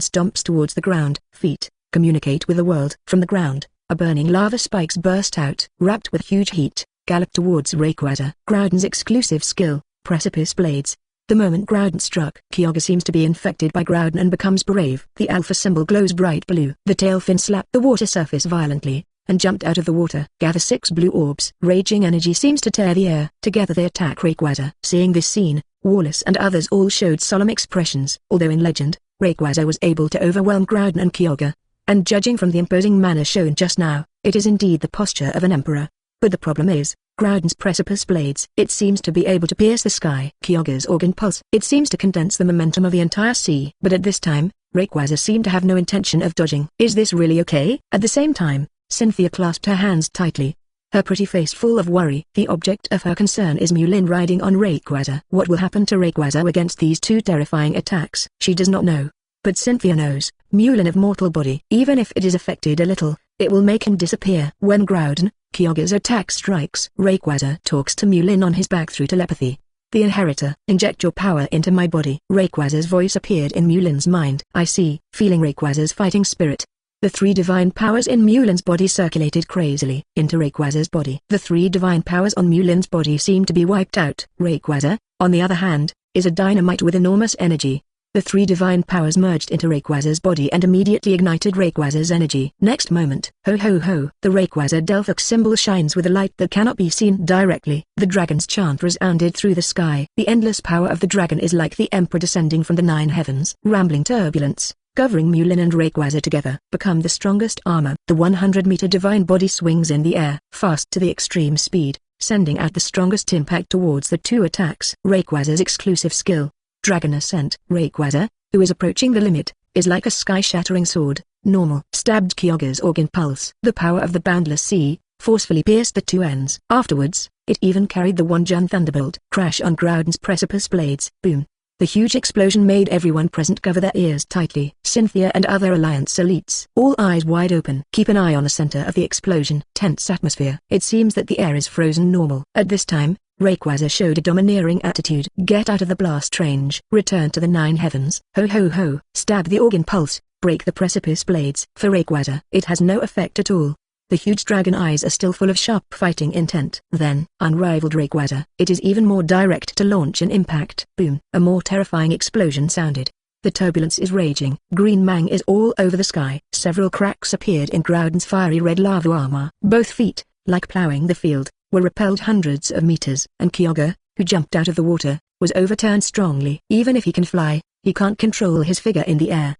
A: stomps towards the ground. Feet communicate with the world. From the ground, a burning lava spikes burst out. Wrapped with huge heat, gallop towards Rayquaza. Groudon's exclusive skill, Precipice Blades. The moment Groudon struck, Kyogre seems to be infected by Groudon and becomes brave. The alpha symbol glows bright blue. The tail fin slapped the water surface violently, and jumped out of the water. Gather 6 blue orbs. Raging energy seems to tear the air. Together they attack Rayquaza. Seeing this scene, Wallace and others all showed solemn expressions. Although in legend, Rayquaza was able to overwhelm Groudon and Kyogre, and judging from the imposing manner shown just now, it is indeed the posture of an emperor. But the problem is, Groudon's Precipice Blades. It seems to be able to pierce the sky. Kyogre's Organ Pulse. It seems to condense the momentum of the entire sea. But at this time, Rayquaza seemed to have no intention of dodging. Is this really okay? At the same time, Cynthia clasped her hands tightly, her pretty face full of worry. The object of her concern is Mu Lin riding on Rayquaza. What will happen to Rayquaza against these two terrifying attacks? She does not know. But Cynthia knows, Mu Lin of mortal body. Even if it is affected a little, it will make him disappear. When Groudon, Kyogre's attack strikes, Rayquaza talks to Mu Lin on his back through telepathy. The Inheritor, inject your power into my body. Rayquaza's voice appeared in Mu Lin's mind. I see. Feeling Rayquaza's fighting spirit, the 3 divine powers in Mu Lin's body circulated crazily into Rayquaza's body. The 3 divine powers on Mu Lin's body seemed to be wiped out. Rayquaza, on the other hand, is a dynamite with enormous energy. The three divine powers merged into Rayquaza's body and immediately ignited Rayquaza's energy. Next moment, ho ho ho, the Rayquaza Delphox symbol shines with a light that cannot be seen directly. The dragon's chant resounded through the sky. The endless power of the dragon is like the emperor descending from the 9 heavens. Rambling turbulence, covering Mu Lin and Rayquaza together, become the strongest armor. The 100-meter divine body swings in the air, fast to the extreme speed, sending out the strongest impact towards the two attacks. Rayquaza's exclusive skill, Dragon Ascent. Rayquaza, who is approaching the limit, is like a sky-shattering sword. Normal stabbed Kyogre's organ pulse. The power of the boundless sea forcefully pierced the two ends. Afterwards, it even carried the Wushuang thunderbolt. Crash on Groudon's precipice blades. Boom. The huge explosion made everyone present cover their ears tightly. Cynthia and other Alliance elites, all eyes wide open, keep an eye on the center of the explosion. Tense atmosphere. It seems that the air is frozen normal. At this time, Rayquaza showed a domineering attitude. Get out of the blast range. Return to the 9 heavens. Ho ho ho. Stab the organ pulse. Break the precipice blades. For Rayquaza, it has no effect at all. The huge dragon eyes are still full of sharp fighting intent. Then, unrivaled Rayquaza, it is even more direct to launch an impact. Boom. A more terrifying explosion sounded. The turbulence is raging. Green mang is all over the sky. Several cracks appeared in Groudon's fiery red lava armor. Both feet, like plowing the field, were repelled hundreds of meters. And Kyogre, who jumped out of the water, was overturned strongly. Even if he can fly, he can't control his figure in the air.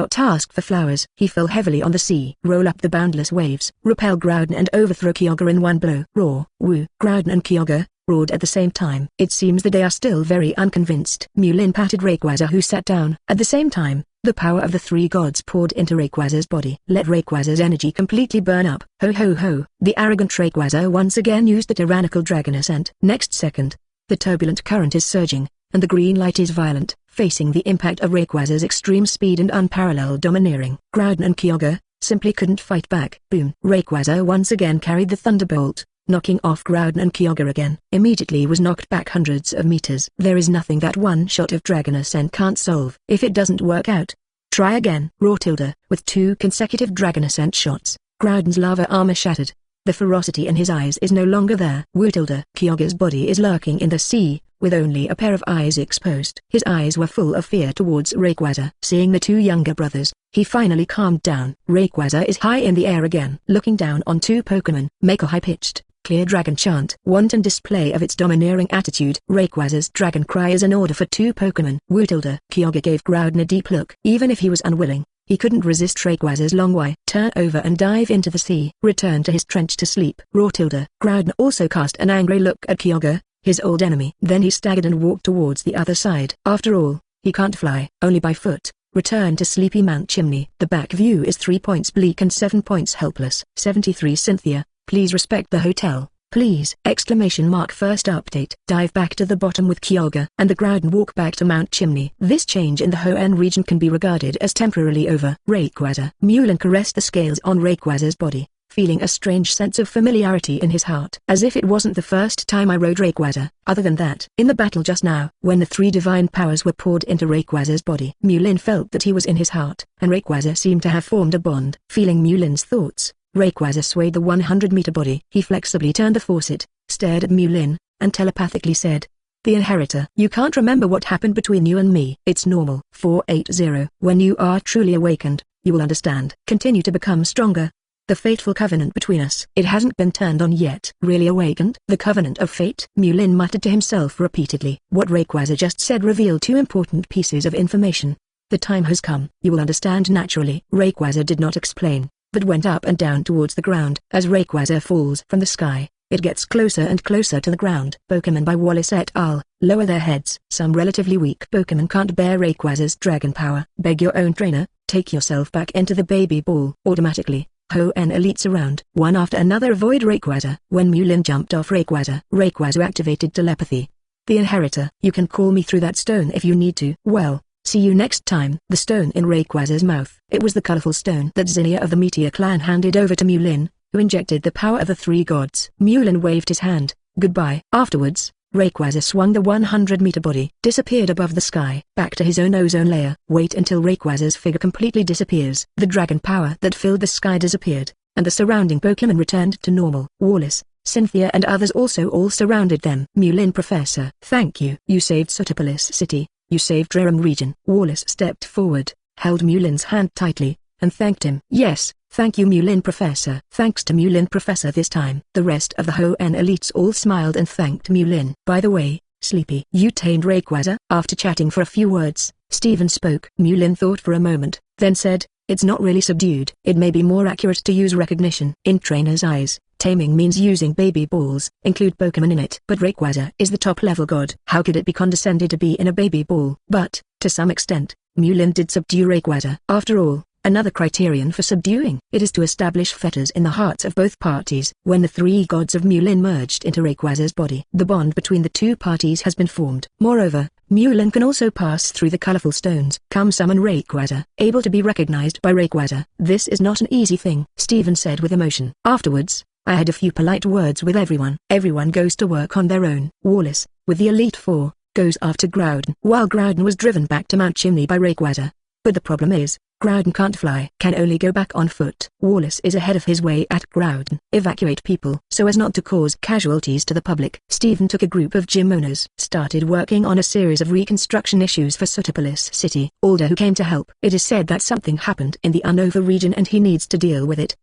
A: Task for flowers. He fell heavily on the sea. Roll up the boundless waves. Repel Groudon and overthrow Kyogre in one blow. Roar. Woo. Groudon and Kyogre roared at the same time. It seems that they are still very unconvinced. Mu Lin patted Rayquaza, who sat down. At the same time, the power of the three gods poured into Rayquaza's body. Let Rayquaza's energy completely burn up. Ho ho ho. The arrogant Rayquaza once again used the tyrannical Dragon Ascent. Next second, the turbulent current is surging, and the green light is violent, facing the impact of Rayquaza's extreme speed and unparalleled domineering. Groudon and Kyogre simply couldn't fight back. Boom. Rayquaza once again carried the thunderbolt, knocking off Groudon and Kyogre again. Immediately was knocked back hundreds of meters. There is nothing that one shot of Dragon Ascent can't solve. If it doesn't work out, try again. Roar tilde. With 2 consecutive Dragon Ascent shots, Groudon's lava armor shattered. The ferocity in his eyes is no longer there. Woo tilde. Kyogre's body is lurking in the sea, with only a pair of eyes exposed. His eyes were full of fear towards Rayquaza. Seeing the 2 younger brothers, he finally calmed down. Rayquaza is high in the air again. Looking down on 2 Pokémon, make a high-pitched, clear dragon chant. Wanton display of its domineering attitude. Rayquaza's dragon cry is an order for 2 Pokémon. Woo tilde. Kyogre gave Groudon a deep look. Even if he was unwilling, he couldn't resist Rayquaza's long way. Turn over and dive into the sea. Return to his trench to sleep. Roar tilde. Groudon also cast an angry look at Kyogre, his old enemy. Then he staggered and walked towards the other side. After all, he can't fly, only by foot. Return to sleepy Mount Chimney. The back view is 3 points bleak and 7 points helpless. 73 Cynthia, please respect the hotel, please! Exclamation mark. First update. Dive back to the bottom with Kyogre and the Groudon walk back to Mount Chimney. This change in the Hoenn region can be regarded as temporarily over. Rayquaza. Mu Lin caressed the scales on Rayquaza's body, feeling a strange sense of familiarity in his heart. As if it wasn't the first time I rode Rayquaza. Other than that, in the battle just now, when the 3 divine powers were poured into Rayquaza's body, Mu Lin felt that he was in his heart, and Rayquaza seemed to have formed a bond. Feeling Mu Lin's thoughts, Rayquaza swayed the 100-meter body. He flexibly turned the faucet, stared at Mu Lin, and telepathically said, "The inheritor. You can't remember what happened between you and me. It's normal." 480. When you are truly awakened, you will understand. Continue to become stronger. The fateful covenant between us. It hasn't been turned on yet. Really awakened? The covenant of fate? Mu Lin muttered to himself repeatedly. What Rayquaza just said revealed 2 important pieces of information. The time has come. You will understand naturally. Rayquaza did not explain, but went up and down towards the ground. As Rayquaza falls from the sky, it gets closer and closer to the ground. Pokémon by Wallace et al. Lower their heads. Some relatively weak Pokémon can't bear Rayquaza's dragon power. Beg your own trainer, take yourself back into the baby ball. Automatically, Hoenn elites around. One after another avoid Rayquaza. When Mu Lin jumped off Rayquaza, Rayquaza activated telepathy. The inheritor. You can call me through that stone if you need to. Well, see you next time. The stone in Rayquaza's mouth. It was the colorful stone that Zinnia of the Meteor clan handed over to Mu Lin, who injected the power of the 3 gods. Mu Lin waved his hand, goodbye. Afterwards, Rayquaza swung the 100-meter body, disappeared above the sky, back to his own ozone layer. Wait until Rayquaza's figure completely disappears. The dragon power that filled the sky disappeared, and the surrounding Pokémon returned to normal. Wallace, Cynthia and others also all surrounded them. Mu Lin, Professor, thank you. You saved Sootopolis City. You saved Rareham region. Wallace stepped forward, held Mu Lin's hand tightly, and thanked him. Yes, thank you Mu Lin Professor. Thanks to Mu Lin Professor this time. The rest of the Hoenn elites all smiled and thanked Mu Lin. By the way, Sleepy, you tamed Rayquaza? After chatting for a few words, Steven spoke. Mu Lin thought for a moment, then said, it's not really subdued. It may be more accurate to use recognition. In trainer's eyes, taming means using baby balls, include PokéMon in it. But Rayquaza is the top-level god. How could it be condescended to be in a baby ball? But, to some extent, Mu Lin did subdue Rayquaza. After all, another criterion for subduing it is to establish fetters in the hearts of both parties. When the three gods of Mu Lin merged into Rayquaza's body, the bond between the two parties has been formed. Moreover, Mu Lin can also pass through the colorful stones. Come summon Rayquaza, able to be recognized by Rayquaza. This is not an easy thing, Steven said with emotion. Afterwards, I had a few polite words with everyone. Everyone goes to work on their own. Wallace, with the Elite Four, goes after Groudon. While Groudon was driven back to Mount Chimney by Rayquaza. But the problem is, Groudon can't fly, can only go back on foot. Wallace is ahead of his way at Groudon. Evacuate people so as not to cause casualties to the public. Steven took a group of gym owners, started working on a series of reconstruction issues for Sootopolis City. Alder who came to help. It is said that something happened in the Unova region and he needs to deal with it.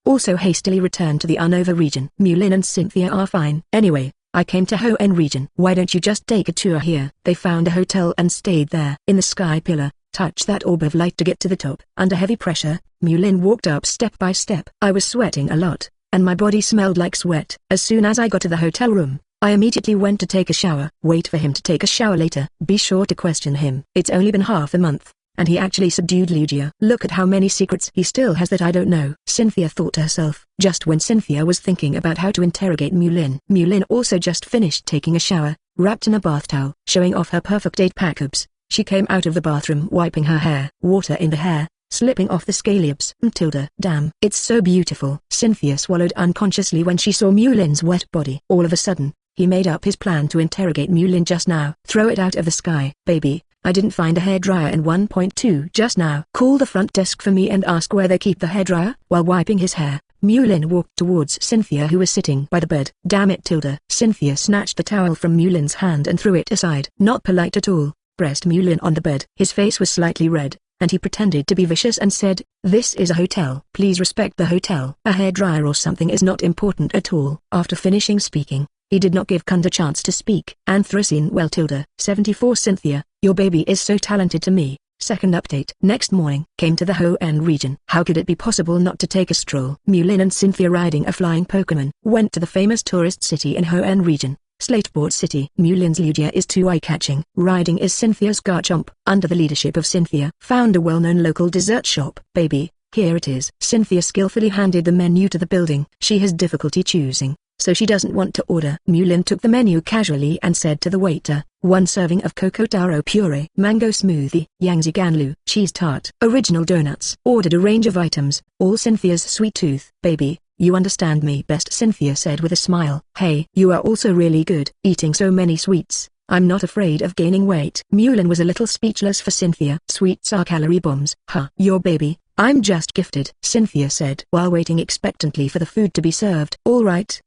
A: Also hastily returned to the Unova region. Mu Lin and Cynthia are fine. Anyway, I came to Hoenn region. Why don't you just take a tour here? They found a hotel and stayed there. In the sky pillar, touch that orb of light to get to the top. Under heavy pressure, Mu Lin walked up step by step. I was sweating a lot, and my body smelled like sweat. As soon as I got to the hotel room, I immediately went to take a shower. Wait for him to take a shower later. Be sure to question him. It's only been half a month, and he actually subdued Lugia. Look at how many secrets he still has that I don't know. Cynthia thought to herself. Just when Cynthia was thinking about how to interrogate Mu Lin also just finished taking a shower, wrapped in a bath towel, showing off her perfect 8-pack abs. She came out of the bathroom wiping her hair. Water in the hair, slipping off the scaly abs. Damn. It's so beautiful. Cynthia swallowed unconsciously when she saw Mu Lin's wet body. All of a sudden, he made up his plan to interrogate Mu Lin just now. Throw it out of the sky. Baby, I didn't find a hairdryer in 1.2 just now. Call the front desk for me and ask where they keep the hairdryer. While wiping his hair, Mu Lin walked towards Cynthia who was sitting by the bed. Damn it Cynthia snatched the towel from Mu Lin's hand and threw it aside. Not polite at all. Pressed Mu Lin on the bed. His face was slightly red, and he pretended to be vicious and said, this is a hotel. Please respect the hotel. A hairdryer or something is not important at all. After finishing speaking, he did not give Kund a chance to speak. Anthracene well 74 Cynthia, your baby is so talented to me. Second update. Next morning, came to the Hoenn region. How could it be possible not to take a stroll? Mu Lin and Cynthia riding a flying Pokémon. Went to the famous tourist city in Hoenn region. Slateboard City. Mu Lin's Lugia is too eye-catching. Riding is Cynthia's Garchomp. Under the leadership of Cynthia. Found a well-known local dessert shop. Baby, here it is. Cynthia skillfully handed the menu to the building. She has difficulty choosing, so she doesn't want to order. Mu Lin took the menu casually and said to the waiter, 1 serving of cocoa taro puree, mango smoothie, yangzi ganlu, cheese tart, original donuts. Ordered a range of items, all Cynthia's sweet tooth. Baby, you understand me best, Cynthia said with a smile. Hey, you are also really good, eating so many sweets. I'm not afraid of gaining weight. Mu Lin was a little speechless for Cynthia. Sweets are calorie bombs. Huh. Your baby, I'm just gifted, Cynthia said while waiting expectantly for the food to be served. All right,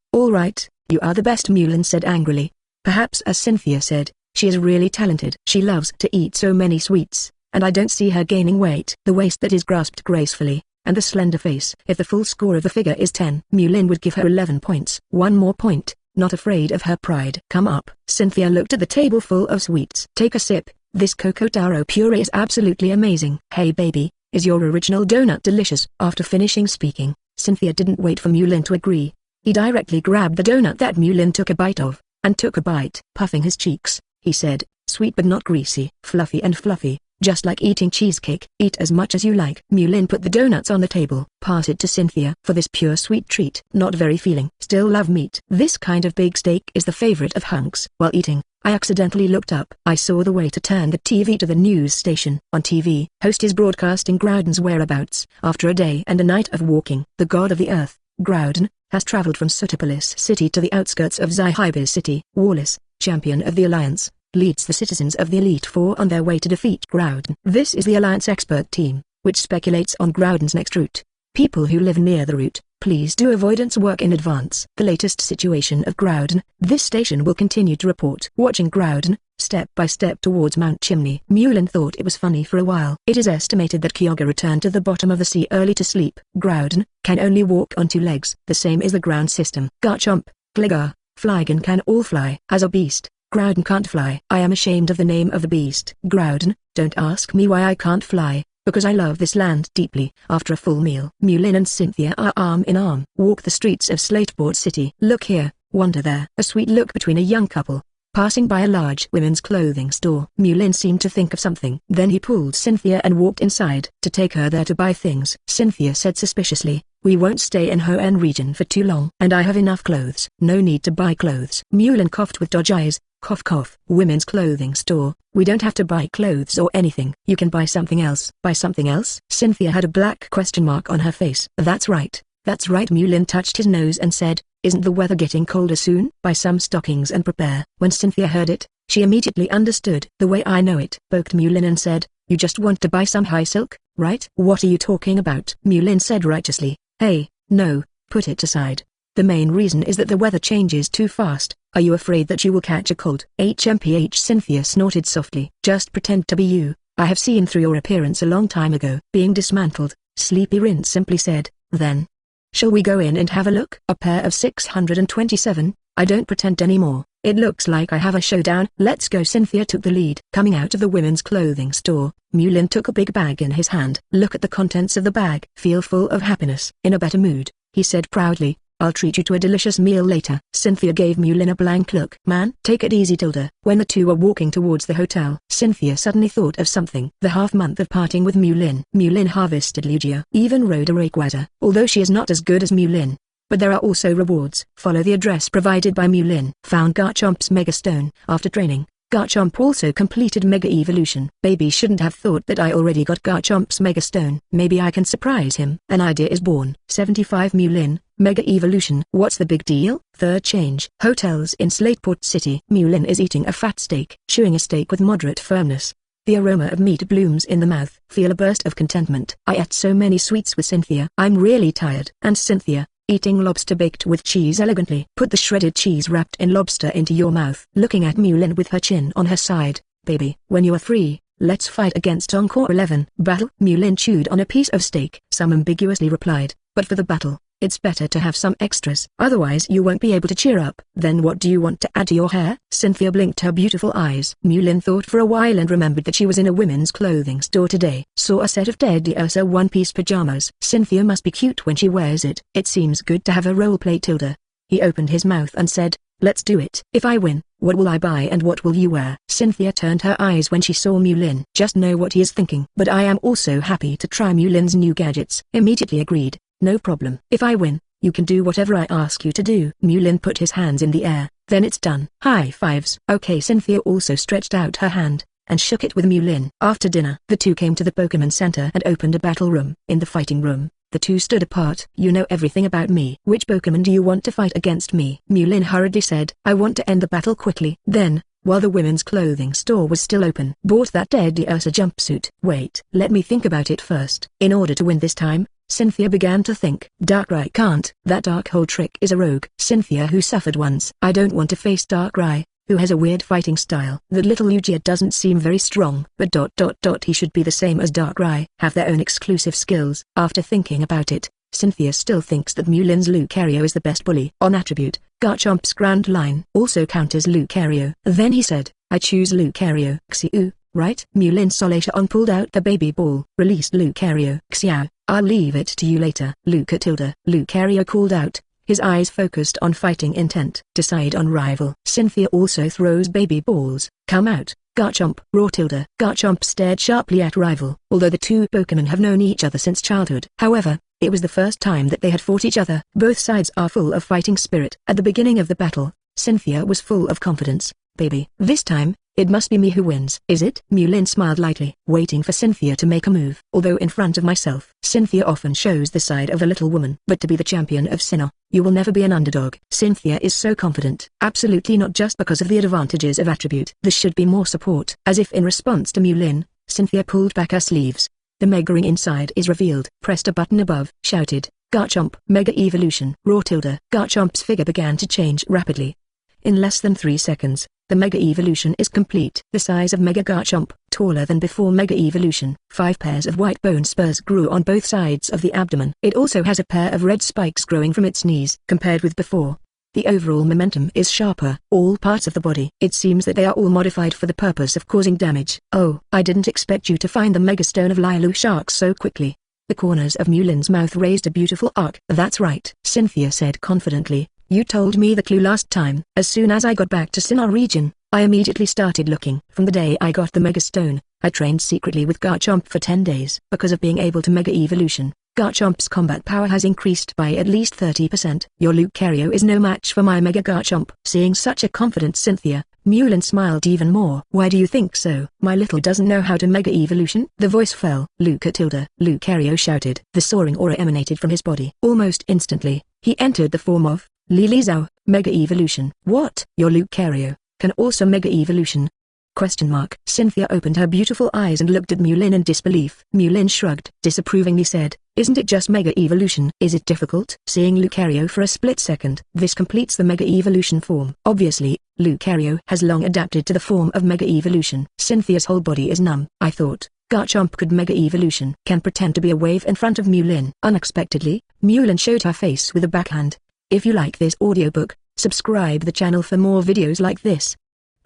A: you are the best, Mu Lin said angrily. Perhaps as Cynthia said, she is really talented. She loves to eat so many sweets, and I don't see her gaining weight. The waist that is grasped gracefully, and the slender face. If the full score of the figure is 10, Mu Lin would give her 11 points. 1 more point, not afraid of her pride. Come up. Cynthia looked at the table full of sweets. Take a sip. This cocoa taro puree is absolutely amazing. Hey baby, is your original donut delicious? After finishing speaking, Cynthia didn't wait for Mu Lin to agree. He directly grabbed the donut that Mu Lin took a bite of, and took a bite. Puffing his cheeks, he said, sweet but not greasy, fluffy and fluffy, just like eating cheesecake. Eat as much as you like. Mu Lin put the donuts on the table, passed it to Cynthia for this pure sweet treat. Not very feeling. Still love meat. This kind of big steak is the favorite of hunks. While eating, I accidentally looked up. I saw the way to turn the TV to the news station. On TV, host is broadcasting Groudon's whereabouts. After a day and a night of walking, the god of the earth, Groudon, has traveled from Sootopolis City to the outskirts of Zyhybis City. Wallace, champion of the Alliance, leads the citizens of the Elite Four on their way to defeat Groudon. This is the Alliance expert team, which speculates on Groudon's next route. People who live near the route, please do avoidance work in advance. The latest situation of Groudon. This station will continue to report. Watching Groudon, step by step towards Mount Chimney. Mu Lin thought it was funny for a while. It is estimated that Kyogre returned to the bottom of the sea early to sleep. Groudon can only walk on 2 legs. The same is the ground system. Garchomp, Gligar, Flygon can all fly. As a beast, Groudon can't fly. I am ashamed of the name of the beast. Groudon, don't ask me why I can't fly, because I love this land deeply. After a full meal, Mu Lin and Cynthia are arm in arm. Walk the streets of Slateport City. Look here, wonder there. A sweet look between a young couple, passing by a large women's clothing store. Mu Lin seemed to think of something. Then he pulled Cynthia and walked inside to take her there to buy things. Cynthia said suspiciously, we won't stay in Hoenn region for too long. And I have enough clothes. No need to buy clothes. Mu Lin coughed with dodge eyes. Cough cough. Women's clothing store. We don't have to buy clothes or anything. You can buy something else. Buy something else? Cynthia had a black question mark on her face. That's right. That's right. Mu Lin touched his nose and said, isn't the weather getting colder soon? Buy some stockings and prepare. When Cynthia heard it, she immediately understood. The way I know it, poked Mu Lin and said, you just want to buy some high silk, right? What are you talking about? Mu Lin said righteously, hey, no, put it aside. The main reason is that the weather changes too fast. Are you afraid that you will catch a cold? HMPH. Cynthia snorted softly. Just pretend to be you. I have seen through your appearance a long time ago. Being dismantled, Sleepy Rin simply said, then. Shall we go in and have a look? A pair of 627, I don't pretend anymore. It looks like I have a showdown. Let's go. Cynthia took the lead. Coming out of the women's clothing store, Mu Lin took a big bag in his hand. Look at the contents of the bag. Feel full of happiness. In a better mood, he said proudly. I'll treat you to a delicious meal later. Cynthia gave Mu Lin a blank look. Man, take it easy Tilda. When the two were walking towards the hotel, Cynthia suddenly thought of something. The half month of parting with Mu Lin. Mu Lin harvested Lugia. Even rode a Rayquaza. Although she is not as good as Mu Lin, but there are also rewards. Follow the address provided by Mu Lin. Found Garchomp's Mega Stone. After training, Garchomp also completed Mega Evolution. Baby shouldn't have thought that I already got Garchomp's Mega Stone. Maybe I can surprise him. An idea is born. 75 Mu Lin, Mega Evolution. What's the big deal? Third change. Hotels in Slateport City. Mu Lin is eating a fat steak. Chewing a steak with moderate firmness. The aroma of meat blooms in the mouth. Feel a burst of contentment. I ate so many sweets with Cynthia. I'm really tired. And Cynthia, eating lobster baked with cheese elegantly. Put the shredded cheese wrapped in lobster into your mouth. Looking at Mu Lin with her chin on her side. Baby, when you are free, let's fight against Encore 11. Battle? Mu Lin chewed on a piece of steak. Some ambiguously replied, but for the battle, it's better to have some extras. Otherwise you won't be able to cheer up. Then what do you want to add to your hair? Cynthia blinked her beautiful eyes. Mu Lin thought for a while and remembered that she was in a women's clothing store today. Saw a set of Teddy Ursa one-piece pajamas. Cynthia must be cute when she wears it. It seems good to have a roleplay Tilda. He opened his mouth and said, let's do it. If I win, what will I buy and what will you wear? Cynthia turned her eyes when she saw Mu Lin. Just know what he is thinking. But I am also happy to try Mu Lin's new gadgets. Immediately agreed. No problem. If I win, you can do whatever I ask you to do. Mu Lin put his hands in the air. Then it's done. High fives. Okay. Cynthia also stretched out her hand and shook it with Mu Lin. After dinner, the two came to the PokéMon Center and opened a battle room. In the fighting room, the two stood apart. You know everything about me. Which Pokémon do you want to fight against me? Mu Lin hurriedly said. I want to end the battle quickly. Then, while the women's clothing store was still open, bought that Teddy Ursa jumpsuit. Wait, let me think about it first. In order to win this time, Cynthia began to think. Darkrai can't. That dark hole trick is a rogue. Cynthia who suffered once. I don't want to face Darkrai, who has a weird fighting style. That little Lugia doesn't seem very strong. But he should be the same as Darkrai. Have their own exclusive skills. After thinking about it, Cynthia still thinks that Mu Lin's Lucario is the best bully. On attribute, Garchomp's Grand Line also counters Lucario. Then he said, I choose Lucario. Xiu, right? Mu Lin Solation pulled out the baby ball. Released Lucario. Xiao, I'll leave it to you later. Luca Tilda. Lucario called out, his eyes focused on fighting intent. Decide on rival. Cynthia also throws baby balls. Come out. Garchomp. Raw Tilda. Garchomp stared sharply at rival. Although the two Pokémon have known each other since childhood. However, it was the first time that they had fought each other. Both sides are full of fighting spirit. At the beginning of the battle, Cynthia was full of confidence. Baby, this time, it must be me who wins. Is it? Mu Lin smiled lightly, waiting for Cynthia to make a move. Although in front of myself, Cynthia often shows the side of a little woman. But to be the champion of Sinnoh, you will never be an underdog. Cynthia is so confident. Absolutely not just because of the advantages of attribute. There should be more support. As if in response to Mu Lin, Cynthia pulled back her sleeves. The Mega Ring inside is revealed. Pressed a button above, shouted, Garchomp, Mega Evolution. Raw tilde. Garchomp's figure began to change rapidly. In less than 3 seconds, the Mega Evolution is complete. The size of Mega Garchomp, taller than before Mega Evolution. 5 pairs of white bone spurs grew on both sides of the abdomen. It also has a pair of red spikes growing from its knees. Compared with before, the overall momentum is sharper. All parts of the body. It seems that they are all modified for the purpose of causing damage. Oh, I didn't expect you to find the Mega Stone of Lilu Sharks so quickly. The corners of Mu Lin's mouth raised a beautiful arc. That's right, Cynthia said confidently. You told me the clue last time. As soon as I got back to Sinnoh region, I immediately started looking. From the day I got the Mega Stone, I trained secretly with Garchomp for 10 days. Because of being able to Mega Evolution, Garchomp's combat power has increased by at least 30%. Your Lucario is no match for my Mega Garchomp. Seeing such a confident Cynthia, Mu Lin smiled even more. Why do you think so? My little doesn't know how to Mega Evolution? The voice fell. Lucario shouted. The soaring aura emanated from his body. Almost instantly, he entered the form of Lily Zhao, Mega Evolution. What? Your Lucario can also Mega Evolution? Question mark. Cynthia opened her beautiful eyes and looked at Mu Lin in disbelief. Mu Lin shrugged. Disapprovingly said, isn't it just Mega Evolution? Is it difficult? Seeing Lucario for a split second. This completes the Mega Evolution form. Obviously, Lucario has long adapted to the form of Mega Evolution. Cynthia's whole body is numb. I thought Garchomp could Mega Evolution. Can pretend to be a wave in front of Mu Lin. Unexpectedly, Mu Lin showed her face with a backhand. If you like this audiobook, subscribe the channel for more videos like this.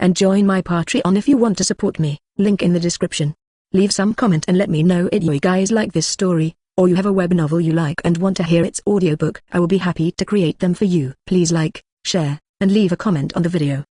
A: And join my Patreon if you want to support me, link in the description. Leave some comment and let me know if you guys like this story, or you have a web novel you like and want to hear its audiobook. I will be happy to create them for you. Please like, share, and leave a comment on the video.